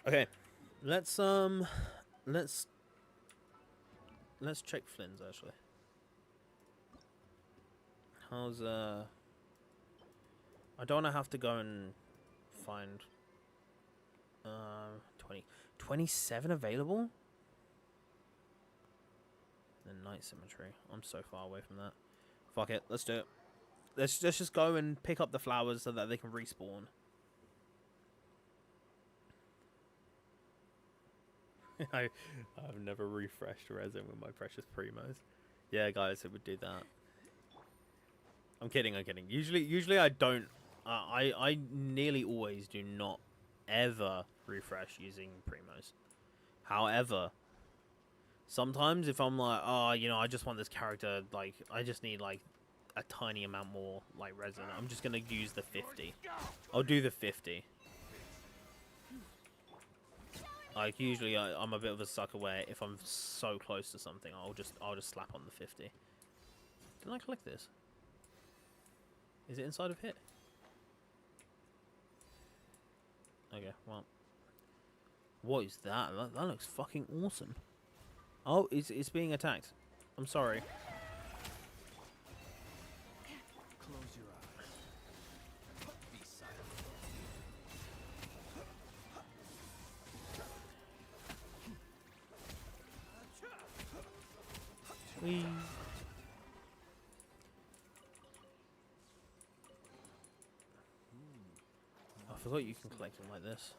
Okay, let's check Flynn's actually. How's I don't want to have to go and find 27 available. The night symmetry. I'm so far away from that. Fuck it, let's do it. Let's just go and pick up the flowers so that they can respawn. I've never refreshed resin with my precious primos. Yeah, guys, it would do that. I'm kidding. Usually I don't. I nearly always do not ever refresh using primos. However, sometimes if I'm like, oh, you know, I just want this character, like, I just need like a tiny amount more like resin, I'm just gonna use the 50. I'll do the 50. Like, usually I'm a bit of a sucker where if I'm so close to something, I'll just slap on the 50. Didn't I collect this? Is it inside of hit? Okay, well. What is that? That looks fucking awesome. Oh, it's being attacked. I'm sorry. Close your eyes. Be silent. Whee. I forgot you can collect them like this.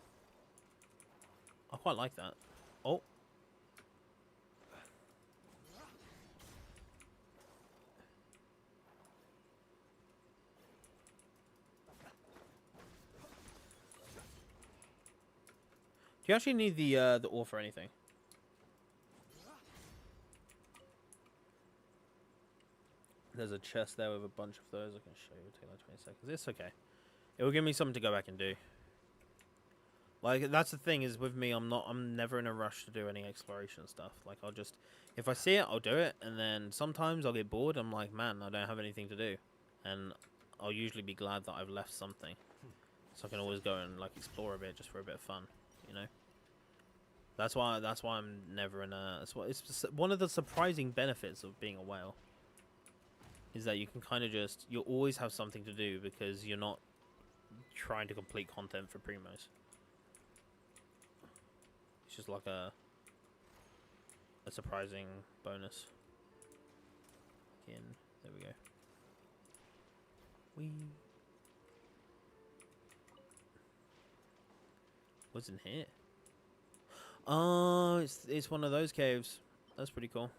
I quite like that. Oh. Do you actually need the ore for anything? There's a chest there with a bunch of those. I can show you. It'll take like 20 seconds. It's okay. It will give me something to go back and do. Like, that's the thing is with me, I'm never in a rush to do any exploration stuff. Like, I'll just, if I see it, I'll do it. And then sometimes I'll get bored. I'm like, man, I don't have anything to do. And I'll usually be glad that I've left something. So I can always go and, like, explore a bit just for a bit of fun, you know? That's why I'm never in a, it's one of the surprising benefits of being a whale. Is that you can kind of just, you'll always have something to do because you're not trying to complete content for primos. It's just like a surprising bonus. Again, there we go. Whee. What's in here? Oh, it's one of those caves. That's pretty cool.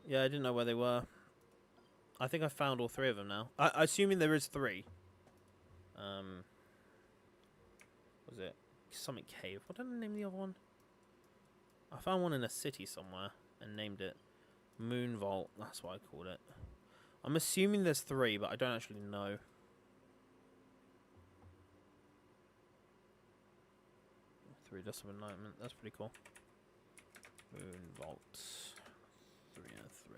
Yeah, I didn't know where they were. I think I found all 3 of them now. Assuming there is 3. Was it something cave? What did I name the other one? I found one in a city somewhere and named it Moon Vault. That's what I called it. I'm assuming there's 3, but I don't actually know. Three Dust of Enlightenment. That's pretty cool. Moon Vault 3 and 3.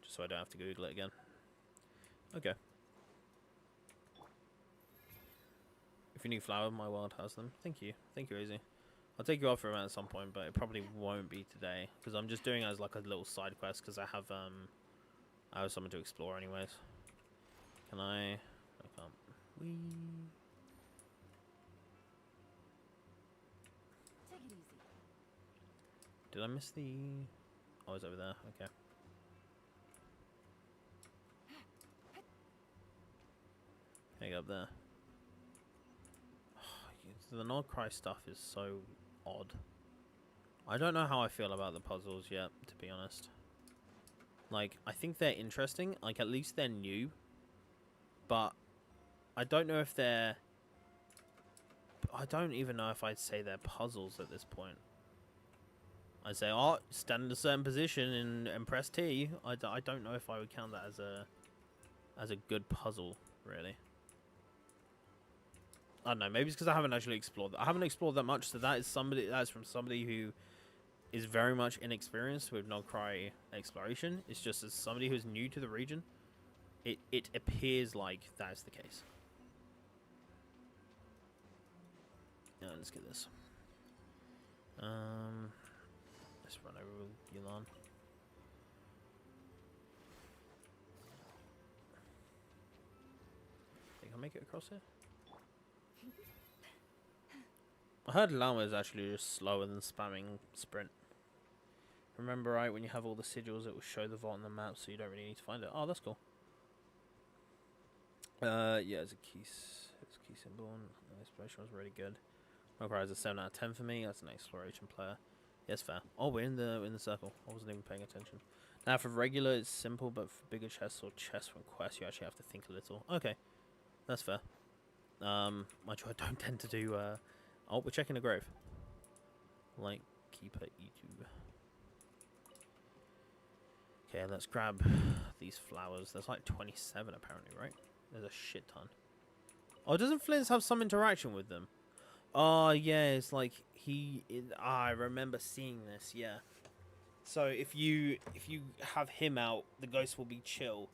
Just so I don't have to Google it again. Okay. If you need flower, my world has them. Thank you. Thank you, Izzy. I'll take you off for a minute at some point, but it probably won't be today because I'm just doing it as like a little side quest because I have something to explore anyways. Can I can't. Whee. Take it easy. Did I miss the? Oh, it's over there. Okay. Can I go up there? The Nordcry stuff is so odd. I don't know how I feel about the puzzles yet, to be honest. Like, I think they're interesting. Like, at least they're new. But I don't know if they're... I don't even know if I'd say they're puzzles at this point. I'd say, oh, stand in a certain position and press T. I don't know if I would count that as a good puzzle, really. I don't know, maybe it's because I haven't actually explored that. I haven't explored that much, so that's from somebody who is very much inexperienced with Nordcry exploration. It's just as somebody who's new to the region, it appears like that is the case. Yeah, let's get this. Let's run over with Yulan. Think I'll make it across here? I heard Llama is actually just slower than spamming sprint. Remember, right, when you have all the sigils, it will show the vault on the map, so you don't really need to find it. Oh, that's cool. Yeah, it's a key symbol. The exploration was really good. Nordcry is a 7 out of 10 for me. That's an exploration player. Yes, fair. Oh, we're in the circle. I wasn't even paying attention. Now, for regular, it's simple, but for bigger chests or chests from quests, you actually have to think a little. Okay, that's fair. Mind you, I don't tend to do. Oh, we're checking the grave. Like Keeper E2. Okay, let's grab these flowers. There's like 27 apparently, right? There's a shit ton. Oh, doesn't Flint's have some interaction with them? Oh, yeah, it's like I remember seeing this, yeah. So if you have him out, the ghost will be chill.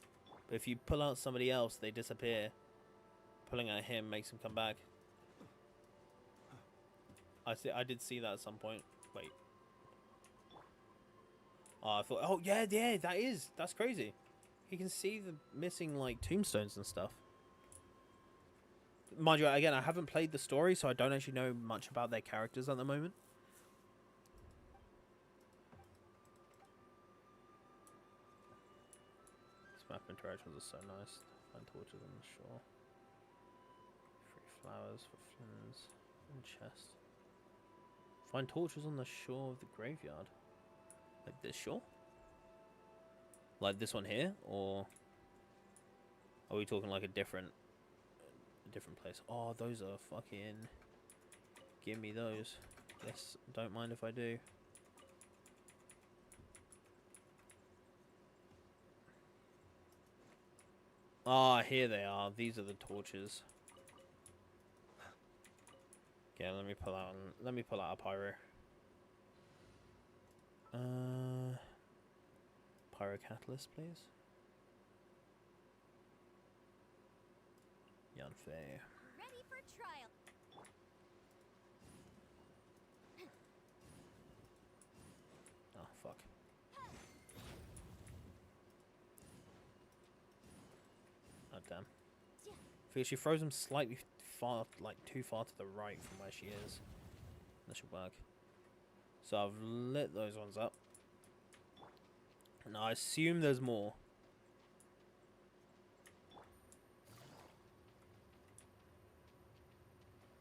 But if you pull out somebody else, they disappear. Pulling out him makes him come back. I did see that at some point. Wait. Oh, I thought. Oh yeah, that's crazy. You can see the missing like tombstones and stuff. Mind you, again, I haven't played the story, so I don't actually know much about their characters at the moment. These map interactions are so nice. Find torches on the shore. Free flowers for Flynn's and chest. Find torches on the shore of the graveyard. Like this shore? Like this one here? Or are we talking like a different place? Oh, those are fucking... Give me those. Yes, don't mind if I do. Ah, here they are. These are the torches. Okay, let me pull out a pyro. Pyro catalyst, please. Yanfei. Ready for trial. Oh fuck. Oh damn. Figure she throws them slightly far, like too far to the right from where she is. That should work. So I've lit those ones up. And I assume there's more.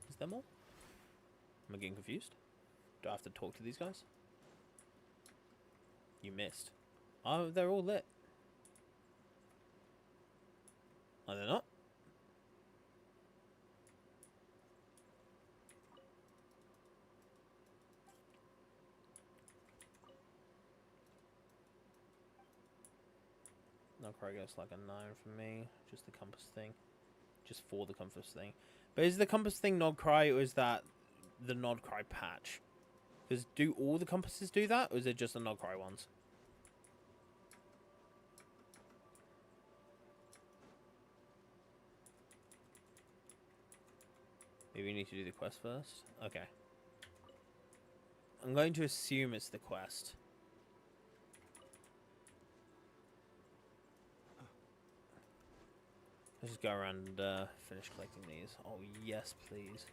Is there more? Am I getting confused? Do I have to talk to these guys? You missed. Oh, they're all lit. Are they not? No, Kragos like a 9 for me. Just the compass thing. Just for the compass thing. But is the compass thing Nod Cry, or is that the Nod Cry patch? Because do all the compasses do that, or is it just the Nod Cry ones? Maybe we need to do the quest first? Okay. I'm going to assume it's the quest. Let's just go around and finish collecting these. Oh, yes, please.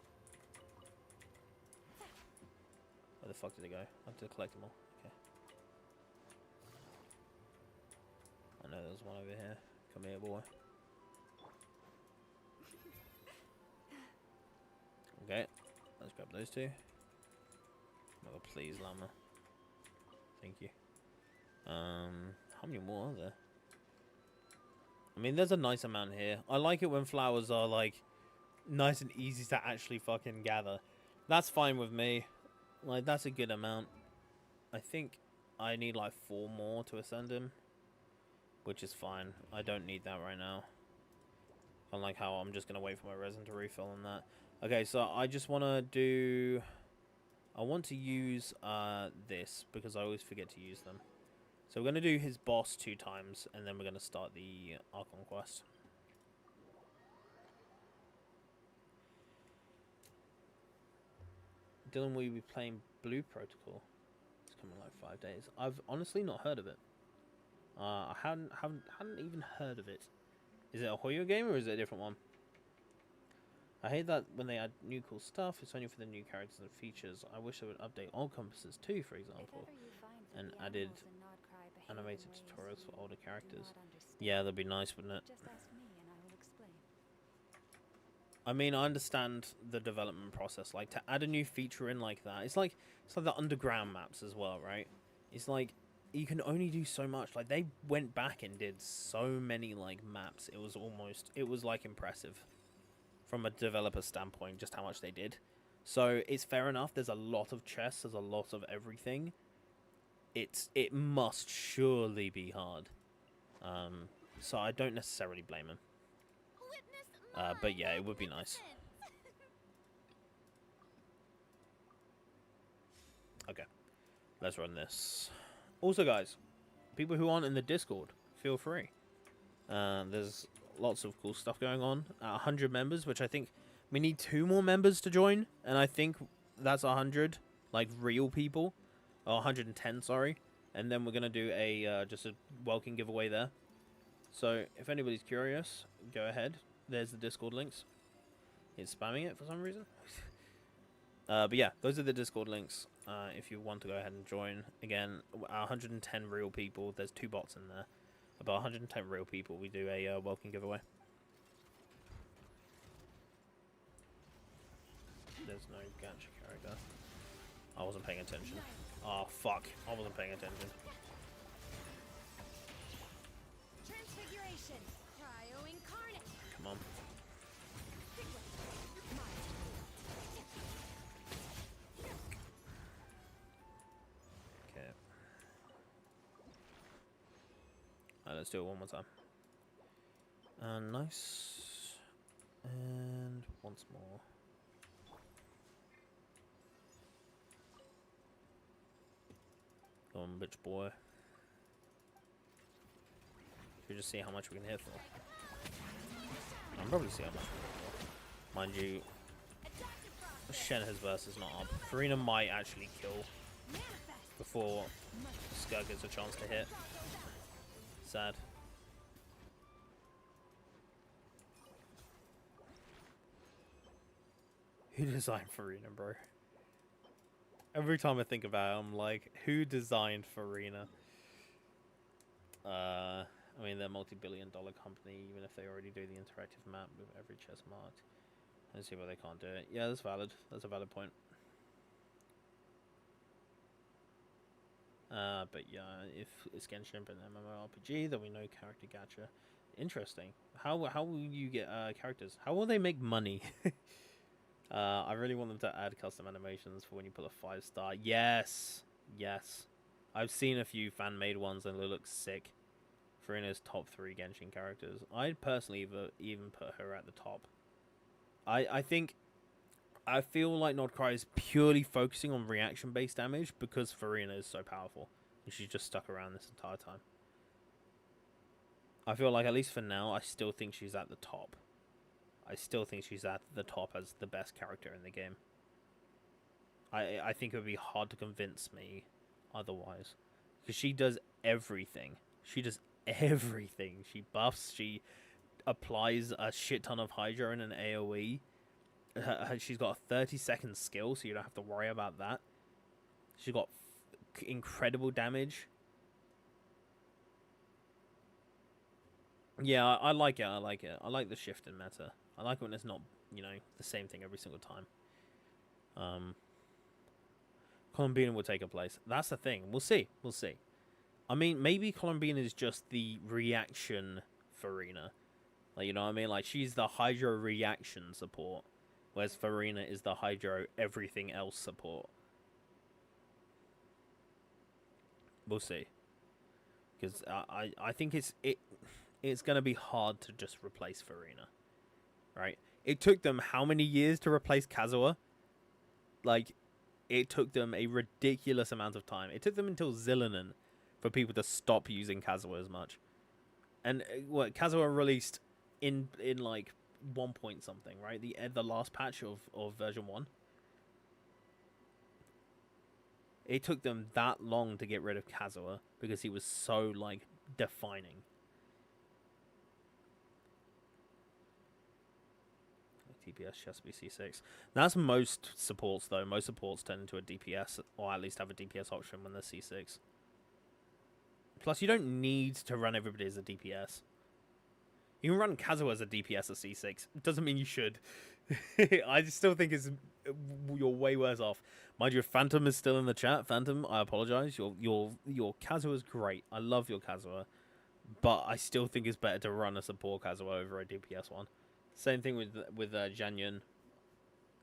Where the fuck did it go? I have to collect them all. Okay. I know there's one over here. Come here, boy. Okay. Let's grab those two. Oh, please, llama. Thank you. How many more are there? I mean, there's a nice amount here. I like it when flowers are, like, nice and easy to actually fucking gather. That's fine with me. Like, that's a good amount. I think I need, like, 4 more to ascend him. Which is fine. I don't need that right now. Unlike how I'm just going to wait for my resin to refill on that. Okay, so I just want to do... I want to use this, because I always forget to use them. So we're going to do his boss 2 times, and then we're going to start the Archon quest. Dylan, will you be playing Blue Protocol? It's coming in like 5 days. I've honestly not heard of it. I hadn't even heard of it. Is it a Hoyo game, or is it a different one? I hate that when they add new cool stuff, it's only for the new characters and features. I wish they would update old compasses too, for example, and added animated tutorials for older characters. Yeah, that'd be nice, wouldn't it? Just ask me and I will explain. I mean, I understand the development process. Like, to add a new feature in like that, it's like the underground maps as well, right? It's like you can only do so much. Like, they went back and did so many like maps. It was like impressive from a developer standpoint, just how much they did. So it's fair enough. There's a lot of chests. There's a lot of everything. It must surely be hard. So I don't necessarily blame him. But yeah, it would be nice. Okay, let's run this. Also, guys, people who aren't in the Discord, feel free. There's lots of cool stuff going on. 100 members, which I think we need 2 more members to join, and I think that's 100, like real people, or 110, sorry. And then we're gonna do a just a welcome giveaway there. So if anybody's curious, go ahead. There's the Discord links. It's spamming it for some reason. But yeah, those are the Discord links. If you want to go ahead and join. Again, 110 real people. There's 2 bots in there. About 110 real people. We do a welcome giveaway. There's no gacha character. I wasn't paying attention. Oh fuck! I wasn't paying attention. Transfiguration. Cryo incarnate. Come on. Okay. Alright, let's do it one more time. Nice. And once more. Go on, bitch boy. Should we just see how much we can hit for? I'll probably see how much we can hit for. Mind you, Shenhe's verse is not up. Farina might actually kill before Skug gets a chance to hit. Sad. Who designed Farina, bro? Every time I think about it, I'm like, who designed Farina? I mean, they're a multi-billion-dollar company, even if they already do the interactive map with every chest marked. Let's see why they can't do it. Yeah, that's valid. That's a valid point. But yeah, if it's Genshin but an MMORPG, then we know character gacha. Interesting. How will you get characters? How will they make money? I really want them to add custom animations for when you put a 5-star. Yes, yes. I've seen a few fan-made ones and they look sick. Farina's top 3 Genshin characters. I'd personally even put her at the top. I feel like Nordcry is purely focusing on reaction-based damage because Farina is so powerful. And she's just stuck around this entire time. I feel like, at least for now, I still think she's at the top. I still think she's at the top as the best character in the game. I think it would be hard to convince me otherwise. Because she does everything. She does everything. She buffs, she applies a shit ton of Hydra in an AoE. She's got a 30-second skill, so you don't have to worry about that. She's got incredible damage. Yeah, I like it. I like it. I like the shift in meta. I like it when it's not, you know, the same thing every single time. Columbine will take a place. That's the thing. We'll see. We'll see. I mean, maybe Columbine is just the reaction Farina. Like, you know what I mean? Like, she's the Hydro reaction support. Whereas Farina is the Hydro everything else support. We'll see. Because I think it's going to be hard to just replace Farina. Right? It took them how many years to replace Kazuha? Like, it took them a ridiculous amount of time. It took them until Zillanen for people to stop using Kazuha as much. And what Kazuha released in like 1 point something, right? The last patch of version 1. It took them that long to get rid of Kazuha because he was so like defining. DPS has to be C6. That's most supports though. Most supports turn into a DPS, or at least have a DPS option when they're C6. Plus, you don't need to run everybody as a DPS. You can run Kazuha as a DPS at C6. It doesn't mean you should. I still think you're way worse off. Mind you, if Phantom is still in the chat, Phantom, I apologize. Your Kazuha is great. I love your Kazuha, but I still think it's better to run a support Kazuha over a DPS one. Same thing with Janyan,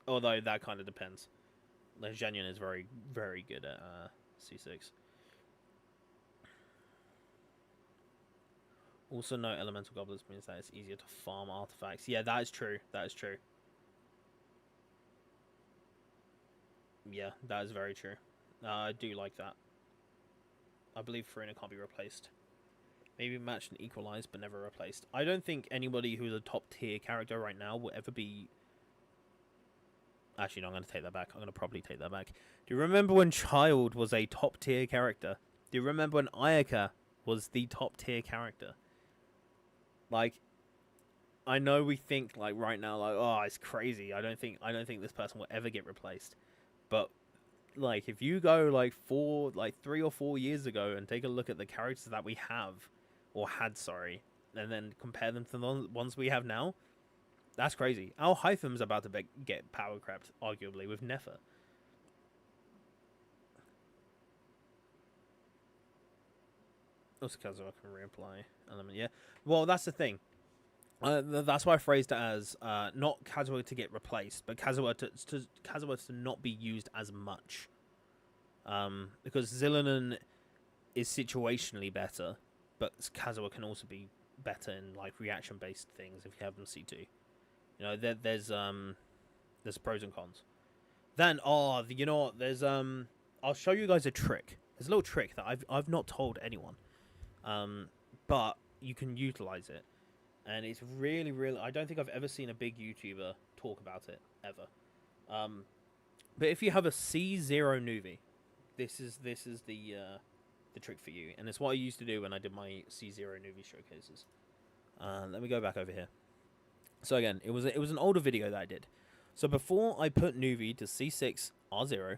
although that kind of depends. Like, Janyan is very, very good at C6. Also, no elemental goblins means that it's easier to farm artifacts. Yeah, that is true. That is true. Yeah, that is very true. I do like that. I believe Farina can't be replaced. Maybe matched and equalized, but never replaced. I don't think anybody who's a top tier character right now will ever be... Actually, no, I'm going to take that back. I'm going to probably take that back. Do you remember when Child was a top tier character? Do you remember when Ayaka was the top tier character? Like, I know we think like right now, like, oh, it's crazy. I don't think this person will ever get replaced. But like, if you go like 3 or 4 years ago and take a look at the characters that we have, or had, sorry, and then compare them to the ones we have now, that's crazy. Our Hytham's about to get power crept, arguably, with Nefer. Also, Kazuha can reapply element, yeah. Well, that's the thing. That's why I phrased it as not Kazuha to get replaced, but Kazuha to not be used as much. Because Zillanen is situationally better, but Kazuha can also be better in like reaction-based things if you have them C2. You know, there's pros and cons. Then, you know what? There's I'll show you guys a trick. There's a little trick that I've not told anyone, but you can utilize it, and it's really, really. I don't think I've ever seen a big YouTuber talk about it ever. But if you have a C0 Nuvi, this is the trick for you, and it's what I used to do when I did my C0 Nuvi showcases. Let me go back over here. So again, it was an older video that I did. So before I put Nuvi to C6 R0,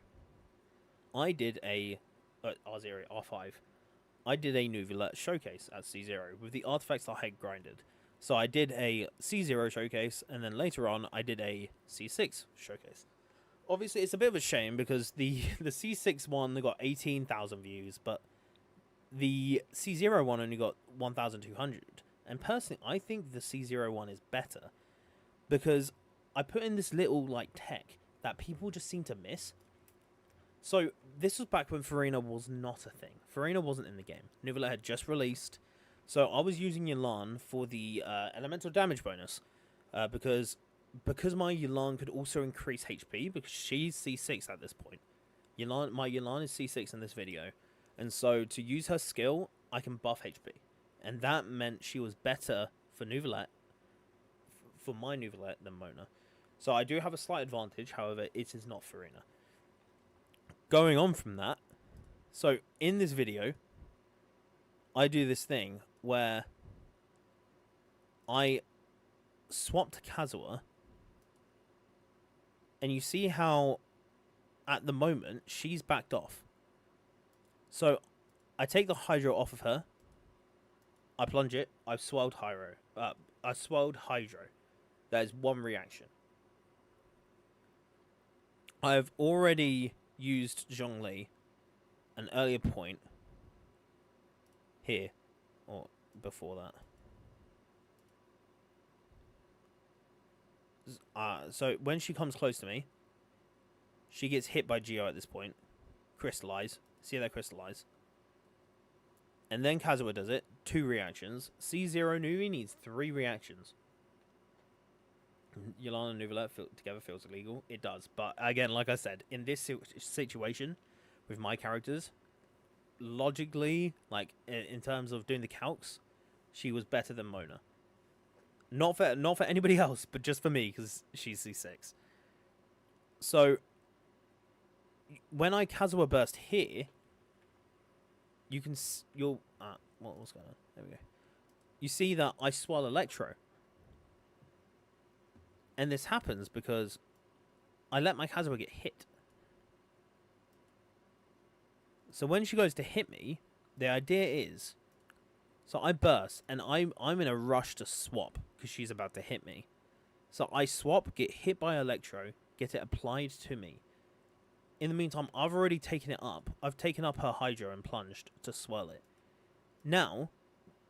I did a R0 R5. I did a Nuvi showcase at C0 with the artifacts that I had grinded. So I did a C0 showcase, and then later on I did a C6 showcase. obviously it's a bit of a shame because the the C6 one got 18,000 views, but the C0 one only got 1,200. And personally, I think the C0 one is better because I put in this little like tech that people just seem to miss. So this was back when Farina was not a thing. Farina wasn't in the game. Nouvelle had just released. So I was using Yelan for the elemental damage bonus because my Yelan could also increase HP because she's C6 at this point. My Yelan is C6 in this video. And so to use her skill, I can buff HP. And that meant she was better for Nouvelle, for my Nouvelle than Mona. So I do have a slight advantage, however, it is not Farina. Going on from that, so in this video, I do this thing where I swapped Kazuha, and you see how at the moment she's backed off. So I take the Hydro off of her, I plunge it, I've swelled Hydro. That is one reaction. I have already used Zhongli an earlier point here, or before that. So when she comes close to me, she gets hit by Geo at this point. Crystallize. See that crystallize? And then Kazuha does it. 2 reactions. C0 Nuvi needs 3 reactions. Yelan and Nouvelle together feels illegal. It does. But again, like I said, in this situation, with my characters, logically, like in terms of doing the calcs, she was better than Mona. Not for anybody else, but just for me, because she's C6. So, when I Kazuha burst here, you can... what's going on? There we go. You see that I swell Electro. And this happens because I let my Kazuha get hit. So when she goes to hit me, the idea is... So I burst, and I'm in a rush to swap, because she's about to hit me. So I swap, get hit by Electro, get it applied to me. In the meantime, I've already taken it up. I've taken up her Hydro and plunged to swell it. Now,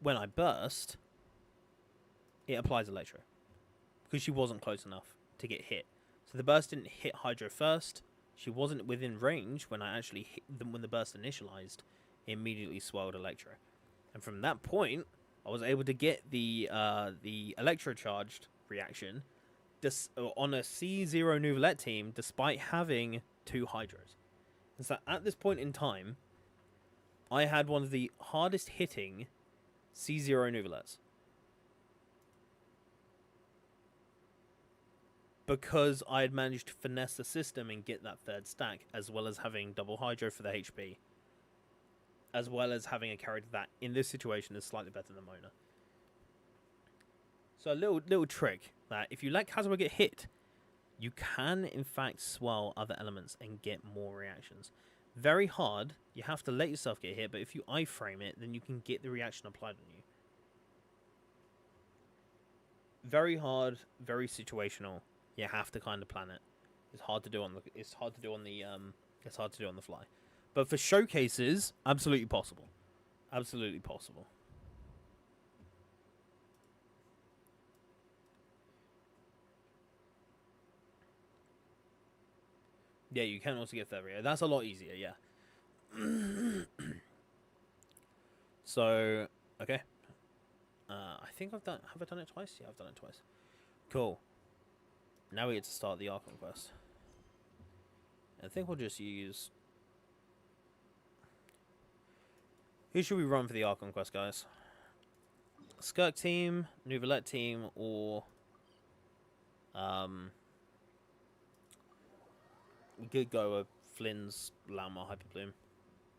when I burst, it applies Electro. Because she wasn't close enough to get hit. So the burst didn't hit Hydro first. She wasn't within range when I actually hit them when the burst initialized. It immediately swelled Electro. And from that point, I was able to get the Electro-charged reaction on a C0 Nouvelle team despite having 2 Hydros. And so at this point in time, I had one of the hardest hitting C0 Nouvelles. Because I had managed to finesse the system and get that 3rd stack, as well as having double Hydro for the HP. As well as having a character that, in this situation, is slightly better than Mona. So a little trick, that if you let Kazuha get hit, you can, in fact, swell other elements and get more reactions. Very hard, you have to let yourself get hit, but if you iframe it, then you can get the reaction applied on you. Very hard, very situational. You have to kind of plan it. It's hard to do on the fly. But for showcases, absolutely possible. Absolutely possible. Yeah, you can also get Thevria. That's a lot easier, yeah. So, okay. I think have I done it twice? Yeah, I've done it twice. Cool. Now we get to start the Archon quest. I think we'll just use... Who should we run for the Archon quest, guys? Skirk team, Nouvelle team, or... We could go with Flynn's Lauma Hyperbloom.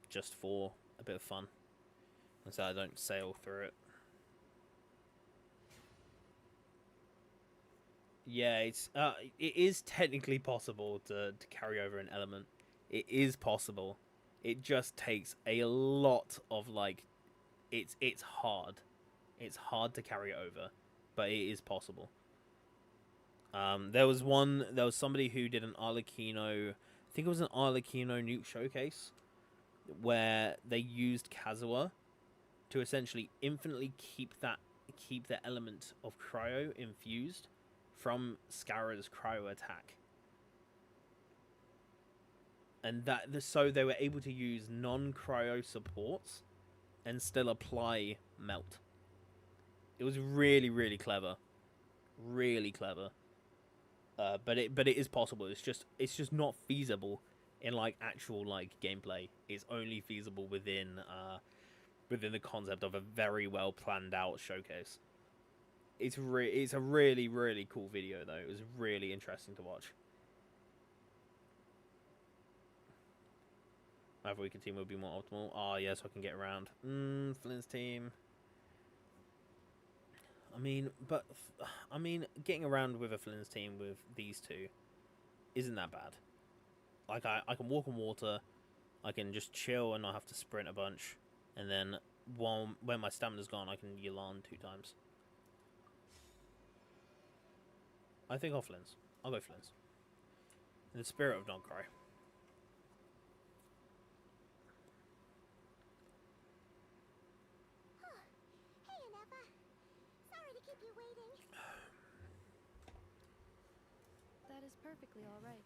Just for a bit of fun. And so I don't sail through it. Yeah, it is technically possible to carry over an element. It is possible. It just takes a lot of, like... It's hard. It's hard to carry over. But it is possible. There was somebody who did an Arlecchino, I think it was an Arlecchino nuke showcase, where they used Kazuha to essentially infinitely keep the element of cryo infused from Scarra's cryo attack. And so they were able to use non-cryo supports and still apply melt. It was really, really clever. Really clever. But it is possible. It's just not feasible in like actual like gameplay. It's only feasible within the concept of a very well planned out showcase. It's a really, really cool video though. It was really interesting to watch. Either weaker team would be more optimal. Ah, yes, I can get around. Flynn's team. I mean, getting around with a Flynn's team with these two isn't that bad. Like, I can walk on water, I can just chill and not have to sprint a bunch, and then when my stamina's gone, I can Yelan 2 times. I think I'll Flynn's. I'll go Flynn's. In the spirit of Don't Cry. Hey, Anefa. Sorry to keep you waiting. That is perfectly all right.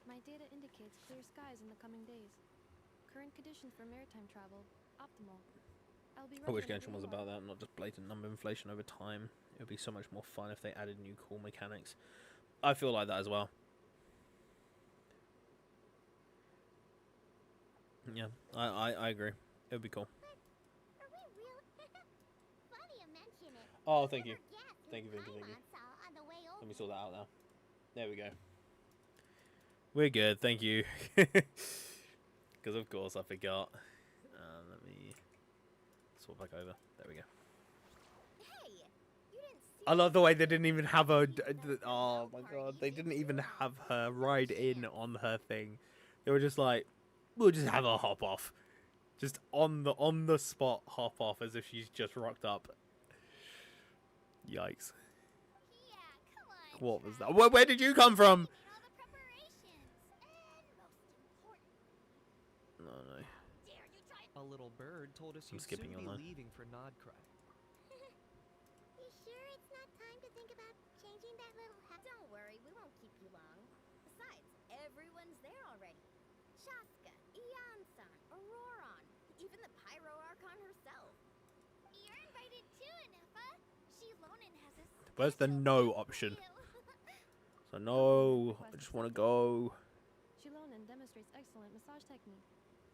My data indicates clear skies in the coming days. Current conditions for maritime travel, optimal. I'll be I wish ready Genshin was about that, not just blatant number inflation over time. It would be so much more fun if they added new cool mechanics. I feel like that as well. Yeah, I agree. It would be cool. Are we real? Funny you mention it. Oh, thank you. Never guessed Thank you, who thank you, thank you. Paimon saw on the way Let me over. sort that out now. There we go. We're good, thank you. Because of course I forgot. Let me swap back over. There we go. Hey, you didn't see I love the way they didn't even have her. Oh my god, they didn't even have her ride in on her thing. They were just like, we'll just have her hop off, just on the spot hop off as if she's just rocked up. Yikes! Yeah, come on. What was that? Where did you come from? All the preparations. And most important, No, no. dare you try? A little bird told us I'm you'd skipping soon be online. leaving for Nodcry. You sure it's not time to think about changing that little hat? Don't worry, we won't keep you long. Besides, everyone's there already. Shaska, Ian-san, Auroron, even the Pyro Archon herself. You're invited too, Anefa. Shilonen has a Where's the special no gift for option? you. So no, I just want to go. Shilonen demonstrates excellent massage technique.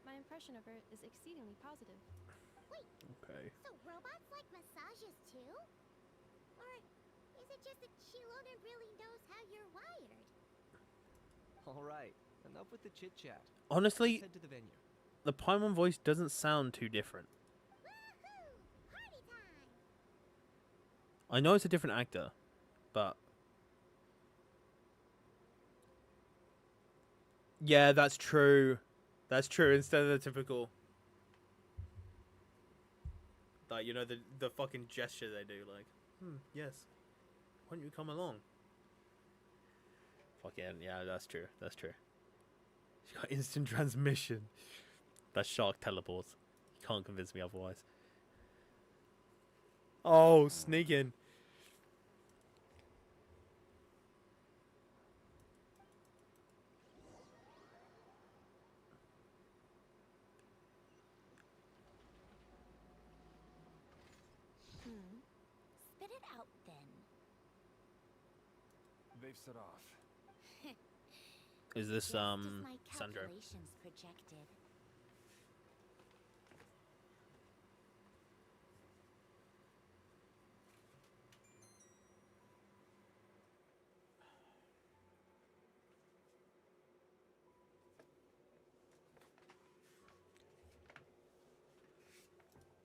My impression of her is exceedingly positive. Wait, Okay. so robots like massages too? Or is it just that Shilonen really knows how you're wired? All right, enough with the chit chat. Honestly, Let's head to the venue. the Paimon voice doesn't sound too different. Woohoo! Party time! I know it's a different actor, but yeah, that's true. That's true. Instead of the typical, like, you know, the fucking gesture they do, like, yes, why don't you come along? Fucking yeah, that's true. That's true. She's got instant transmission. That's shark teleports. You can't convince me otherwise. Oh, sneaking. Spit it out then. They've set off. Is this Just as my Sandro? calculations projected.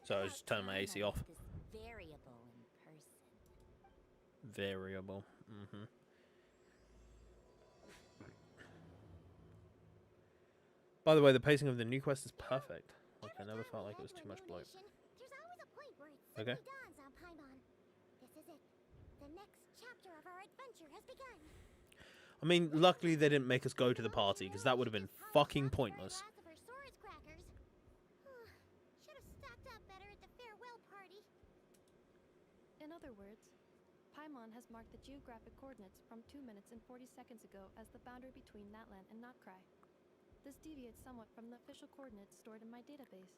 So I was just turning my AC off. This variable in person. Variable. Mm-hmm. By the way, the pacing of the new quest is perfect. Like, I never felt like it was too much bloat. There's always a point where it Okay. suddenly dawns on Paimon. This is it. The next chapter of our adventure has begun. I mean, luckily they didn't make us go to the party, because that would have been fucking pointless. Should have stocked up better at the farewell party. In other words, Paimon has marked the geographic coordinates from 2 minutes and 40 seconds ago as the boundary between Natlan and Notcry. This deviates somewhat from the official coordinates stored in my database.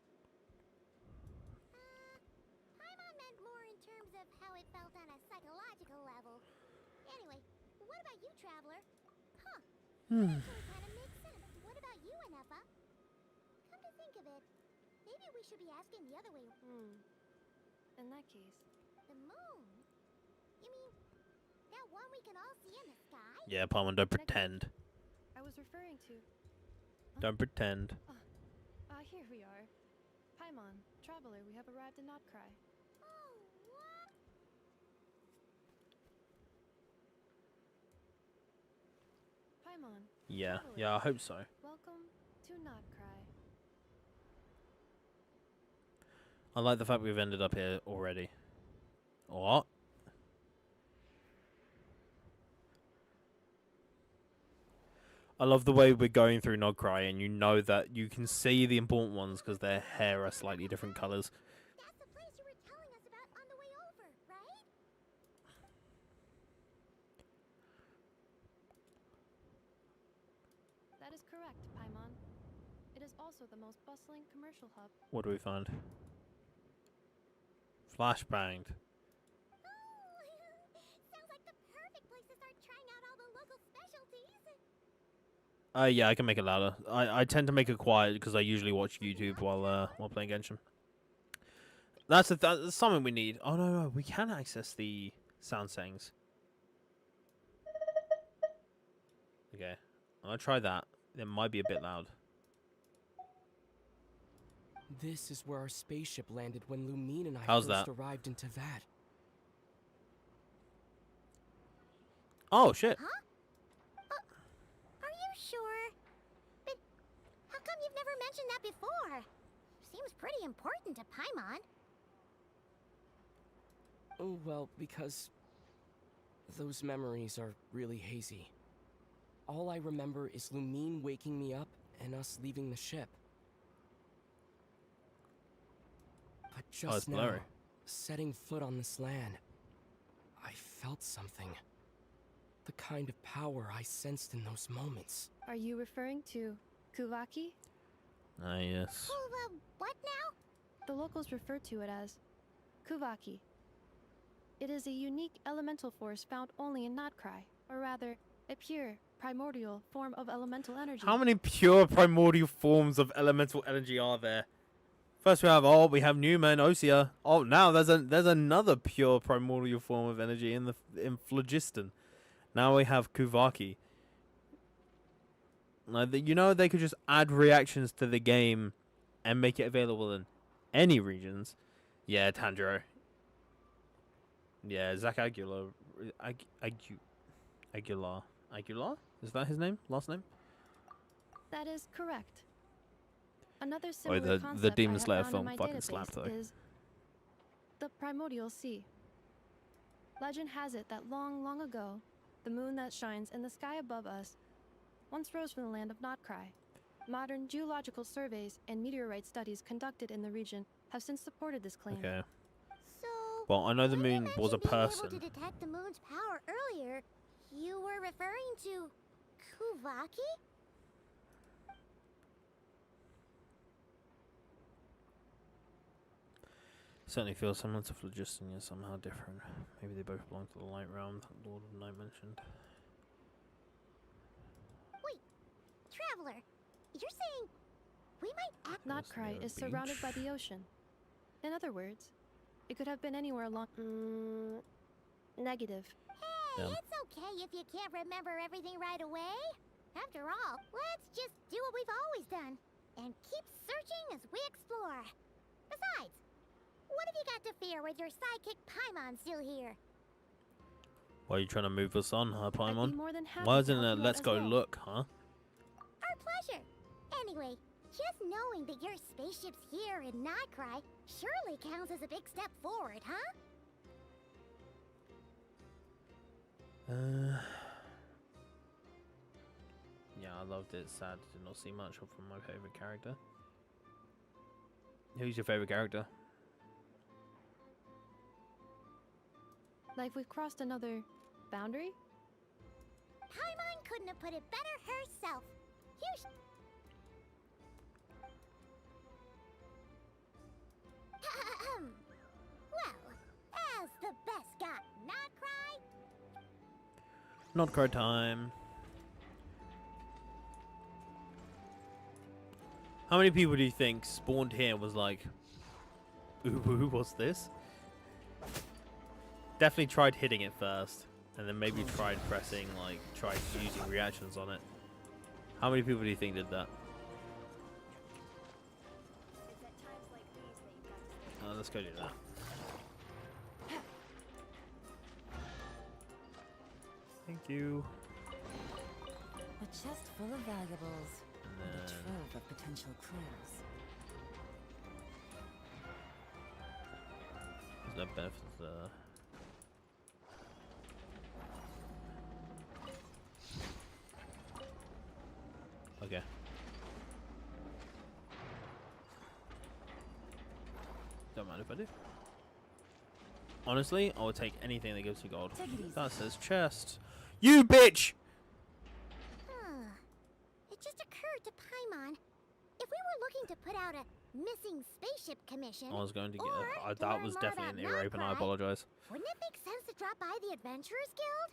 Paimon meant more in terms of how it felt on a psychological level. Anyway, what about you, Traveler? Huh. That actually kind of makes sense. What about you, Anefa? Come to think of it, maybe we should be asking the other way. In that case, The moon? You mean that one we can all see in the sky? Yeah, Paimon, don't pretend. I was referring to... Don't pretend. Here we are. Paimon, Traveler, we have arrived in Notcry. Oh, what? Paimon, Yeah, Traveler, yeah, I hope so. welcome to Notcry. I like the fact we've ended up here already. What? I love the way we're going through Nogcry, and you know that you can see the important ones because their hair are slightly different colours. That's the place you were telling us about on the way over, right? That is correct, Paimon. It is also the most bustling commercial hub. What do we find? Flashbanged. Oh, sounds like the perfect place to start trying out all the local specialties. Yeah, I can make it louder. I tend to make it quiet because I usually watch YouTube while playing Genshin. That's something we need. Oh no, we can access the sound settings. Okay, I'll try that. It might be a bit loud. This is where our spaceship landed when Lumine and I How's first that? arrived into Vat. Oh shit! Huh? Are you sure? But how come you've never mentioned that before? Seems pretty important to Paimon. Oh, well, because those memories are really hazy. All I remember is Lumine waking me up and us leaving the ship. But it's just now, blurry. setting foot on this land, I felt something. The kind of power I sensed in those moments. Are you referring to Kuvaki? Ah yes. Oh, what now? The locals refer to it as Kuvaki. It is a unique elemental force found only in Notcry, or rather, a pure, primordial form of elemental energy. How many pure primordial forms of elemental energy are there? First we have Numa and Osea. Oh, now there's another pure primordial form of energy in Phlogiston. Now we have Kuvaki. Like, you know, they could just add reactions to the game and make it available in any regions. Yeah, Tanjiro. Yeah, Zach Aguilar. Aguilar? Is that his name? Last name? That is correct. Another similar the concept Demon I have Slayer found film in my fucking database slapped, though. is the primordial sea. Legend has it that long, long ago, the moon that shines in the sky above us once rose from the land of Notcry. Modern geological surveys and meteorite studies conducted in the region have since supported this claim. Okay. So, Well, I know the when you moon was a mentioned being person. able to detect the moon's power earlier, you were referring to Kuvaki? Certainly feels similar to Phlogiston, yet somehow different. Maybe they both belong to the light realm that Lord of Night mentioned. Wait, Traveler, you're saying we might act... Notcry near a is surrounded by beach. the ocean. In other words, it could have been anywhere along... negative. Hey, Yeah. it's okay if you can't remember everything right away. After all, let's just do what we've always done and keep searching as we explore. Besides, what have you got to fear with your sidekick Paimon still here? Why are you trying to move us on, huh, I'd be Paimon? more than happy Why to isn't help it you out let's as go well. look, huh? Our pleasure. Anyway, just knowing that your spaceship's here in Nightcry surely counts as a big step forward, huh? Yeah, I loved it. Sad did not see much from my favorite character. Who's your favorite character? Like we've crossed another boundary? Paimon couldn't have put it better herself. Well, as the best got not cry. Not card time. How many people do you think spawned here and was like, ooh, what's this? Definitely tried hitting it first, and then maybe tried pressing, like, tried using reactions on it. How many people do you think did that? It's at times like these that you got to stay. Let's go do that. Thank you. A chest full of valuables. And And a then trove of potential clues. there's no benefits there. Okay. Don't mind if I do. Honestly, I would take anything that gives me gold. Take it easy. That says chest. You bitch! It just occurred to Paimon, if we were looking to put out a missing spaceship commission, I was going to get. Or That was Darren definitely an Marda ear rape, and I Knockcry. apologize. wouldn't it make sense to drop by the Adventurers Guild?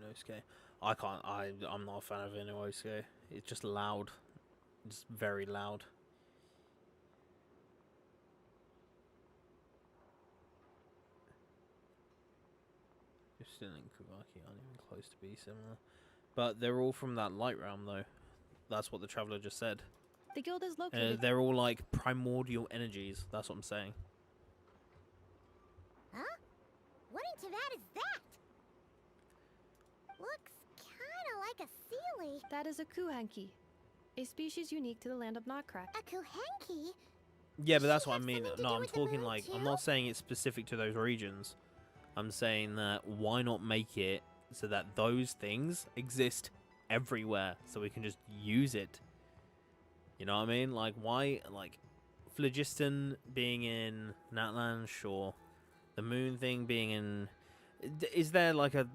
Inosuke. I can't. I'm not a fan of Inosuke. It's just loud. It's very loud. Justin and Kubaki aren't even close to be similar. But they're all from that light realm, though. That's what the Traveler just said. The guild is located. They're all like primordial energies. That's what I'm saying. Huh? What into that is that? Looks kinda like a Sealy. That is a kuhanki, a species unique to the land of Knockcrack. A Kuhenki? Yeah, but Does that's she what I have mean. something to No, do I'm with the talking moon like I'm too? not saying it's specific to those regions. I'm saying that why not make it so that those things exist everywhere, so we can just use it. You know what I mean? Like why, like phlogiston being in Natlan, sure. The moon thing being in. Is there like a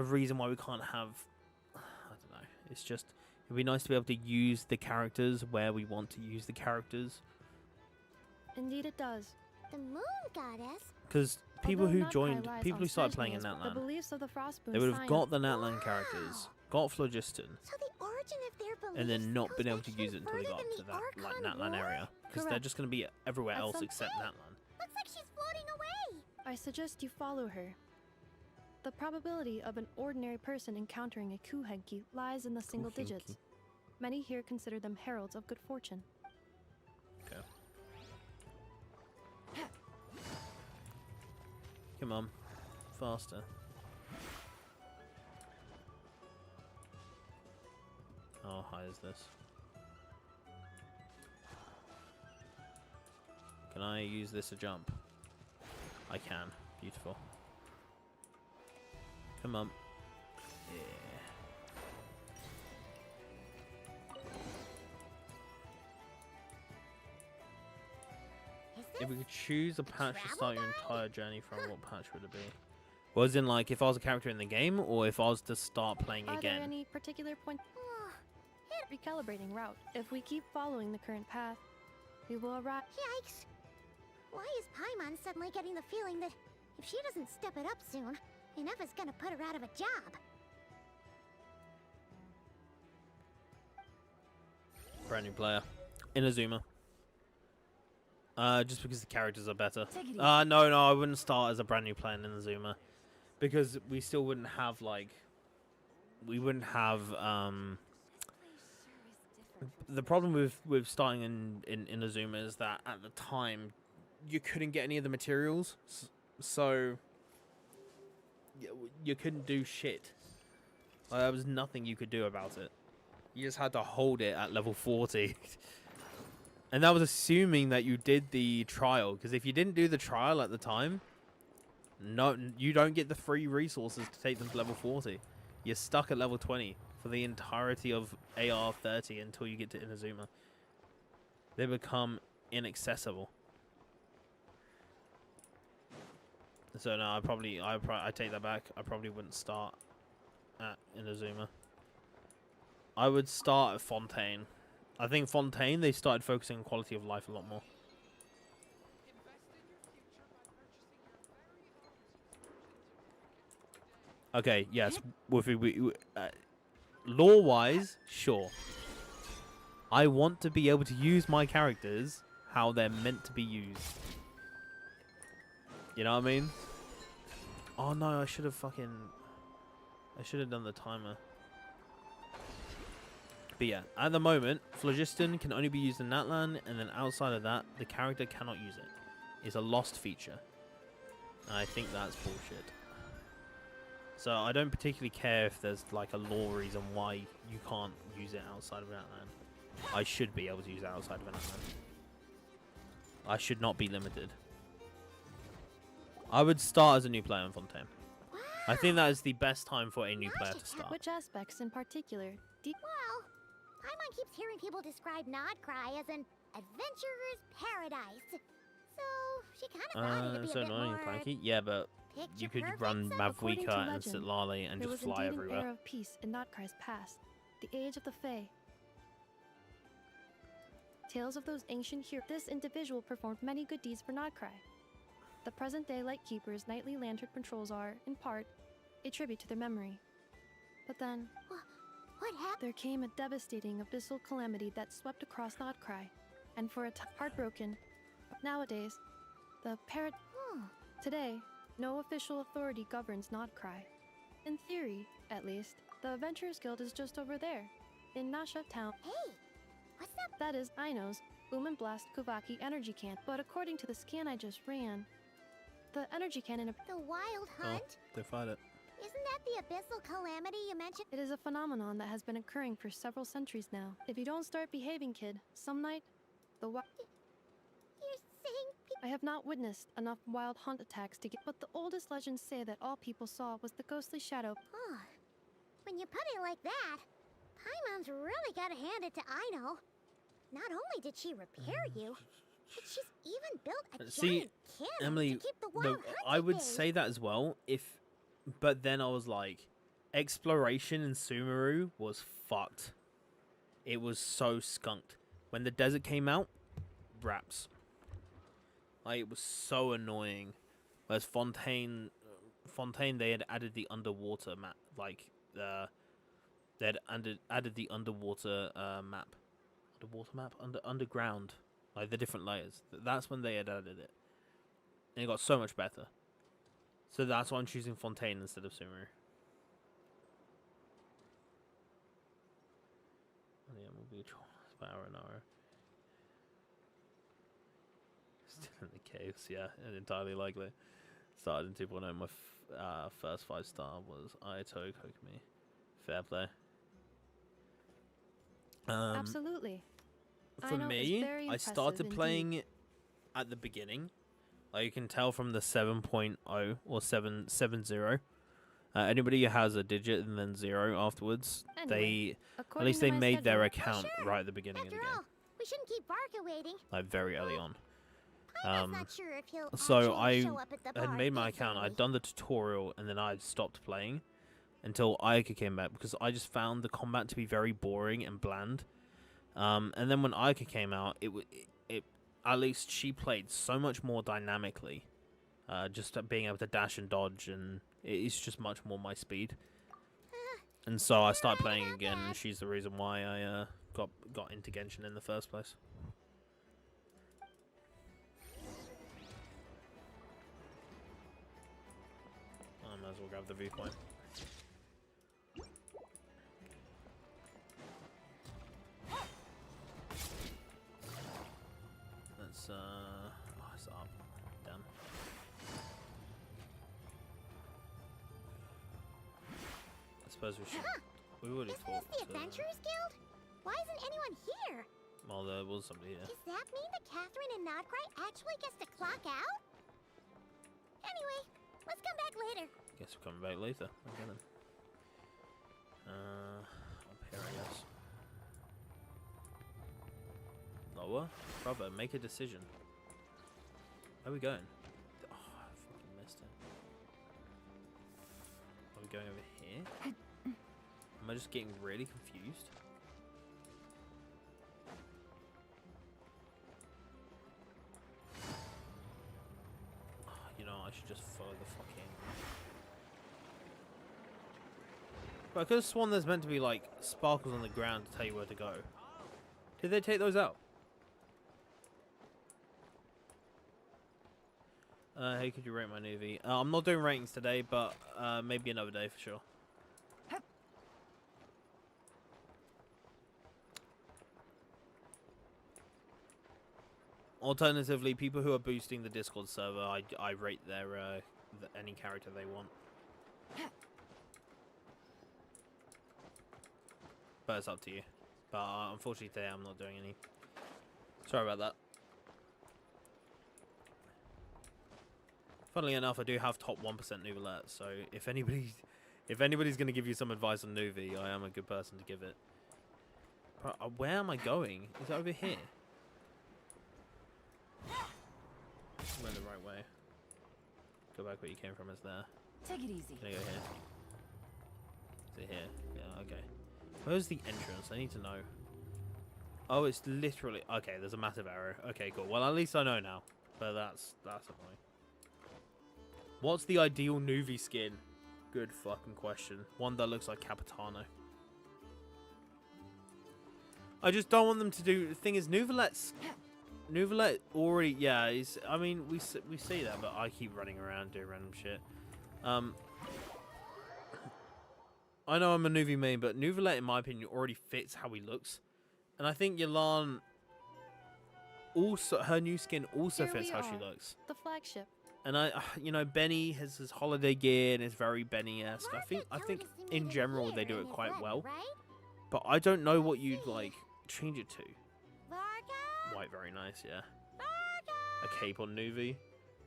reason why we can't have? I don't know. It's just it'd be nice to be able to use the characters where we want to use the characters. Indeed, it does. The moon goddess? Because people Although who Knockcry joined, lies people on who started playing in centuries, the Natlan, beliefs of the Frostbound they would have sign got of- the Natlan characters, got phlogiston, So the origin of their beliefs and then not goes been able back to even use it until they further got up than to the that like Archon Natlan War? area. Because they're Correct. just going to be everywhere At else some except point. Natlan. Looks like she's floating away. I suggest you follow her. The probability of an ordinary person encountering a kuhenki lies in the single digits. Many here consider them heralds of good fortune. Okay. Come on, faster. How high is this? Can I use this to jump? I can. Beautiful. Come on. Yeah. Is If we this? could choose a patch to travel start your guide? entire journey from, what patch would it be? Well, as in, like, if I was a character in the game, or if I was to start playing Are again? there any particular point Oh, recalibrating route? If we keep following the current path, we will arrive. yikes. Why is Paimon suddenly getting the feeling that if she doesn't step it up soon, Ineva's gonna put her out of a job? Brand new player. Inazuma. Just because the characters are better. Take it easy. No, I wouldn't start as a brand new player in Inazuma. Because we still wouldn't have, like... We wouldn't have, The problem with starting in Inazuma is that at the time, you couldn't get any of the materials. So... You couldn't do shit. Like, there was nothing you could do about it. You just had to hold it at level 40. And that was assuming that you did the trial. Because if you didn't do the trial at the time, No, you don't get the free resources to take them to level 40. You're stuck at level 20 for the entirety of AR 30 until you get to Inazuma. They become inaccessible. So no, I take that back. I probably wouldn't start at Inazuma. I would start at Fontaine. I think Fontaine, they started focusing on quality of life a lot more. Okay, yes. Lore-wise, sure. I want to be able to use my characters how they're meant to be used. You know what I mean? Oh no, I should have done the timer. But yeah, at the moment, Phlogiston can only be used in Natlan, and then outside of that, the character cannot use it. It's a lost feature. And I think that's bullshit. So I don't particularly care if there's like a lore reason why you can't use it outside of Natlan. I should be able to use it outside of Natlan. I should not be limited. I would start as a new player in Fontaine. I think that is the best time for a new player to start. Which aspects in particular? Well, Paimon keeps hearing people describe Nodcry as an adventurer's paradise. So she kind of thought it'd be So a bit annoying, more Frankie. Yeah, but you could picture-perfect, run so According to Mavwika and legend, Sitlali and there just was fly indeed an everywhere. era of peace in Notcry's past, the age of the Fae. Tales of those ancient heroes. This individual performed many good deeds for Notcry. The present-day Lightkeeper's nightly lantern patrols are, in part, a tribute to their memory. But then, What happened? there came a devastating abyssal calamity that swept across Notcry, and for a heartbroken. Nowadays, the parrot. Today, no official authority governs Notcry. In theory, at least, the Adventurers Guild is just over there, in Nasha Town. Hey, what's up? That is Aino's Blast Kuvaki energy can. But according to the scan I just ran, the energy cannon. The Wild Hunt? They fight it. Isn't that the abyssal calamity you mentioned? It is a phenomenon that has been occurring for several centuries now. If you don't start behaving, kid, some night, You're saying I have not witnessed enough wild hunt attacks to get. But the oldest legends say that all people saw was the ghostly shadow. Oh, when you put it like that, Paimon's really gotta hand it to Aino. Not only did she repair you, but she's even built a See, giant cannon Emily, to keep the no, Wild Hunt I would at bay. say that as well. But then I was like, exploration in Sumeru was fucked. It was so skunked. When the desert came out, raps. Like, it was so annoying. Whereas Fontaine, they had added the underwater map. Like, they had added the underwater map. Underwater map? Underground. Like, the different layers. That's when they had added it. And it got so much better. So that's why I'm choosing Fontaine instead of Sumeru. Yeah, will be a troll. Power and hour. Still in the caves, yeah, entirely likely. Started in 2.0. My first 5-star was Ayato Kokomi. Fair play. Absolutely. For Aino is me, very I impressive started indeed. playing at the beginning. Like you can tell from the 7.0 or 7.70. Anybody who has a digit and then 0 afterwards, Anyway, at according least to they my made their schedule- account sure. right at the beginning of After the game. all, we shouldn't keep Barca waiting. Like very early on. Paimon's not sure if he'll So actually I show up at the had bar made my this account. early. I'd done the tutorial, and then I had stopped playing until Ayaka came back because I just found the combat to be very boring and bland. And then when Ayaka came out, it at least she played so much more dynamically. Just being able to dash and dodge, and it's just much more my speed. And so I started playing again, and she's the reason why I got into Genshin in the first place. I might as well grab the viewpoint. Let's oh, it's up. Damn. I suppose we should. We already Isn't this talked the to. Adventurers Guild? Why isn't anyone here? Well, there was somebody here. Does that mean that Catherine and Nodcry actually gets to clock out? Anyway, Let's come back later. Guess we're coming back later. Okay then. Up here, I guess. Lower? Brother, make a decision. Where are we going? Oh, I fucking missed it. Are we going over here? Am I just getting really confused? Oh, you know, I should just follow the fucking... But I could have sworn there's meant to be, like, sparkles on the ground to tell you where to go. Did they take those out? Hey, could you rate my newbie? I'm not doing ratings today, but maybe another day for sure. Alternatively, people who are boosting the Discord server, I rate their any character they want. But it's up to you. But unfortunately today I'm not doing any. Sorry about that. Funnily enough, I do have top 1% Nouvellette, so if anybody's going to give you some advice on Nuvi, I am a good person to give it. But, where am I going? Is it over here? I went the right way. Go back where you came from, is there. Take it easy. Can I go here? Is it here? Yeah, okay. Where's the entrance? I need to know. Oh, it's literally... Okay, there's a massive arrow. Okay, cool. Well, at least I know now. But that's annoying. What's the ideal Nuvi skin? Good fucking question. One that looks like Capitano. I just don't want them to do... The thing is, Nouvellette's... Nouvellette already... Yeah, is. I mean, we see that, but I keep running around doing random shit. I know I'm a Nuvi main, but Nouvellette, in my opinion, already fits how he looks. And I think Yelan... Also, her new skin also Here fits we how she are, looks. The flagship. And you know, Benny has his holiday gear and is very Benny-esque. I think in general they do it quite well. Right? But I don't know what you'd like change it to. Varga? White, very nice, yeah. Varga! A cape on Nuvi,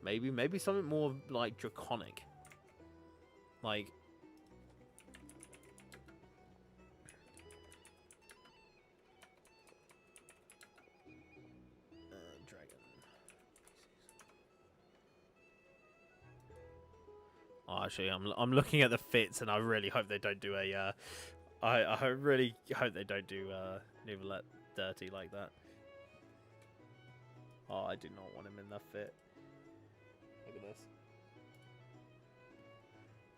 maybe something more like draconic. Like. Dragon. Oh, actually, I'm looking at the fits, and I really hope they don't do a. I really hope they don't do Nouvellette dirty like that. Oh, I do not want him in that fit. Look at this.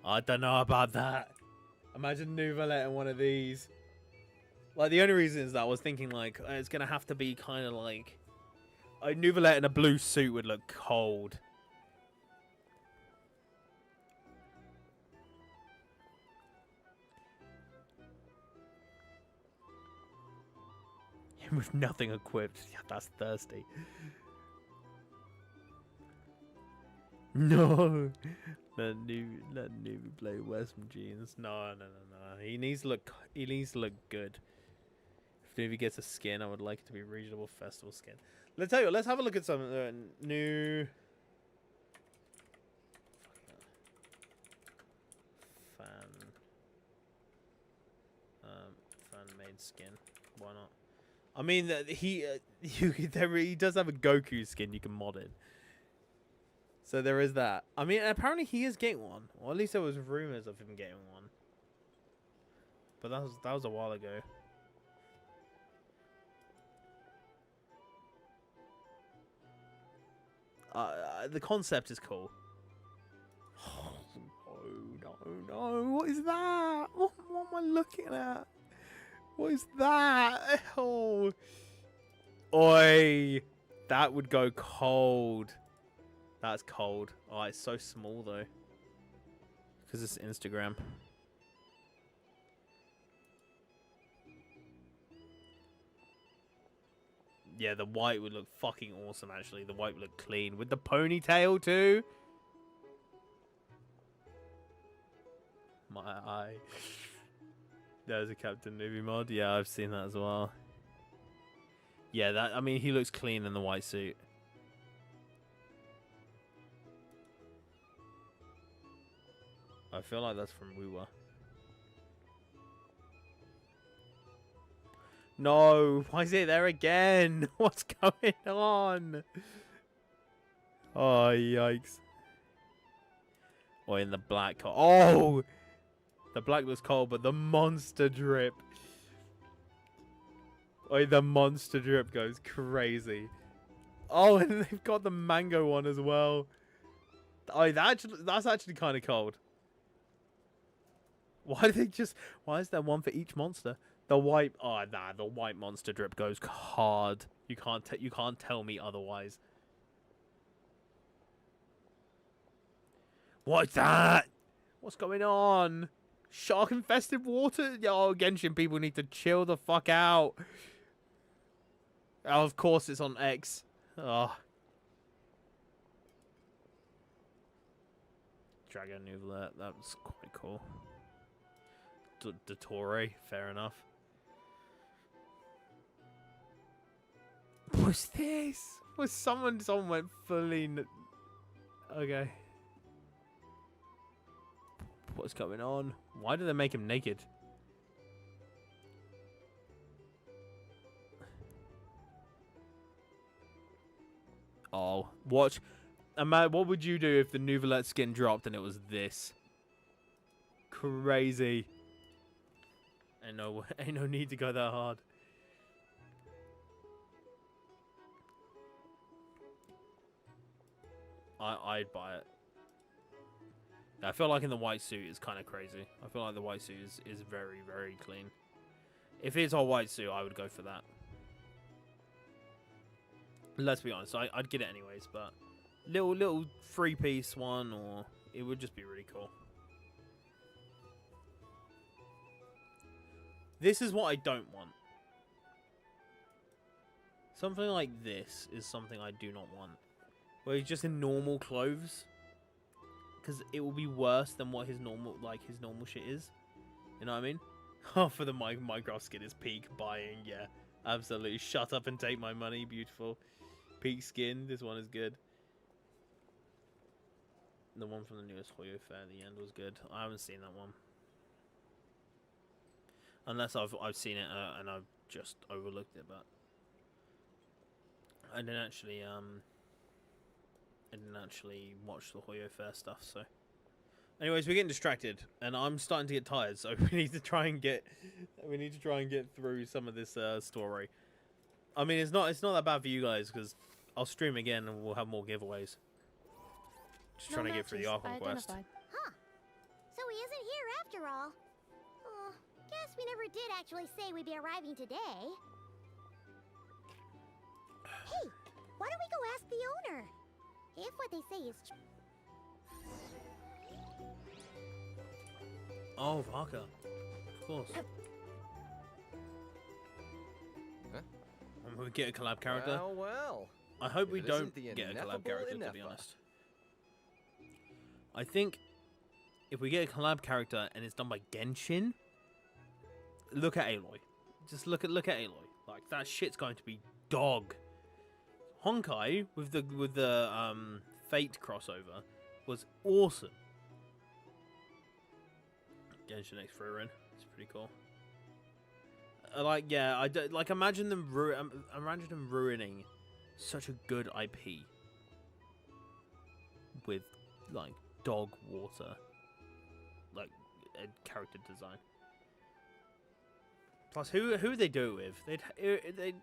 I don't know about that. Imagine Nouvellette in one of these. Like, the only reason is that I was thinking, like, it's gonna have to be kind of like a Nouvellette in a blue suit would look cold. With nothing equipped. Yeah, that's thirsty. No. Let Nuvi play Western jeans. No. He needs to look good. If Nuvi gets a skin, I would like it to be a reasonable festival skin. Let's tell you what, let's have a look at some new fan made skin. Why not? I mean, he does have a Goku skin you can mod in. So there is that. I mean, apparently he is getting one. Or at least there was rumors of him getting one. But that was a while ago. The concept is cool. Oh, no. What is that? What am I looking at? What is that? Oh. Oi. That would go cold. That's cold. Oh, it's so small, though. Because it's Instagram. Yeah, the white would look fucking awesome, actually. The white would look clean. With the ponytail, too. My eye. There's a Captain Nuvi mod. Yeah, I've seen that as well. Yeah, I mean, he looks clean in the white suit. I feel like that's from Wuwa. No, why is it there again? What's going on? Oh, yikes. Or in the black. Oh! The black looks cold, but the monster drip. Oh, the monster drip goes crazy. Oh, and they've got the mango one as well. Oh, that's actually kind of cold. Why do they just... Why is there one for each monster? The white... Oh, nah, the white monster drip goes hard. You can't tell me otherwise. What's that? What's going on? Shark-infested water? Yo, Genshin people need to chill the fuck out. Oh, of course it's on X. Oh. Dragon Nouvelle, that was quite cool. Dottore, fair enough. What's this? Was someone went fully... Okay. What's going on? Why did they make him naked? Oh, watch. What would you do if the Nouvelle skin dropped and it was this? Crazy. Ain't no need to go that hard. I'd buy it. I feel like in the white suit is kind of crazy. I feel like the white suit is very, very clean. If it's all white suit, I would go for that. Let's be honest, I'd get it anyways, but little 3-piece one, or it would just be really cool. This is what I don't want. Something like this is something I do not want. Where he's just in normal clothes. Because it will be worse than what his normal shit is. You know what I mean? Oh, for the Minecraft skin is peak buying, yeah. Absolutely. Shut up and take my money, beautiful. Peak skin, this one is good. The one from the newest Hoyo Fair at the end was good. I haven't seen that one. Unless I've seen it and I've just overlooked it, but I didn't actually watch the Hoyo Fair stuff. So, anyways, we're getting distracted, and I'm starting to get tired. So we need to try and get through some of this story. I mean, it's not that bad for you guys because I'll stream again and we'll have more giveaways. Just trying to get through the Archon quest. Huh. So he isn't here after all. Oh, guess we never did actually say we'd be arriving today. Hey, why don't we go ask the owner? If what they say is true. Oh, Varka. Of course. Huh? And we get a collab character. Well, well. I hope we It don't isn't the get a collab ineffable character, to be Ineffa. honest. I think if we get a collab character and it's done by Genshin, look at Aloy. Just look at Aloy. Like, that shit's going to be dog. Honkai with the Fate crossover was awesome. Genshin X Frieren, it's pretty cool. Imagine them ruining such a good IP with like dog water, like a character design. Plus, who would they do it with? They'd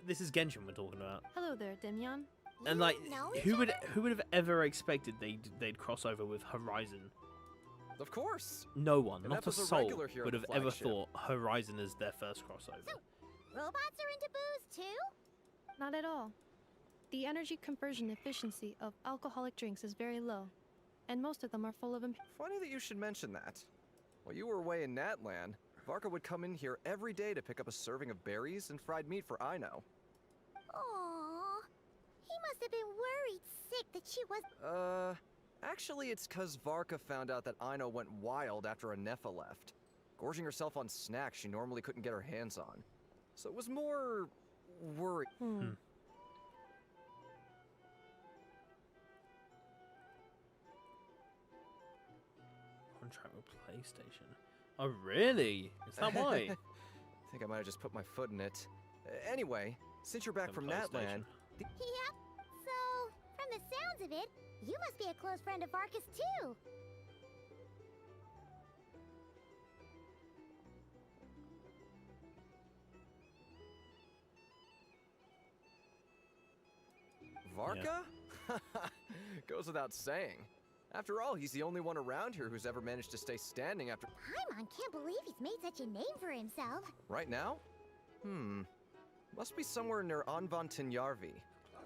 this is Genshin we're talking about. Hello there, Demyon. And like, know who would have ever expected they'd cross over with Horizon? Of course. No one, not a Ineffa's a soul, regular here would on have the ever flagship. thought Horizon is their first crossover. Robots are into booze too? Not at all. The energy conversion efficiency of alcoholic drinks is very low, and most of them are full of Funny that you should mention that. While you were away in Natlan, Varka would come in here every day to pick up a serving of berries and fried meat for Aino. Aww. He must have been worried sick that she was. Actually it's 'cause Varka found out that Aino went wild after Ineffa left, gorging herself on snacks she normally couldn't get her hands on. So it was more worry. contract with PlayStation. Oh, really? Is that why? I think I might have just put my foot in it. Anyway, since you're back Then from PlayStation. Natland, Yep. So, from the sounds of it, you must be a close friend of Varka's too. Varka? Goes without saying. After all, he's the only one around here who's ever managed to stay standing after. Paimon can't believe he's made such a name for himself. Right now? Must be somewhere near Anvantinyarvi.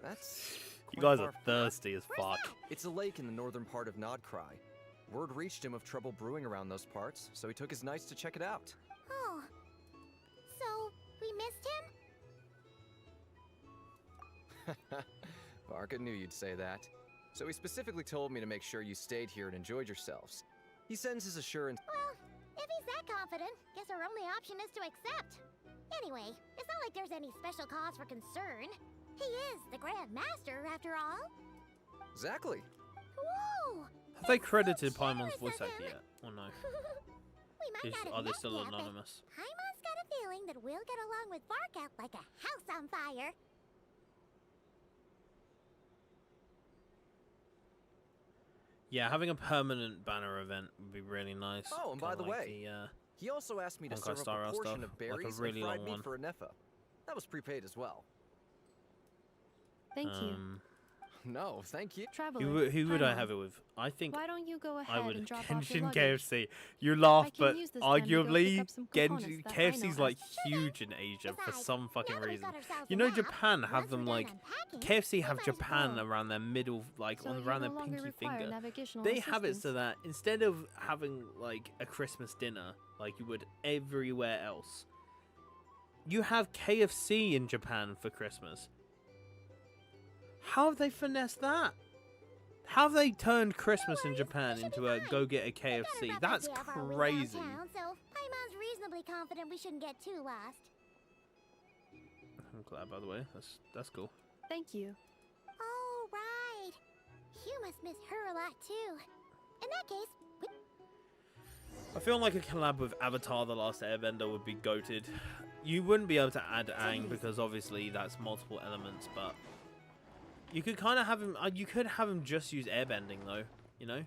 That's. You quite guys are far- thirsty as fuck. It's a lake in the northern part of Nodcry. Word reached him of trouble brewing around those parts, so he took his knights to check it out. Oh. So, we missed him? Varka knew you'd say that. So he specifically told me to make sure you stayed here and enjoyed yourselves. He sends his assurance. Well, if he's that confident, guess our only option is to accept. Anyway, it's not like there's any special cause for concern. He is the Grand Master, after all. Exactly. Whoa! Have they That's so credited Paimon's generous voice of actor him. yet? Or no? We might not have Are they met still yet, but anonymous? Paimon's got a feeling that we'll get along with Varka like a house on fire. Yeah, having a permanent banner event would be really nice. Oh, and by Kinda the like way, the, He also asked me to Honkai serve up Star a Rail portion stuff, of like a berries really and fried long meat one. for Anefa. That was prepaid as well. Thank you. No, thank you. Traveler, who would I Paimon, have it with? I think Why don't you go I ahead would and drop off your Genshin luggage? KFC. You laugh, I can but use this time to go pick arguably up some components Genshin that KFC's Aino like asked. huge in Asia for Besides, some fucking now that we've reason. got ourselves You a know map, Japan have once we're them done like unpacking, KFC we have might as Japan well. around their middle, like So on you around no their longer pinky require finger. navigational They have it so assistance. that instead of having like a Christmas dinner like you would everywhere else, you have KFC in Japan for Christmas. How have they finessed that? How have they turned Christmas in worries, Japan we should into be a fine. go get a We've got a KFC? rough That's idea of our route crazy. downtown, so Paimon's reasonably confident we shouldn't get too lost. I'm glad, by the way. That's cool. Thank you. Oh, right. You must miss her a lot, too. In that case, we... I feel like a collab with Avatar: The Last Airbender would be goated. You wouldn't be able to add Aang because obviously that's multiple elements, but you could kind of have him. You could have him just use airbending though. You know,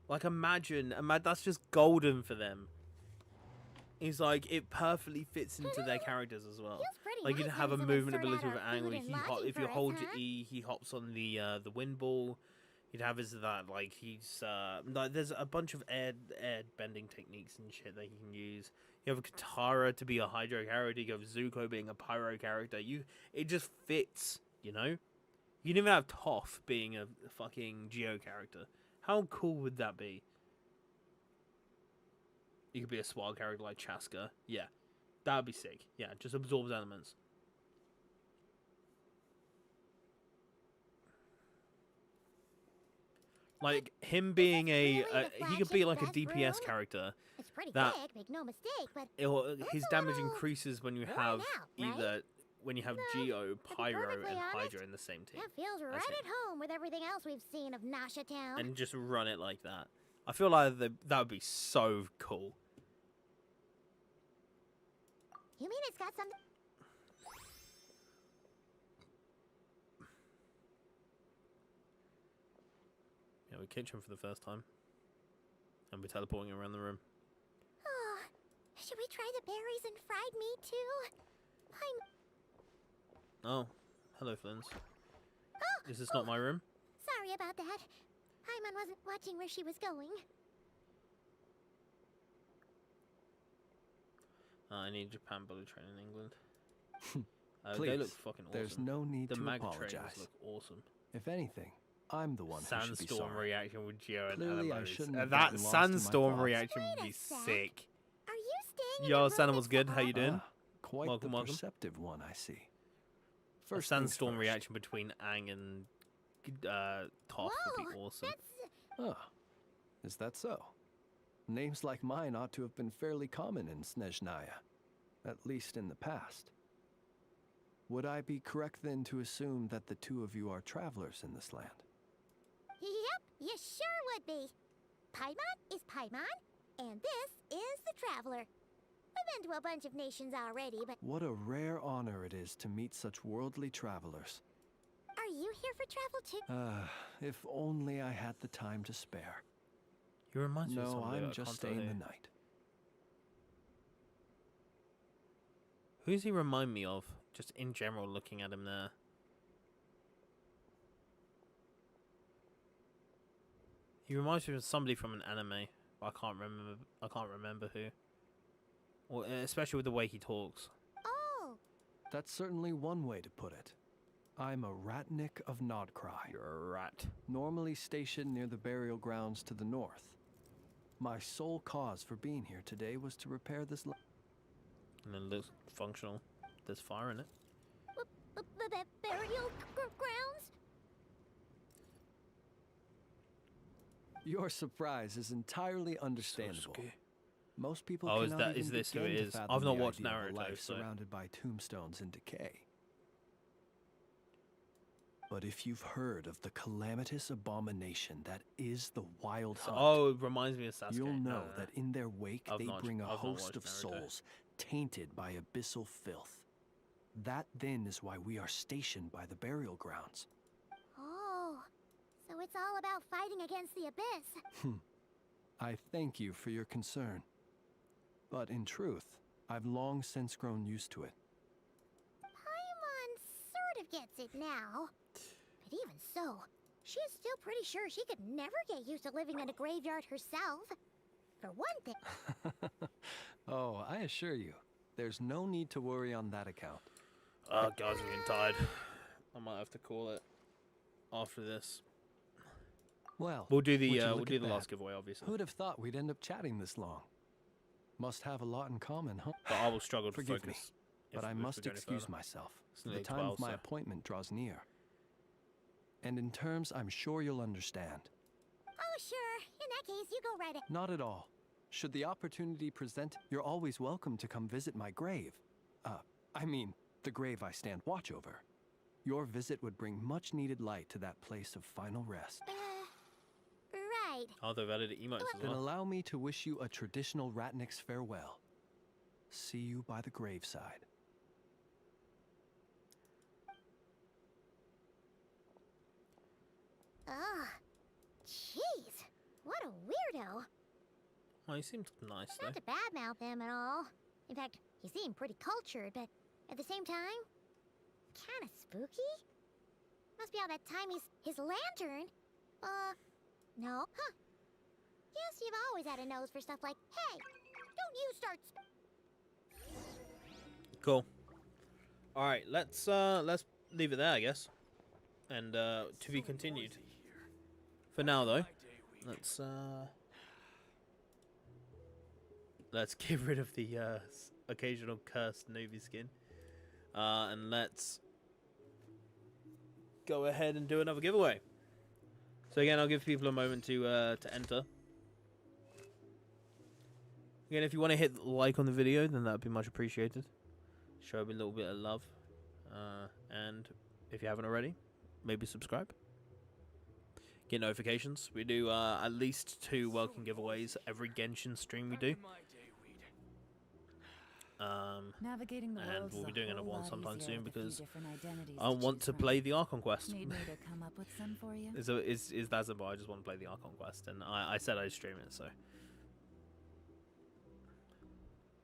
like imagine that's just golden for them. It's like it perfectly fits into their characters as well. Feels pretty Like you'd nice have a having movement someone ability sort with out our Aang food where and he lodging if you for us, hold huh? E, he hops on the wind ball. You'd have his that like he's like there's a bunch of air bending techniques and shit that you can use. You have a Katara to be a hydro character. You have Zuko being a pyro character. It just fits, you know. You can even have Toph being a fucking Geo character. How cool would that be? You could be a Swag character like Chaska. Yeah, that would be sick. Yeah, just absorbs elements. Like him being really a the he could be flagship like a best DPS room? character. It's pretty that- big, make no mistake, but His a damage little increases when you worn have out, right? either when you have No, Geo, be Pyro, perfectly and honest, Hydra in the same team, that feels right it. at home with everything else we've seen of Nasha Town. and just run it like that. I feel like that would be so cool. You mean it's got something? Yeah, we catch him for the first time, and we're teleporting around the room. Oh, should we try the berries and fried meat too? Oh, hello, Flins. Oh, Is this not my room? sorry about that. Paimon wasn't watching where she was going. I need Japan bullet train in England. They Please, look fucking awesome. there's no need the to mag apologize. trains look awesome. If anything, I'm the one who should be Sandstorm sorry. reaction with Geo and Clearly, I Animals. shouldn't have That gotten lost in my sandstorm thoughts. reaction would Wait be a sec. sick. Are you staying in Yo, a room Santa's that's good. How you doing? Ah, quite Welcome, the welcome. perceptive one, I see. A First things sandstorm first. reaction between Aang and Toph would be Whoa, awesome. That's Ah, is that so? Names like mine ought to have been fairly common in Snezhnaya, at least in the past. Would I be correct then to assume that the two of you are travelers in this land? Yep, you sure would be. Paimon is Paimon, and this is the Traveler. We've been to a bunch of nations already, but What a rare honor it is to meet such worldly travelers. are you here for travel too? If only I had the time to spare. He reminds me of No, somebody I'm I just can't staying tell the who. night. Who does he remind me of? Just in general, looking at him there. He reminds me of somebody from an anime, but I can't remember. I can't remember who. Or especially with the way he talks. Oh, That's certainly one way to put it. I'm a Ratnik of Nodcry, You're a rat. normally stationed near the burial grounds to the north. My sole cause for being here today was to repair this. And it looks functional. There's fire in it. burial grounds? Your surprise is entirely understandable. scary. Most people Oh, is cannot is even this who begin it to is? fathom I've not the watched idea of a Naruto, life so- surrounded by tombstones and decay. But if you've heard of the calamitous abomination that is the Wild Hunt, Oh, it reminds me of Sasuke. you'll No, know no, no. that in their wake I've they not- bring a I've not host watched of Naruto. souls tainted by abyssal filth. That then is why we are stationed by the burial grounds. Oh, so it's all about fighting against the abyss. I thank you for your concern. But in truth, I've long since grown used to it. Paimon sort of gets it now. But even so, she's still pretty sure she could never get used to living in a graveyard herself. For one thing, Oh, I assure you, there's no need to worry on that account. Oh, guys, I'm getting tired. I might have to call it after this. Well, We'll do would the you we'll look do at the that? last giveaway, obviously. Who'd have thought we'd end up chatting this long? Must have a lot in common, huh? But I will struggle to Forgive me, focus. but I if we must go any excuse further. myself. It's The nearly time 12, of my so- appointment draws near. And in terms I'm sure you'll understand. oh sure, in that case, you go right ahead. Not at all. Should the opportunity present, you're always welcome to come visit my grave. I mean, the grave I stand watch over. Your visit would bring much needed light to that place of final rest. Right. Oh, they've added emotes as Then well. allow me to wish you a traditional Ratnik's farewell. See you by the graveside. Ugh. Jeez, what a weirdo. Oh, he seems nice though. Not to badmouth him at all. In fact, he seemed pretty cultured, but at the same time, kind of spooky. Must be all that time his lantern. No, huh? Guess you've always had a nose for stuff like, hey, don't you start. Cool. All right, let's leave it there, I guess. And to be continued. For now, though, let's get rid of the occasional cursed Novi skin, and let's go ahead and do another giveaway. So again, I'll give people a moment to enter. Again, if you want to hit like on the video, then that would be much appreciated. Show me a little bit of love, and if you haven't already, maybe subscribe. Get notifications. We do at least 2 welcome giveaways every Genshin stream we do. Navigating the And world's we'll be a doing another whole one lot sometime easier soon with a few because different identities I want choose to from. play the Archon quest. Need me to come up with some for you? Is that simple? I just want to play the Archon quest, and I said I'd stream it, so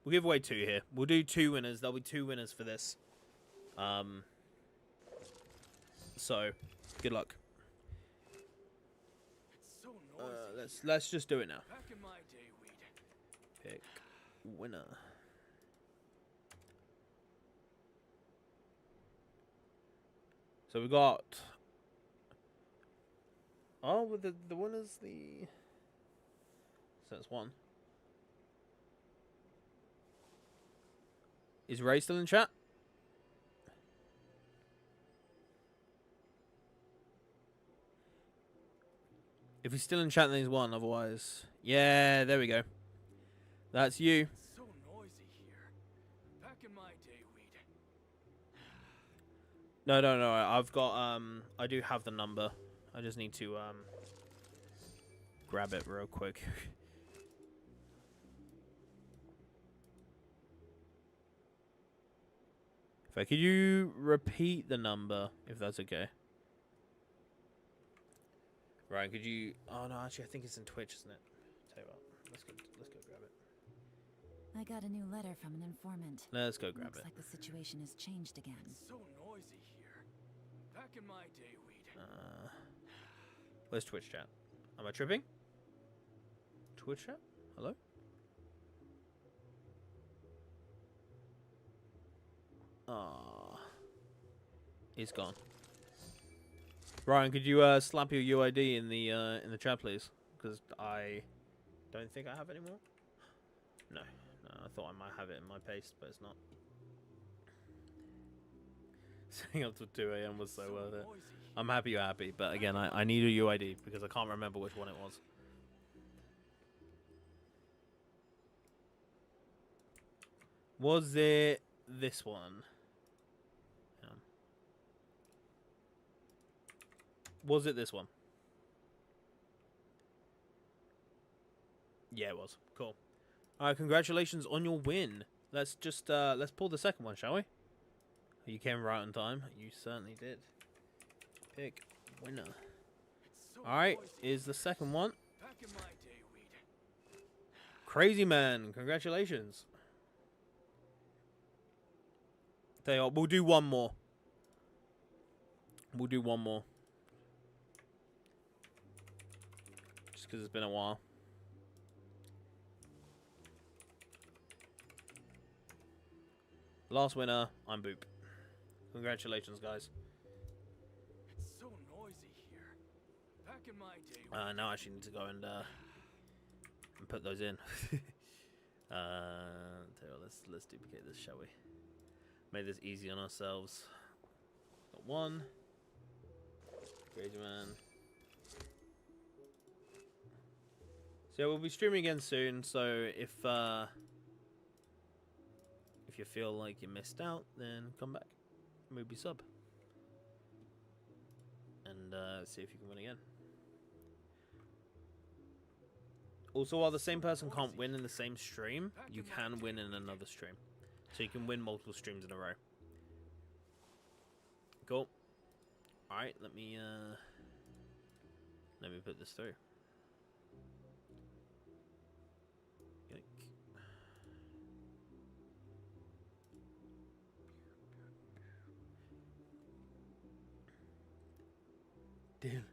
we'll give away 2 here. We'll do 2 winners. There'll be 2 winners for this. So good luck. Let's just do it now. Pick winner. So we got. Oh, with the winners, the. So that's 1. Is Ray still in chat? If he's still in chat, then he's 1. Otherwise, yeah, there we go. That's you. It's so noisy here. Back in my day, No. I've got I do have the number. I just need to grab it real quick. Could you repeat the number, if that's okay? Right, could you... Oh, no, actually, I think it's in Twitch, isn't it? Tell you what, let's go grab it. I got a new letter from an informant. Let's go grab Looks it. like the situation has changed again. It's so noisy here. Back in my day, we'd... Where's Twitch chat? Am I tripping? Twitch chat? Hello? Ah, he's gone. Ryan, could you slap your UID in the chat, please? Because I don't think I have any more. No, I thought I might have it in my paste, but it's not. Staying up till 2 a.m. was so worth it. I'm happy you're happy, but again, I need a UID because I can't remember which one it was. Was it this one? Was it this one? Yeah, it was. Cool. Alright, congratulations on your win. Let's just, let's pull the second one, shall we? You came right on time. You certainly did. Pick winner. Alright, is the second one. Back in my day, we'd... Crazy Man, congratulations. Tell you what, we'll do one more. We'll do one more. Just because it's been a while. Last winner, I'm Boop. Congratulations, guys. It's so noisy here. Back in my day... Now I actually need to go and put those in. Tell you what, let's duplicate this, shall we? Make this easy on ourselves. Got one. Crazy Man. So yeah, we'll be streaming again soon. So if you feel like you missed out, then come back, maybe sub, and see if you can win again. Also, while the same person can't win in the same stream, you can win in another stream. So you can win multiple streams in a row. Cool. Alright, let me put this through. Yoink. Dude.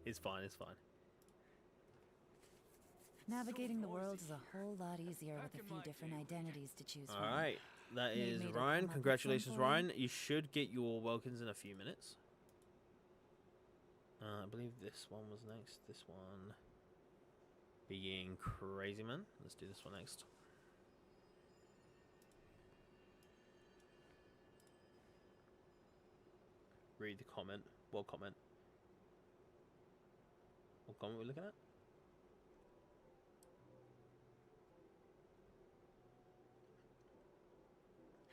It's fine, it's fine. Navigating the world is a whole lot easier with a few different identities to choose from. Alright, that is Maybe they'll Ryan. come up with Congratulations, some for Ryan. You should get your Welkins in a few minutes. I believe this one was next. This one being Crazy Man. Let's do this one next. Read the comment. What comment? What comment are we looking at?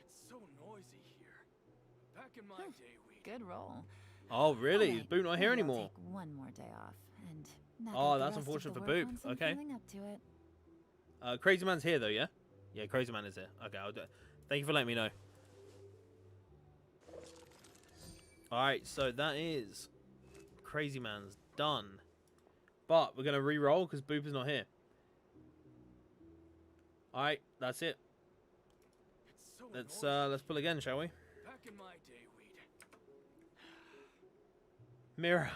It's so noisy here. Back in my day, we'd... Good roll. Oh, really? Is Alright, Boop not here maybe I'll anymore? Take one more day off, and knock Oh, out the that's rest of unfortunate the for work Boop. once I'm Okay. feeling up to it. Crazy Man's here though, yeah? Yeah, Crazy Man is here. Okay, I'll do it. Thank you for letting me know. Alright, so that is Crazy Man's done. But we're gonna re-roll because Boop is not here. Alright, that's it. It's so Let's pull again, shall we? Back in my day, we'd... Mirror.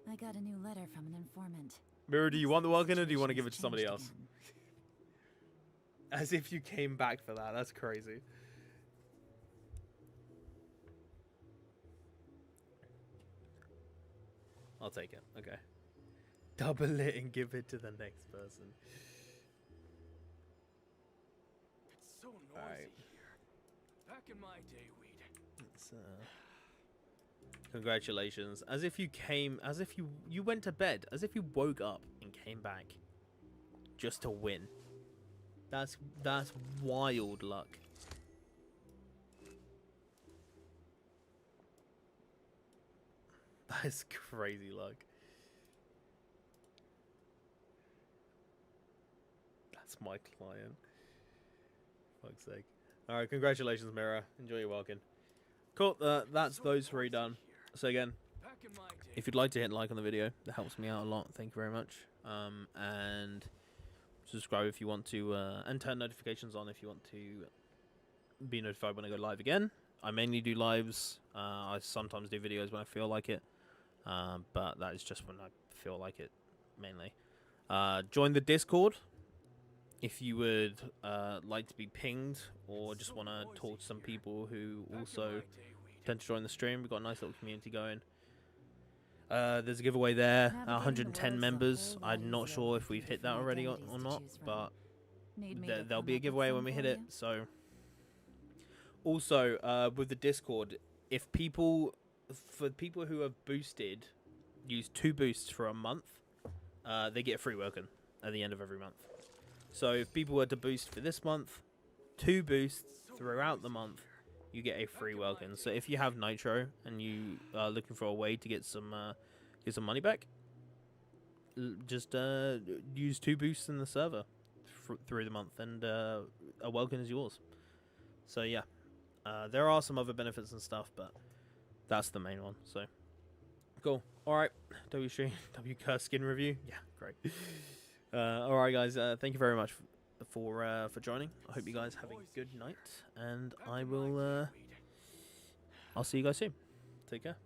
I got a new letter from an informant. Mirror, do you want the Welkin or do you want to Situation give it has to somebody changed else? again. As if you came back for that. That's crazy. I'll take it. Okay. Double it and give it to the next person. It's so noisy Alright. here. Back in my day, we'd... It's, congratulations. As if you you went to bed. As if you woke up and came back just to win. That's wild luck. That is crazy luck. That's my client. Fuck's sake. Alright, congratulations, Mira. Enjoy your walking. Cool, that's those three done. So again, Back in my day, if you'd like to hit like on the video, that helps me out a lot. Thank you very much. And subscribe if you want to, and turn notifications on if you want to be notified when I go live again. I mainly do lives. I sometimes do videos when I feel like it, but that is just when I feel like it, mainly. Join the Discord if you would like to be pinged or just want to talk to some people who also tend to join the stream. We've got a nice little community going. There's a giveaway there. Navigating the 110 world's a members. whole lot I'm not easier sure with if we've hit that different already or identities to not, choose from. but Need me to there'll come be a up with giveaway some when we hit for it. you? So also with the Discord, if people, for people who have boosted, use 2 boosts for a month, they get a free welcome at the end of every month. So if people were to boost for this month, 2 boosts throughout the month, you get a free welcome. So if you have Nitro and you are looking for a way to get some money back, just use 2 boosts in the server through the month, and a welcome is yours. So yeah, there are some other benefits and stuff, but that's the main one. So cool. All right, W Curse skin review. Yeah, great. All right, guys. Thank you very much for joining. I hope you guys have a good night, and I will. I'll see you guys soon. Take care.